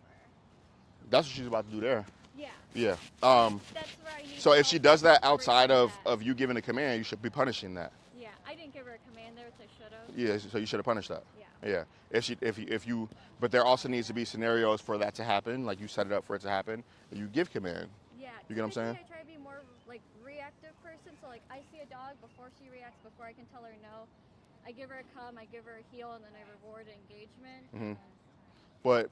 Speaker 1: That's what she's about to do there.
Speaker 13: Yeah.
Speaker 1: Yeah.
Speaker 13: That's where I need
Speaker 1: So if she does that outside
Speaker 13: of
Speaker 1: of you giving a command, you should be punishing that.
Speaker 13: Yeah, I didn't give her a command there, which I should have.
Speaker 1: Yeah. So you should have punished that.
Speaker 13: Yeah.
Speaker 1: Yeah. If you, but there also needs to be scenarios for that to happen. Like you set it up for it to happen. And you give command.
Speaker 13: Yeah.
Speaker 1: You get what I'm saying?
Speaker 13: typically I try to be more like reactive person. So like I see a dog before she reacts, before I can tell her no. I give her a come, I give her a heel, and then I reward engagement.
Speaker 1: Hmm. But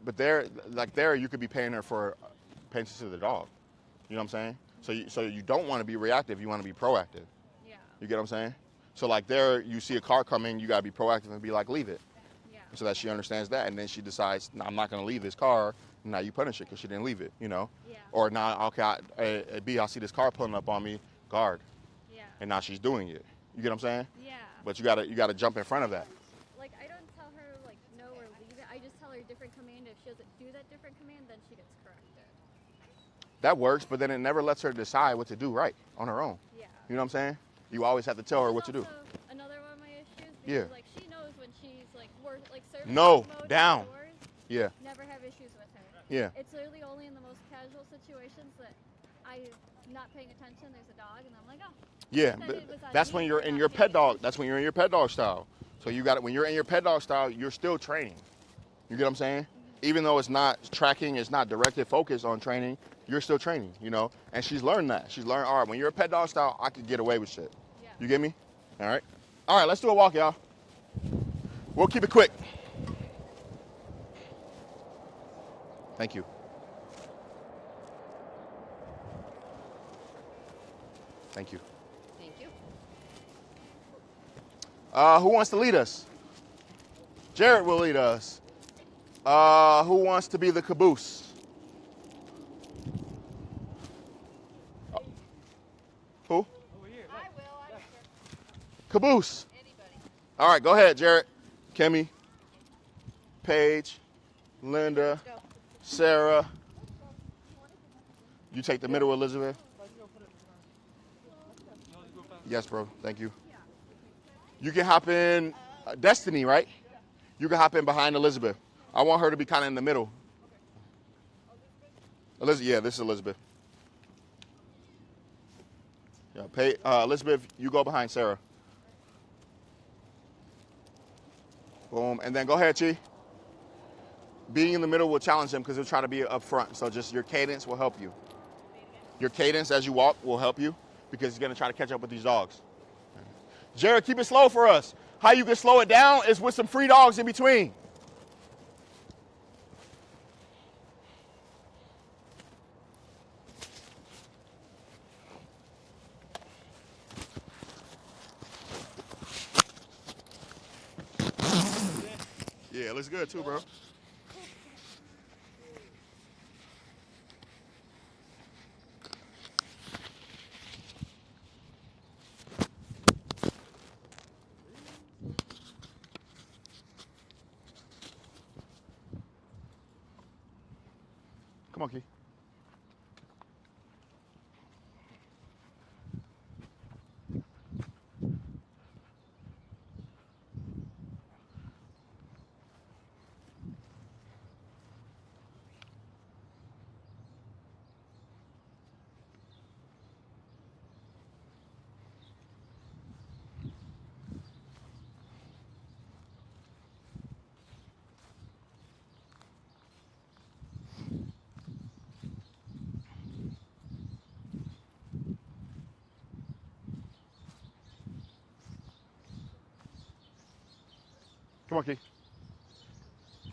Speaker 1: there you could be paying her for paying attention to the dog. You know what I'm saying? So you don't want to be reactive. You want to be proactive.
Speaker 13: Yeah.
Speaker 1: You get what I'm saying? So like there, you see a car coming, you gotta be proactive and be like, leave it.
Speaker 13: Yeah.
Speaker 1: So that she understands that, and then she decides, no, I'm not gonna leave this car. And now you punish it because she didn't leave it, you know?
Speaker 13: Yeah.
Speaker 1: Or now, okay, I see this car pulling up on me, guard.
Speaker 13: Yeah.
Speaker 1: And now she's doing it. You get what I'm saying?
Speaker 13: Yeah.
Speaker 1: But you gotta jump in front of that.
Speaker 13: Like I don't tell her like no or leave it. I just tell her a different command. If she doesn't do that different command, then she gets corrected.
Speaker 1: That works, but then it never lets her decide what to do right on her own.
Speaker 13: Yeah.
Speaker 1: You know what I'm saying? You always have to tell her what to do.
Speaker 13: Also, another one of my issues. Because,
Speaker 1: Yeah.
Speaker 13: Like she knows when she's like like service
Speaker 1: No,
Speaker 13: mode
Speaker 1: down.
Speaker 13: outdoors,
Speaker 1: Yeah.
Speaker 13: Never have issues with her.
Speaker 1: Yeah.
Speaker 13: It's literally only in the most casual situations that I'm not paying attention. There's a dog, and I'm like, oh.
Speaker 1: Yeah,
Speaker 13: Then it was on
Speaker 1: that's
Speaker 13: me
Speaker 1: when you're
Speaker 13: for
Speaker 1: in
Speaker 13: not
Speaker 1: your
Speaker 13: paying
Speaker 1: pet dog. That's when you're in your pet dog style. So you got it when you're in your pet dog style. You're still training. You get what I'm saying? Even though it's not tracking, it's not directed focus on training. You're still training, you know. And she's learned that. She's learned. All right, when you're a pet dog style, I could get away with shit.
Speaker 13: Yeah.
Speaker 1: You get me? All right. All right. Let's do a walk, y'all. We'll keep it quick. Thank you. Thank you.
Speaker 5: Thank you.
Speaker 1: Who wants to lead us? Jared will lead us. Who wants to be the caboose? Who?
Speaker 5: I will. I don't care.
Speaker 1: Caboose.
Speaker 5: Anybody.
Speaker 1: All right, go ahead, Jared. Kimmy, Paige, Linda, Sarah. You take the middle, Elizabeth. Yes, bro. Thank you. You can hop in Destiny, right? You can hop in behind Elizabeth. I want her to be kind of in the middle. Elizabeth, yeah, this is Elizabeth. Yeah, Elizabeth, you go behind Sarah. Boom, and then go ahead, Chi. Being in the middle will challenge them because they'll try to be up front. So just your cadence will help you. Your cadence as you walk will help you because he's going to try to catch up with these dogs. Jared, keep it slow for us. How you can slow it down is with some free dogs in between. Yeah, it looks good too, bro. Come on, Key. Come on, Key.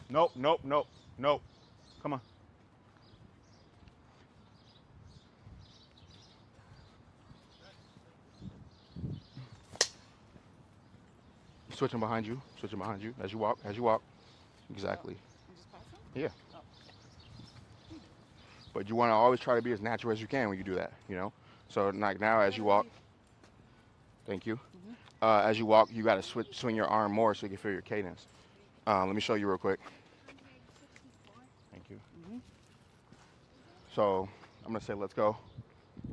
Speaker 1: Nope, nope, nope, nope. Come on. Switching behind you as you walk. Exactly. Yeah. But you want to always try to be as natural as you can when you do that, you know? So like now as you walk, thank you. As you walk, you got to swing your arm more so you can feel your cadence. Let me show you real quick. Thank you. So I'm going to say, let's go.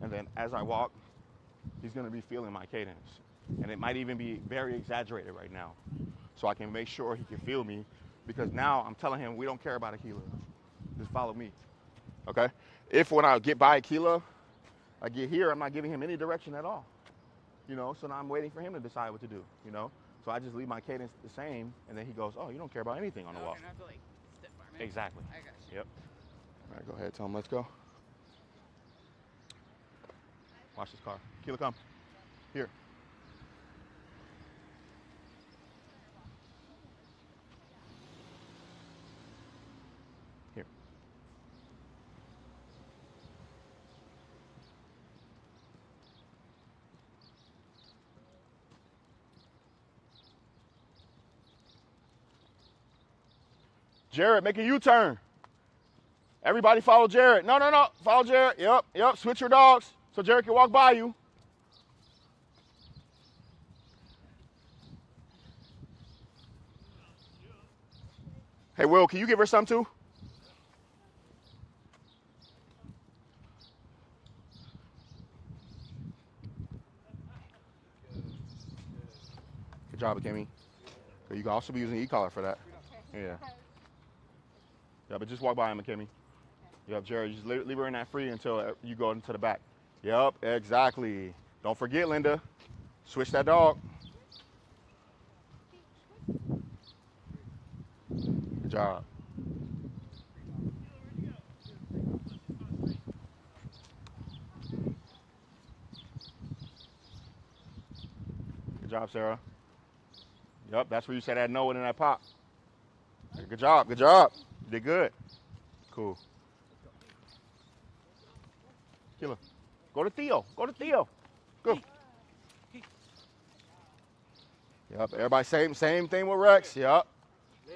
Speaker 1: And then as I walk, he's going to be feeling my cadence. And it might even be very exaggerated right now. So I can make sure he can feel me because now I'm telling him we don't care about Aquila. Just follow me. Okay? If when I get by Aquila, I get here, I'm not giving him any direction at all. You know, so now I'm waiting for him to decide what to do, you know? So I just leave my cadence the same, and then he goes, oh, you don't care about anything on the walk.
Speaker 10: You're not to like stiff arm it.
Speaker 1: Exactly.
Speaker 10: I got you.
Speaker 1: Yep. All right, go ahead. Tell him, let's go. Watch this car. Aquila, come. Here. Here. Jared, make a U-turn. Everybody follow Jared. No. Follow Jared. Yep. Switch your dogs so Jared can walk by you. Hey, Will, can you give her some too? Good job, Kimmy. You can also be using e-collar for that. Yeah. Yeah, but just walk by him, Kimmy. Yep, Jared, just leave her in that free until you go into the back. Yep, exactly. Don't forget, Linda. Switch that dog. Good job. Good job, Sarah. Yep, that's where you said that no in that pop. Good job. You did good. Cool. Killer. Go to Theo. Go. Yep, everybody same thing with Rex. Yep.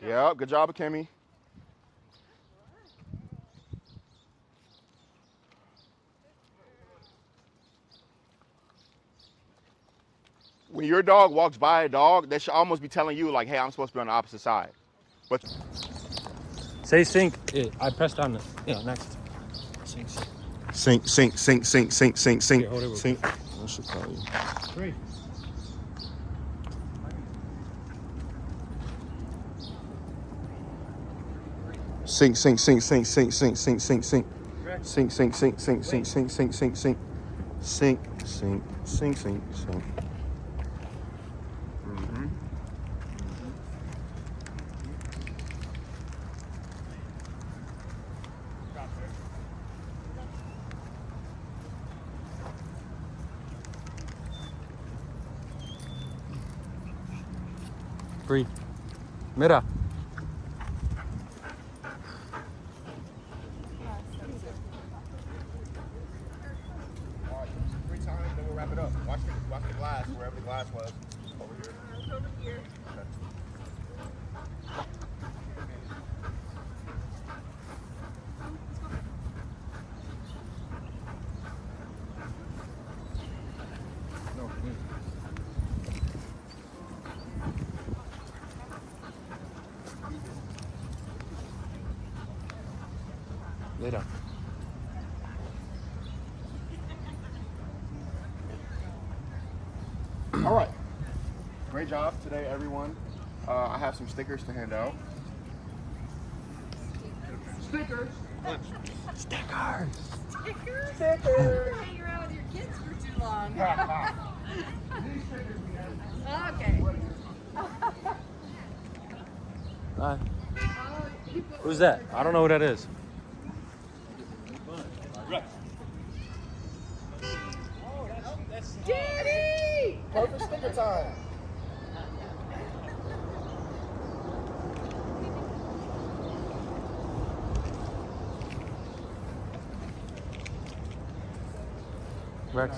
Speaker 1: Yep, good job, Kimmy. When your dog walks by a dog, they should almost be telling you like, hey, I'm supposed to be on the opposite side. But
Speaker 8: Say sync. I pressed on this. Yeah, next. Sync.
Speaker 1: Sync.
Speaker 8: Here, hold it real
Speaker 1: Sync. I should call you.
Speaker 8: Great.
Speaker 1: Sync.
Speaker 8: Rex.
Speaker 1: Sync.
Speaker 8: Breathe. Mira.
Speaker 1: Three times, then we'll wrap it up. Watch the glass, wherever the glass was. Over here.
Speaker 4: It's over here.
Speaker 1: No,
Speaker 8: Lay down.
Speaker 1: All right. Great job today, everyone. I have some stickers to hand out. Stickers.
Speaker 8: Stickers.
Speaker 5: Stickers. Hang around with your kids for too long. Okay.
Speaker 8: Who's that? I don't know who that is.
Speaker 5: Daddy!
Speaker 1: Perfect sticker time.
Speaker 8: Rex.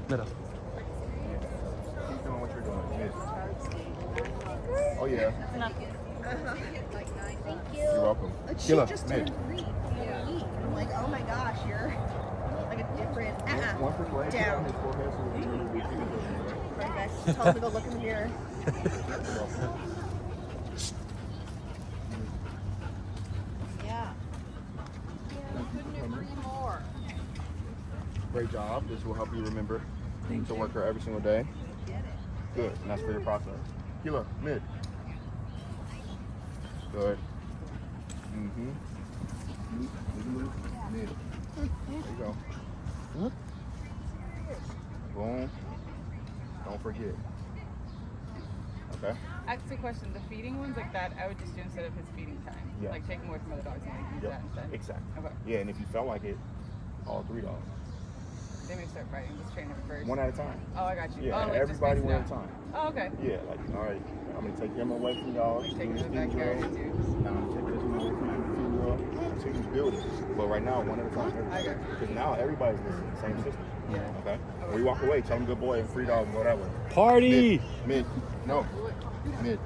Speaker 8: Mira.
Speaker 1: Keep doing what you're doing. Oh yeah.
Speaker 4: Thank you.
Speaker 1: You're welcome.
Speaker 4: Like, she
Speaker 1: Sheila,
Speaker 4: just
Speaker 1: mid.
Speaker 4: turned 3 in a week. I'm like, oh my gosh, you're like a different.
Speaker 1: One quick way.
Speaker 4: Down.
Speaker 1: His forehead so we can really be
Speaker 4: Right, guys. Tell him to go look in the mirror.
Speaker 5: Yeah. Couldn't agree more.
Speaker 1: Great job. This will help you remember to work her every single day. Good. And that's for your process. Keila, mid. Good. Mm-hmm. Move. Mid. There you go. Boom. Don't forget. Okay.
Speaker 14: Ask the question. The feeding ones like that, I would just do instead of his feeding time.
Speaker 1: Yeah.
Speaker 14: Like take him away from other dogs and like use that instead.
Speaker 1: Exactly.
Speaker 14: Okay.
Speaker 1: Yeah, and if you felt like it, all 3 dogs.
Speaker 14: They may start fighting. Just train them first.
Speaker 1: One at a time.
Speaker 14: Oh, I got you.
Speaker 1: Yeah,
Speaker 14: oh, like
Speaker 1: everybody
Speaker 14: just
Speaker 1: one
Speaker 14: space
Speaker 1: at
Speaker 14: it
Speaker 1: a
Speaker 14: out.
Speaker 1: time.
Speaker 14: Oh, okay.
Speaker 1: Yeah, like, all right, I'm going to take him away from y'all.
Speaker 14: Like
Speaker 1: do
Speaker 14: take him
Speaker 1: this
Speaker 14: to the
Speaker 1: thing
Speaker 14: backyard
Speaker 1: drill.
Speaker 14: and do.
Speaker 1: Now I'm going to take this one away from the female. So you can build it. But right now, one at a time.
Speaker 14: I got you.
Speaker 1: Because now everybody's listening. Same system.
Speaker 14: Yeah.
Speaker 1: Okay? When you walk away, tell them good boy and 3 dogs and go that way.
Speaker 8: Party!
Speaker 1: Mid. No. Mid.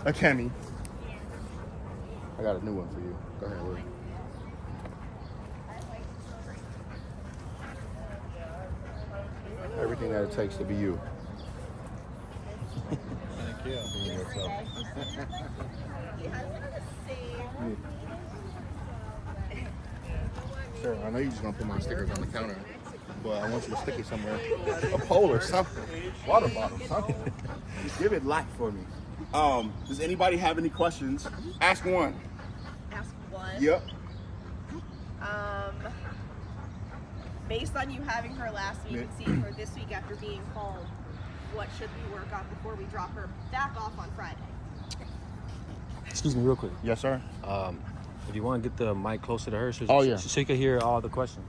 Speaker 1: Akemi. I got a new one for you. Go ahead, Lily. Everything that it takes to be you.
Speaker 6: Thank you.
Speaker 1: Being yourself. Sure, I know you're just gonna put my stickers on the counter, but I want you to stick it somewhere. A pole or something. Water bottle, something. Give it life for me. Does anybody have any questions? Ask one.
Speaker 4: Ask one.
Speaker 1: Yep.
Speaker 4: Based on you having her last week and seeing her this week after being home, what should we work on before we drop her back off on Friday?
Speaker 8: Excuse me, real quick.
Speaker 1: Yes, sir.
Speaker 8: If you want to get the mic closer to her, so,
Speaker 1: Oh, yeah.
Speaker 8: so you can hear all the questions.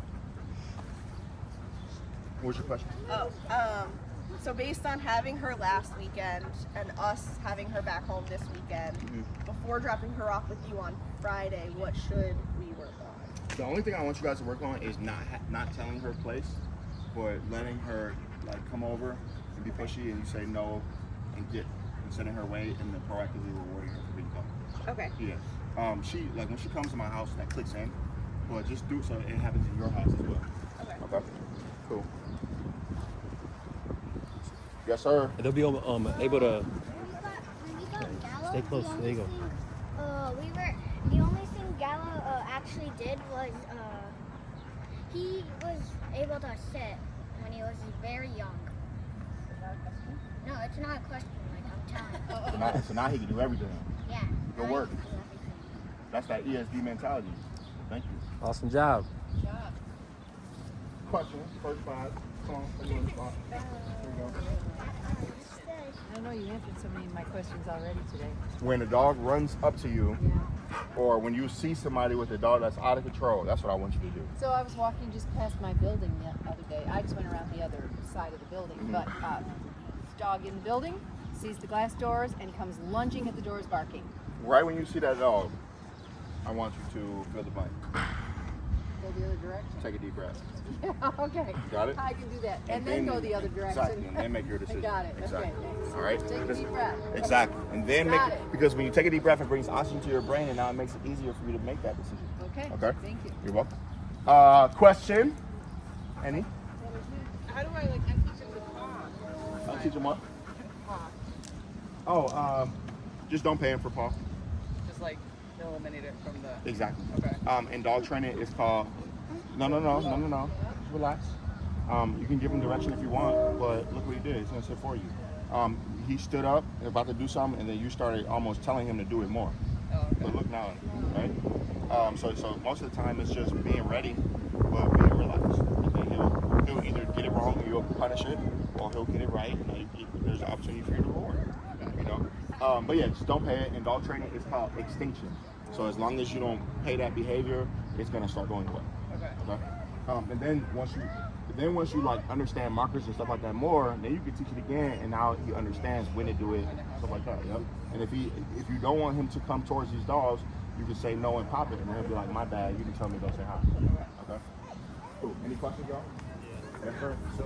Speaker 1: What's your question?
Speaker 4: So based on having her last weekend and us having her back home this weekend, before dropping her off with you on Friday, what should we work on?
Speaker 1: The only thing I want you guys to work on is not telling her place but letting her like come over and be pushy, and you say no, and setting her way, and then proactively rewarding her for being calm.
Speaker 4: Okay.
Speaker 1: Yeah. She like when she comes to my house, that clicks in, but just do it so it happens in your house as well.
Speaker 4: Okay.
Speaker 1: Okay. Cool. Yes, sir.
Speaker 8: They'll be able to
Speaker 15: When we got Gallo,
Speaker 8: stay close.
Speaker 15: the
Speaker 8: There you go.
Speaker 15: only thing, the only thing Gallo actually did was he was able to sit when he was very young. No, it's not a question. Like I'm telling you.
Speaker 1: So now he can do everything.
Speaker 15: Yeah.
Speaker 1: Good
Speaker 15: now
Speaker 1: work.
Speaker 15: he can do everything.
Speaker 1: That's that ESD mentality. Thank you.
Speaker 8: Awesome job.
Speaker 1: Question, first 5. Come on, put you on the spot. There you go.
Speaker 2: I don't know, you answered so many of my questions already today.
Speaker 1: When a dog runs up to you, or when you see somebody with a dog that's out of control, that's what I want you to do.
Speaker 2: So I was walking just past my building the other day. I just went around the other side of the building, but dog in the building sees the glass doors and comes lunging at the doors barking.
Speaker 1: Right when you see that dog, I want you to feel the bite.
Speaker 2: Go the other direction.
Speaker 1: Take a deep breath.
Speaker 2: Yeah, okay.
Speaker 1: Got it?
Speaker 2: I can do that. And then go the other direction.
Speaker 1: Exactly, and then make your decision.
Speaker 2: I got it.
Speaker 1: Exactly.
Speaker 2: Okay.
Speaker 1: All right?
Speaker 2: Take a deep breath.
Speaker 1: Exactly. And then
Speaker 2: Got
Speaker 1: make
Speaker 2: it.
Speaker 1: because when you take a deep breath, it brings oxygen to your brain, and now it makes it easier for you to make that decision.
Speaker 2: Okay.
Speaker 1: Okay?
Speaker 2: Thank you.
Speaker 1: You're welcome. Question? Any?
Speaker 14: How do I like teach him to paw?
Speaker 1: I'll teach them what?
Speaker 14: Paw.
Speaker 1: Oh, just don't pay him for paw.
Speaker 14: Just like eliminate it from the.
Speaker 1: Exactly.
Speaker 14: Okay.
Speaker 1: In dog training, it's called. No. Just relax. You can give him direction if you want, but look what he did. He's gonna sit for you. He stood up, about to do something, and then you started almost telling him to do it more.
Speaker 14: Oh, okay.
Speaker 1: But look now, right? So most of the time it's just being ready, but being relaxed. Okay, he'll either get it wrong and you'll punish it, or he'll get it right. And there's an opportunity for you to reward. You know. But yeah, just don't pay it. In dog training, it's called extinction. So as long as you don't pay that behavior, it's gonna start going away.
Speaker 14: Okay.
Speaker 1: Okay. And then once you like understand markers and stuff like that more, then you can teach it again, and now he understands when to do it, stuff like that. Yep. And if you don't want him to come towards these dogs, you can say no and pop it, and then he'll be like, my bad. You can tell me to go say hi. Okay. Cool. Any questions, y'all? Yes, sir.
Speaker 6: So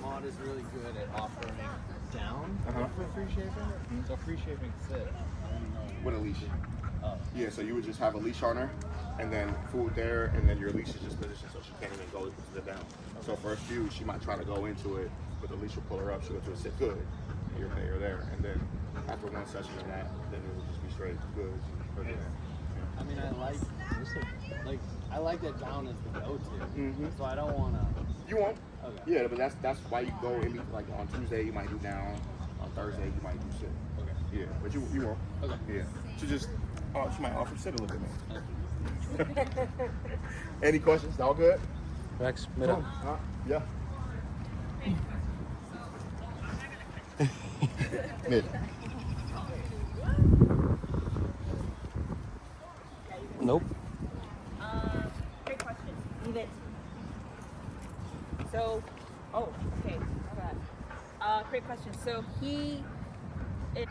Speaker 6: Maud is really good at offering down for free shaping. So free shaping sit.
Speaker 1: With a leash.
Speaker 6: Oh.
Speaker 1: Yeah, so you would just have a leash on her, and then food there, and then your leash is just positioned so she can't even go to the down. So for a few, she might try to go into it, but the leash will pull her up, she'll go to a sit good, and you're there. And then after one session of that, then it will just be straight good.
Speaker 6: I mean, I like that down is the go-to. So I don't want to.
Speaker 1: You won't.
Speaker 6: Okay.
Speaker 1: Yeah, but that's why you go in, like on Tuesday you might do down, on Thursday you might do sit.
Speaker 6: Okay.
Speaker 1: Yeah, but you won't.
Speaker 6: Okay.
Speaker 1: Yeah. She might offer sit a little bit more. Any questions? All good?
Speaker 8: Rex, middle.
Speaker 1: Yeah. Mid.
Speaker 8: Nope.
Speaker 11: Great question. Leave it. So, okay, my bad. Great question. So it